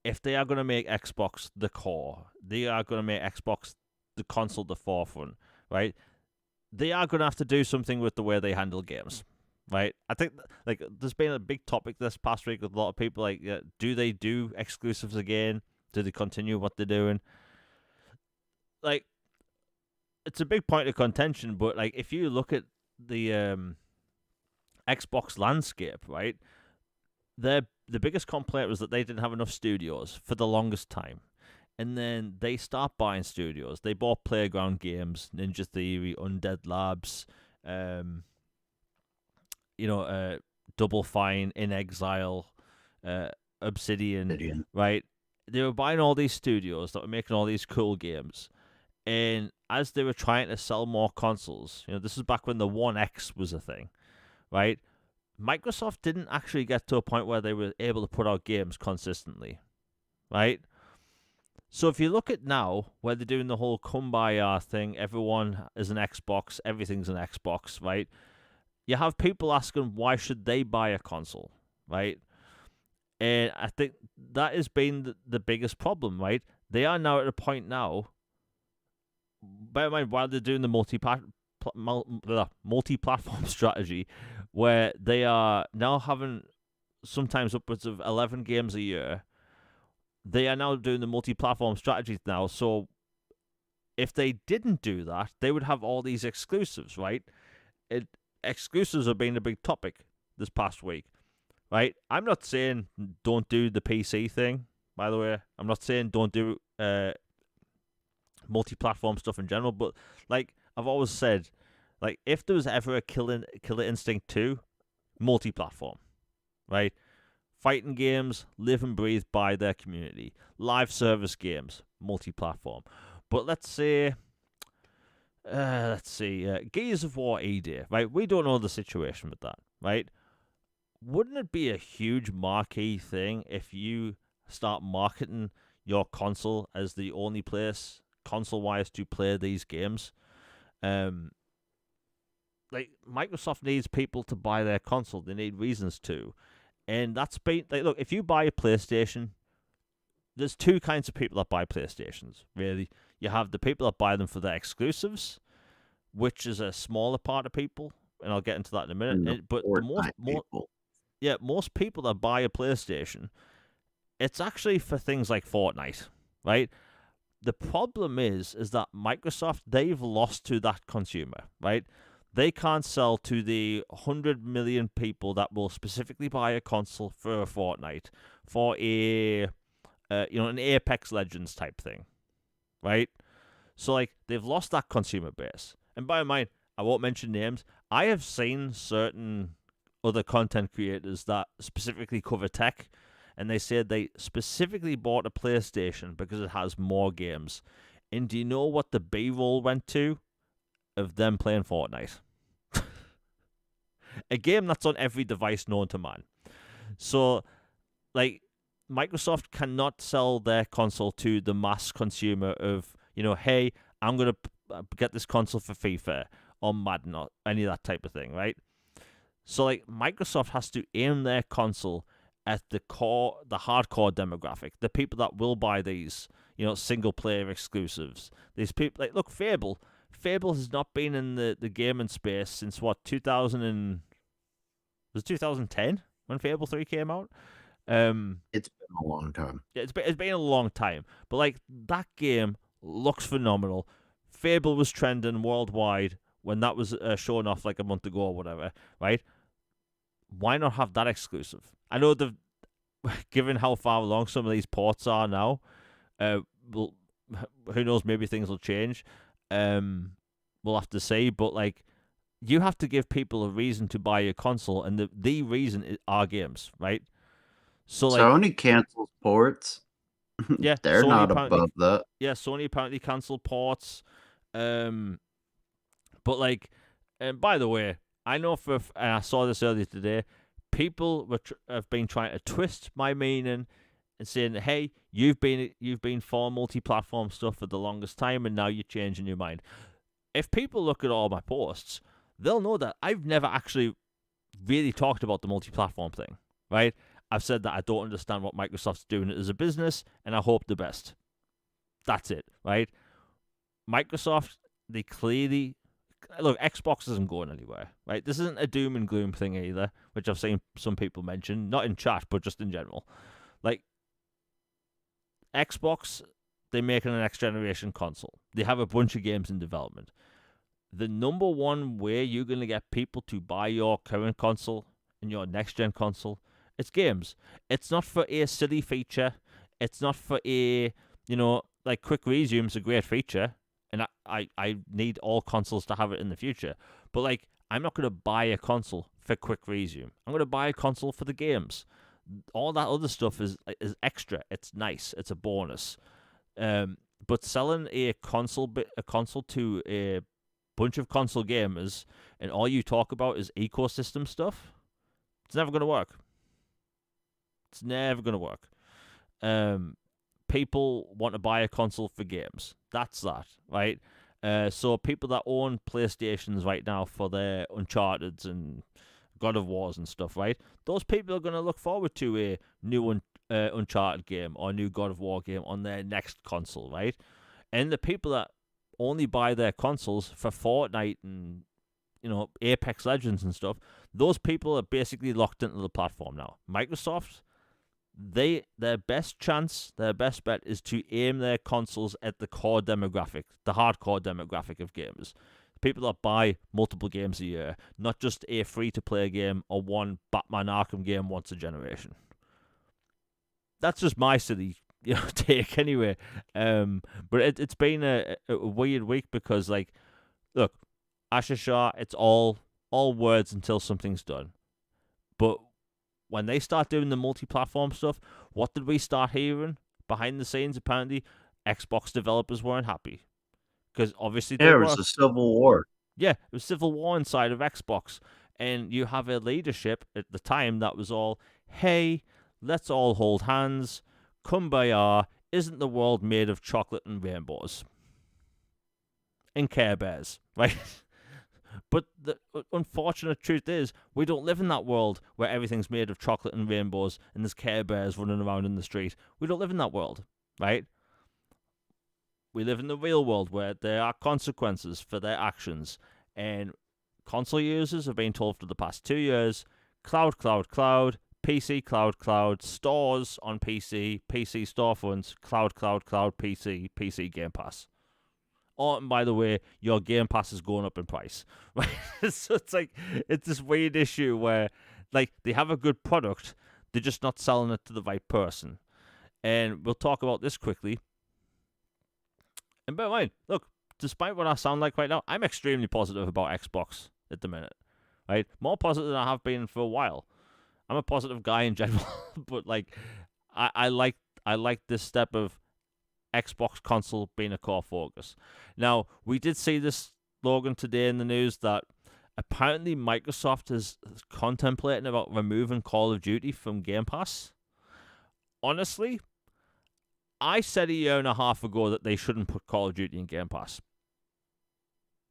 if they are going to make Xbox the core, they are going to make Xbox the console the forefront, right? They are going to have to do something with the way they handle games, right? I think like there's been a big topic this past week with a lot of people like, do they do exclusives again? Do they continue what they're doing? like, it's a big point of contention, but like if you look at the Xbox landscape, right, the biggest complaint was that they didn't have enough studios for the longest time. And then they start buying studios. They bought Playground Games, Ninja Theory, Undead Labs, Double Fine, In Exile, Obsidian, Obsidian. right? They were buying all these studios that were making all these cool games. And as they were trying to sell more consoles, this is back when the One X was a thing, right? Microsoft didn't actually get to a point where they were able to put out games consistently, right? So if you look at now, where they're doing the whole kumbaya thing, everyone is an Xbox, everything's an Xbox, right? You have people asking why should they buy a console, right? And I think that has been the biggest problem, right? They are now at a point now, bear in mind, while they're doing the multi-platform strategy, where they are now having sometimes upwards of 11 games a year, they are now doing the multi-platform strategies now. So if they didn't do that, they would have all these exclusives, right? Exclusives have been a big topic this past week, right? I'm not saying don't do the PC thing, by the way. I'm not saying don't do multi-platform stuff in general, but like I've always said, like if there was ever a Killer Instinct 2, multi-platform, right? Fighting games live and breathe by their community. Live service games, multi-platform. But let's see, Gears of War ED, right? We don't know the situation with that, right? Wouldn't it be a huge marquee thing if you start marketing your console as the only place, console-wise, to play these games? Like Microsoft needs people to buy their console. They need reasons to. And that's been like, look, if you buy a PlayStation, there's two kinds of people that buy PlayStations, really. You have the people that buy them for their exclusives, which is a smaller part of people, and I'll get into that in a minute. But most people that buy a PlayStation, it's actually for things like Fortnite, right? The problem is that Microsoft, they've lost to that consumer, right? They can't sell to the 100 million people that will specifically buy a console for a Fortnite, for an Apex Legends type thing, right? So like they've lost that consumer base. And by mind, I won't mention names. I have seen certain other content creators that specifically cover tech, and they said they specifically bought a PlayStation because it has more games. And do you know what the B-roll went to? Of them playing Fortnite. A game that's on every device known to man. So, like, Microsoft cannot sell their console to the mass consumer of, hey, I'm going to get this console for FIFA or Madden or any of that type of thing, right? So, like, Microsoft has to aim their console at the hardcore demographic, the people that will buy these, single-player exclusives. These people, like, look, Fable has not been in the gaming space since what, 2010 when Fable 3 came out. It's been a long time. It's been a long time, but like that game looks phenomenal. Fable was trending worldwide when that was shown off like a month ago or whatever, right? Why not have that exclusive? I know given how far along some of these ports are now, who knows? Maybe things will change. We'll have to see, but like, you have to give people a reason to buy your console, and the reason are games, right? So like, Sony cancels ports. Yeah, they're Sony not above that. Yeah, Sony apparently cancelled ports. But like, and by the way, I know and I saw this earlier today. People have been trying to twist my meaning and saying, "Hey, you've been for multi-platform stuff for the longest time, and now you're changing your mind." If people look at all my posts, they'll know that I've never actually really talked about the multi-platform thing, right? I've said that I don't understand what Microsoft's doing as a business, and I hope the best. That's it, right? Microsoft, they clearly... Look, Xbox isn't going anywhere, right? This isn't a doom and gloom thing either, which I've seen some people mention, not in chat, but just in general. Like, Xbox, they're making a next generation console. They have a bunch of games in development. The number one way you're going to get people to buy your current console and your next gen console, it's games. It's not for a silly feature. It's not for a, like quick resume's a great feature, and I need all consoles to have it in the future. But like, I'm not going to buy a console for quick resume. I'm going to buy a console for the games. All that other stuff is extra. It's nice. It's a bonus. But selling a console to a bunch of console gamers, and all you talk about is ecosystem stuff, it's never going to work. It's never going to work. People want to buy a console for games. That's that, right? So people that own PlayStations right now for their Uncharted and God of Wars and stuff, right? Those people are going to look forward to a new Uncharted game or a new God of War game on their next console, right? And the people that only buy their consoles for Fortnite and, Apex Legends and stuff, those people are basically locked into the platform now. Microsoft, their best bet is to aim their consoles at the core demographic, the hardcore demographic of gamers. People that buy multiple games a year, not just a free-to-play game or one Batman Arkham game once a generation. That's just my silly, take anyway. But it's been a weird week because, like, look, Asher Shah, it's all words until something's done. But when they start doing the multi-platform stuff, what did we start hearing behind the scenes? Apparently, Xbox developers weren't happy. Because obviously there was a civil war. Yeah, it was civil war inside of Xbox. And you have a leadership at the time that was all, hey, let's all hold hands. Kumbaya, isn't the world made of chocolate and rainbows? And Care Bears, right? But the unfortunate truth is, we don't live in that world where everything's made of chocolate and rainbows and there's Care Bears running around in the street. We don't live in that world, right? We live in the real world where there are consequences for their actions. And console users have been told for the past 2 years, cloud, PC, cloud, stores on PC, PC storefronts, cloud, PC Game Pass. Oh, and by the way, your Game Pass is going up in price. Right? So it's this weird issue where, like, they have a good product, they're just not selling it to the right person. And we'll talk about this quickly. And bear in mind, look, despite what I sound like right now, I'm extremely positive about Xbox at the minute. Right? More positive than I have been for a while. I'm a positive guy in general, but like, I like this step of Xbox console being a core focus. Now, we did see this, Logan, today in the news that apparently Microsoft is contemplating about removing Call of Duty from Game Pass. Honestly, I said a year and a half ago that they shouldn't put Call of Duty in Game Pass.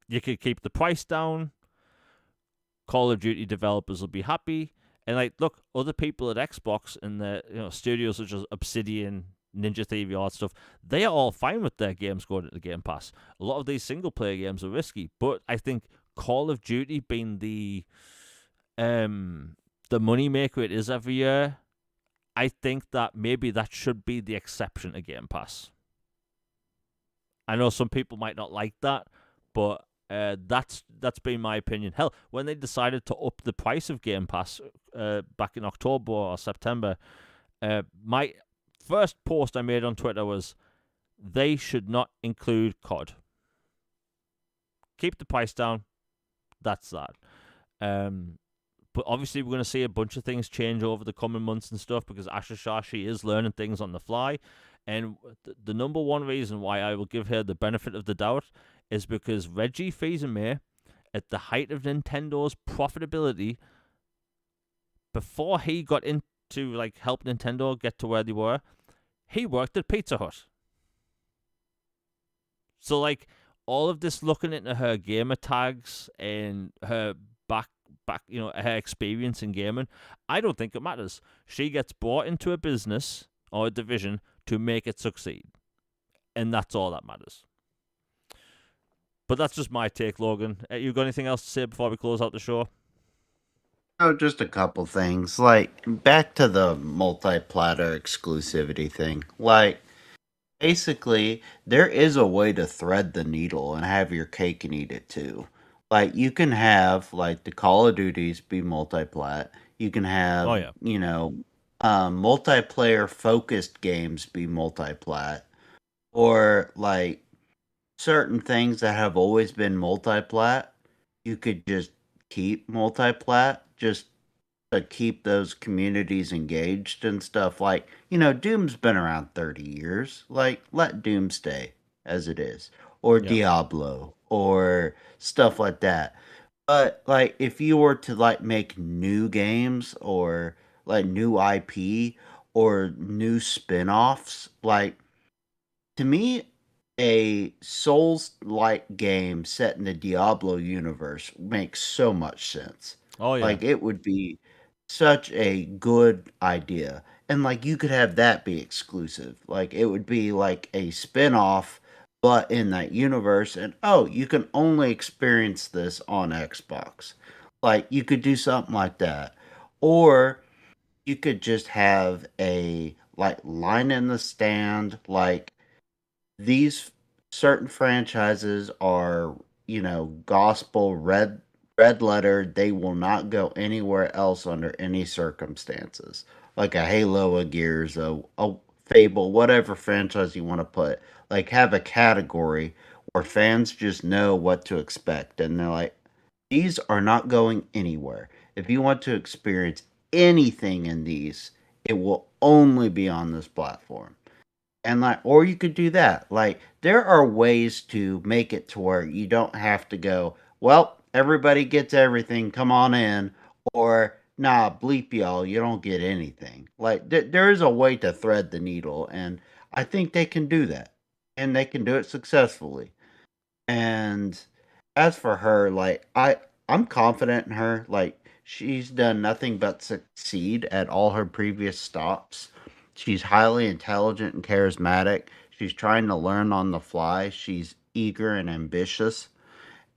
You could keep the price down. Call of Duty developers will be happy. And like, look, other people at Xbox and the studios such as Obsidian, Ninja Theory, all that stuff, they are all fine with their games going into Game Pass. A lot of these single player games are risky, but I think Call of Duty being the money maker it is every year, I think that maybe that should be the exception to Game Pass. I know some people might not like that, but that's been my opinion. Hell, when they decided to up the price of Game Pass back in October or September, my first post I made on Twitter was, they should not include COD. Keep the price down. That's that. But obviously we're going to see a bunch of things change over the coming months and stuff because Asha Shah, she is learning things on the fly. And the number one reason why I will give her the benefit of the doubt is because Reggie Fils-Aimé, at the height of Nintendo's profitability, before he got into like help Nintendo get to where they were, he worked at Pizza Hut. So like all of this looking into her gamer tags and her back, her experience in gaming, I don't think it matters. She gets brought into a business or a division to make it succeed. And that's all that matters. But that's just my take, Logan. You got anything else to say before we close out the show? Oh, just a couple things. Like, back to the multi-platter exclusivity thing. Like, basically, there is a way to thread the needle and have your cake and eat it too. Like you can have like the Call of Duties be multiplat. You can Oh have, yeah, multiplayer focused games be multiplat, or like certain things that have always been multiplat, you could just keep multiplat just to keep those communities engaged and stuff. Like, Doom's been around 30 years. Like, let Doom stay as it is, or yeah, Diablo, or stuff like that. But, like, if you were to, like, make new games or, like, new IP or new spin offs, like, to me, a Souls like game set in the Diablo universe makes so much sense. oh yeah, Like, it would be such a good idea. And, like, you could have that be exclusive. Like, it would be like a spin off, but in that universe. And, oh, you can only experience this on Xbox. Like, you could do something like that. Or you could just have a, like, line in the stand, like, these certain franchises are, gospel red letter. They will not go anywhere else under any circumstances. Like a Halo, a Gears, a Fable, whatever franchise you want to put. Like have a category where fans just know what to expect, and they're like, these are not going anywhere. If you want to experience anything in these, it will only be on this platform. And like, or you could do that. Like, there are ways to make it to where you don't have to go, well, everybody gets everything, come on in, or nah, bleep y'all, you don't get anything. Like, there is a way to thread the needle, and I think they can do that. And they can do it successfully. And as for her, like I'm confident in her. Like she's done nothing but succeed at all her previous stops. She's highly intelligent and charismatic. She's trying to learn on the fly. She's eager and ambitious.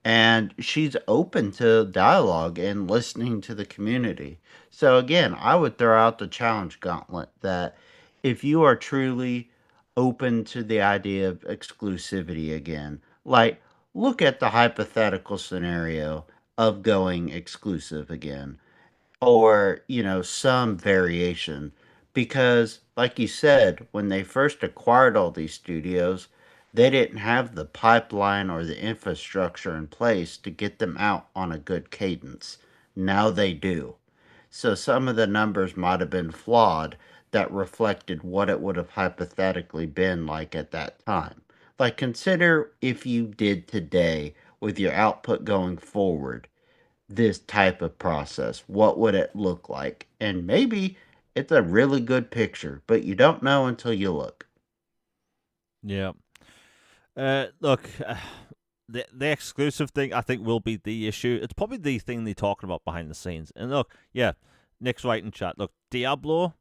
And she's open to dialogue and listening to the community. So again, I would throw out the challenge gauntlet that if you are truly open to the idea of exclusivity again, like look at the hypothetical scenario of going exclusive again, or some variation, because like you said, when they first acquired all these studios, they didn't have the pipeline or the infrastructure in place to get them out on a good cadence. Now they do. So some of the numbers might have been flawed that reflected what it would have hypothetically been like at that time. Like consider if you did today with your output going forward this type of process. What would it look like? And maybe it's a really good picture, but you don't know until you look. yeah. Look, the exclusive thing I think will be the issue. It's probably the thing they're talking about behind the scenes. And look, yeah, Nick's right in chat. Look, Diablo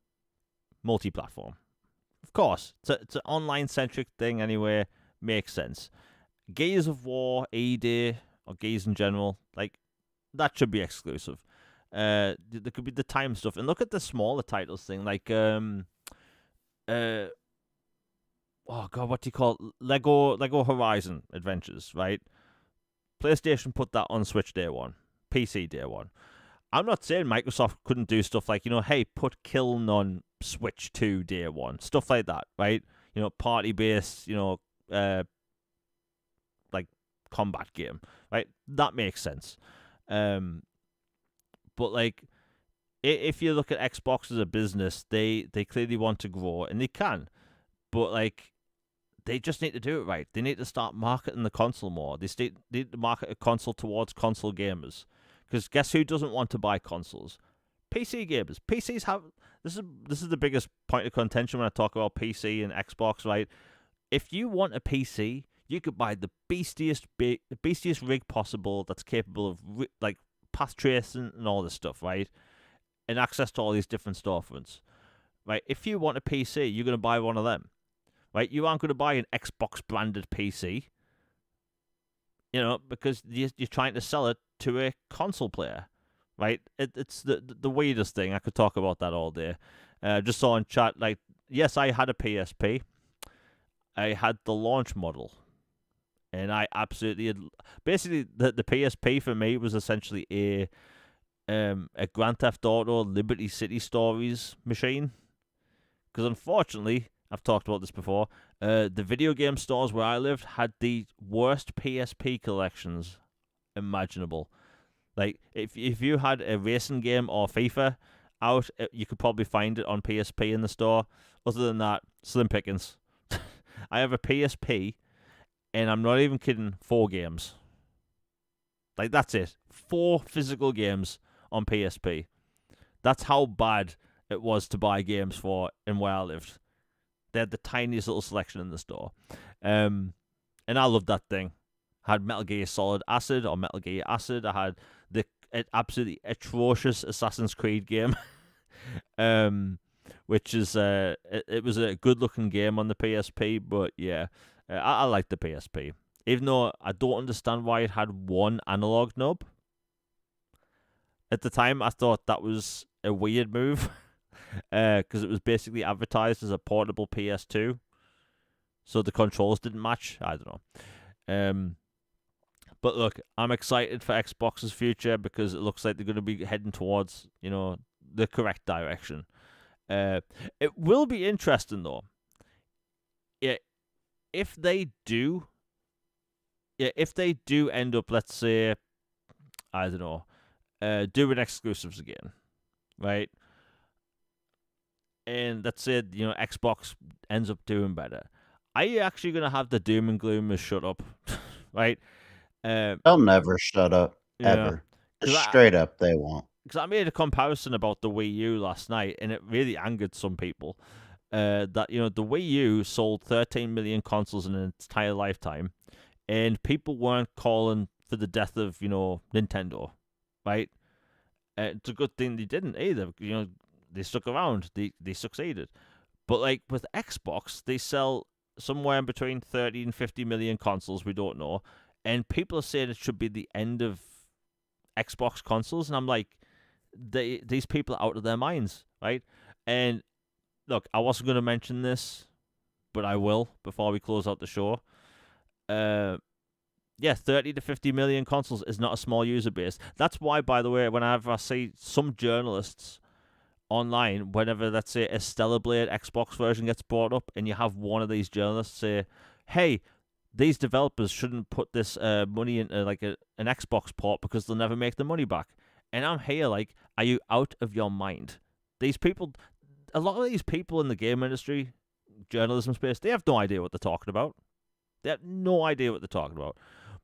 multi-platform, of course. It's an online-centric thing anyway. Makes sense. Gears of War, A-Day, or Gears in general, like that should be exclusive. There could be the time stuff, and look at the smaller titles thing, like uh, oh god, what do you call it? Lego Horizon Adventures, right? PlayStation put that on Switch day one, PC day one. I'm not saying Microsoft couldn't do stuff like, hey, put Kiln on Switch 2 day one, stuff like that, right? Party based, like combat game, right? That makes sense. But like, if you look at Xbox as a business, they clearly want to grow, and they can, but like, they just need to do it right. They need to start marketing the console more. They need to market a console towards console gamers, because guess who doesn't want to buy consoles? PC gamers. PCs have this is the biggest point of contention when I talk about PC and Xbox, right? If you want a PC, you could buy the beastiest rig possible that's capable of like path tracing and all this stuff, right? And access to all these different storefronts, right? If you want a PC, you're going to buy one of them, right? You aren't going to buy an Xbox branded PC, because you're trying to sell it to a console player, right? It's the weirdest thing. I could talk about that all day. Just saw in chat, like, yes, I had a PSP. I had the launch model, and I absolutely basically the PSP for me was essentially a Grand Theft Auto Liberty City Stories machine. Because unfortunately, I've talked about this before, the video game stores where I lived had the worst PSP collections imaginable. Like, if you had a racing game or FIFA out, you could probably find it on PSP in the store. Other than that, slim pickings. I have a PSP, and I'm not even kidding, 4 games. Like, that's it. 4 physical games on PSP. That's how bad it was to buy games for in where I lived. They had the tiniest little selection in the store. And I loved that thing. I had Metal Gear Solid Acid or Metal Gear Acid. I had the absolutely atrocious Assassin's Creed game, which is it was a good looking game on the PSP. But yeah, I like the PSP, even though I don't understand why it had one analog knob. At the time, I thought that was a weird move because it was basically advertised as a portable PS2, so the controls didn't match. I don't know. But look, I'm excited for Xbox's future because it looks like they're going to be heading towards, the correct direction. It will be interesting though. Yeah, if they do end up, let's say, I don't know, doing exclusives again, right? And let's say, Xbox ends up doing better. Are you actually going to have the doom and gloom as shut up, right? They'll never shut up, ever. Just straight up, they won't. Because I made a comparison about the Wii U last night, and it really angered some people. That the Wii U sold 13 million consoles in its entire lifetime, and people weren't calling for the death of Nintendo, right? It's a good thing they didn't either. They stuck around. They succeeded. But like with Xbox, they sell somewhere in between 30 and 50 million consoles. We don't know. And people are saying it should be the end of Xbox consoles, and I'm like, these people are out of their minds, right? And look, I wasn't going to mention this, but I will before we close out the show. 30 to 50 million consoles is not a small user base. That's why, by the way, whenever I see some journalists online, whenever, let's say, a Stellar Blade Xbox version gets brought up, and you have one of these journalists say, hey, these developers shouldn't put this money into like an Xbox port because they'll never make the money back. And I'm here like, are you out of your mind? These people, a lot of these people in the game industry, journalism space, they have no idea what they're talking about. They have no idea what they're talking about.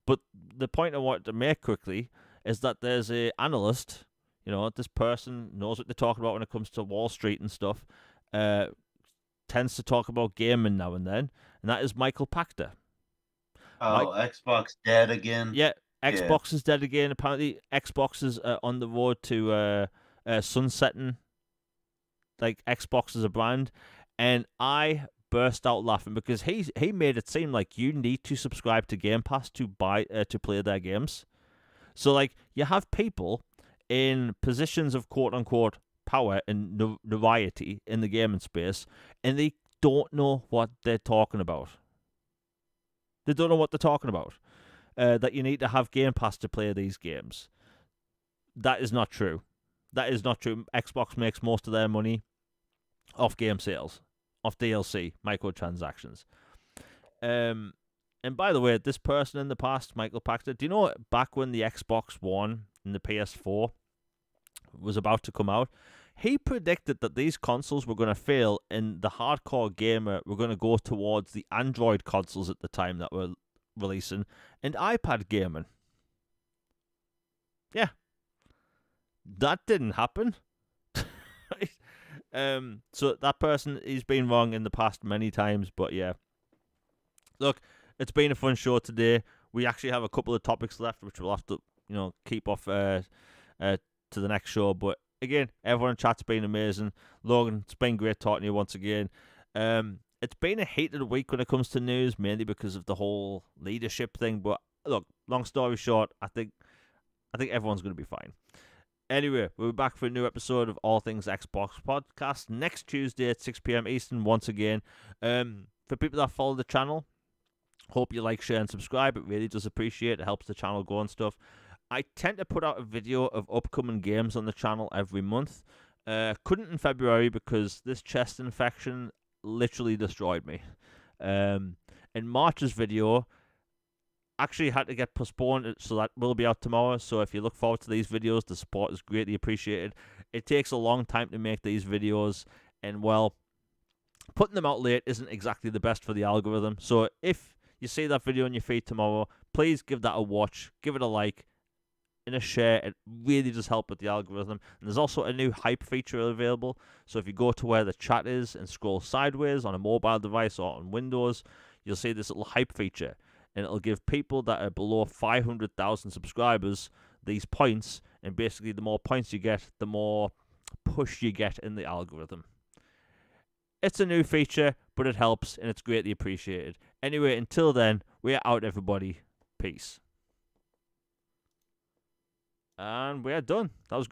But the point I want to make quickly is that there's a analyst, this person knows what they're talking about when it comes to Wall Street and stuff, tends to talk about gaming now and then, and that is Michael Pachter. Oh, Xbox dead again? Yeah, Xbox is dead again. Apparently, Xbox is on the road to sunsetting, like, Xbox as a brand. And I burst out laughing because he made it seem like you need to subscribe to Game Pass to play their games. So, like, you have people in positions of quote-unquote power and notoriety in the gaming space, and they don't know what they're talking about. They don't know what they're talking about. That you need to have Game Pass to play these games. That is not true. That is not true. Xbox makes most of their money off game sales, off DLC, microtransactions. And by the way, this person in the past, Michael Pachter, do you know back when the Xbox One and the PS4 was about to come out, he predicted that these consoles were going to fail and the hardcore gamer were going to go towards the Android consoles at the time that were releasing and iPad gaming. Yeah. That didn't happen. So that person, he's been wrong in the past many times, but yeah. Look, it's been a fun show today. We actually have a couple of topics left, which we'll have to, keep off to the next show, but again, everyone in chat's been amazing. Logan, it's been great talking to you once again. It's been a heated week when it comes to news, mainly because of the whole leadership thing. But look, long story short, I think everyone's going to be fine. Anyway, we'll be back for a new episode of All Things Xbox Podcast next Tuesday at 6 p.m. Eastern once again. For people that follow the channel, hope you like, share, and subscribe. It really does appreciate it. It helps the channel grow and stuff. I tend to put out a video of upcoming games on the channel every month. Couldn't in February because this chest infection literally destroyed me. In March's video, actually had to get postponed, so that will be out tomorrow. So if you look forward to these videos, the support is greatly appreciated. It takes a long time to make these videos, and well, putting them out late isn't exactly the best for the algorithm. So if you see that video on your feed tomorrow, please give that a watch, give it a like, and a share. It really does help with the algorithm. And there's also a new hype feature available. So if you go to where the chat is and scroll sideways on a mobile device or on Windows, you'll see this little hype feature, and it'll give people that are below 500,000 subscribers these points, and basically the more points you get, the more push you get in the algorithm. It's a new feature, but it helps, and it's greatly appreciated. Anyway, until then, we're out, everybody. Peace. And we're done. That was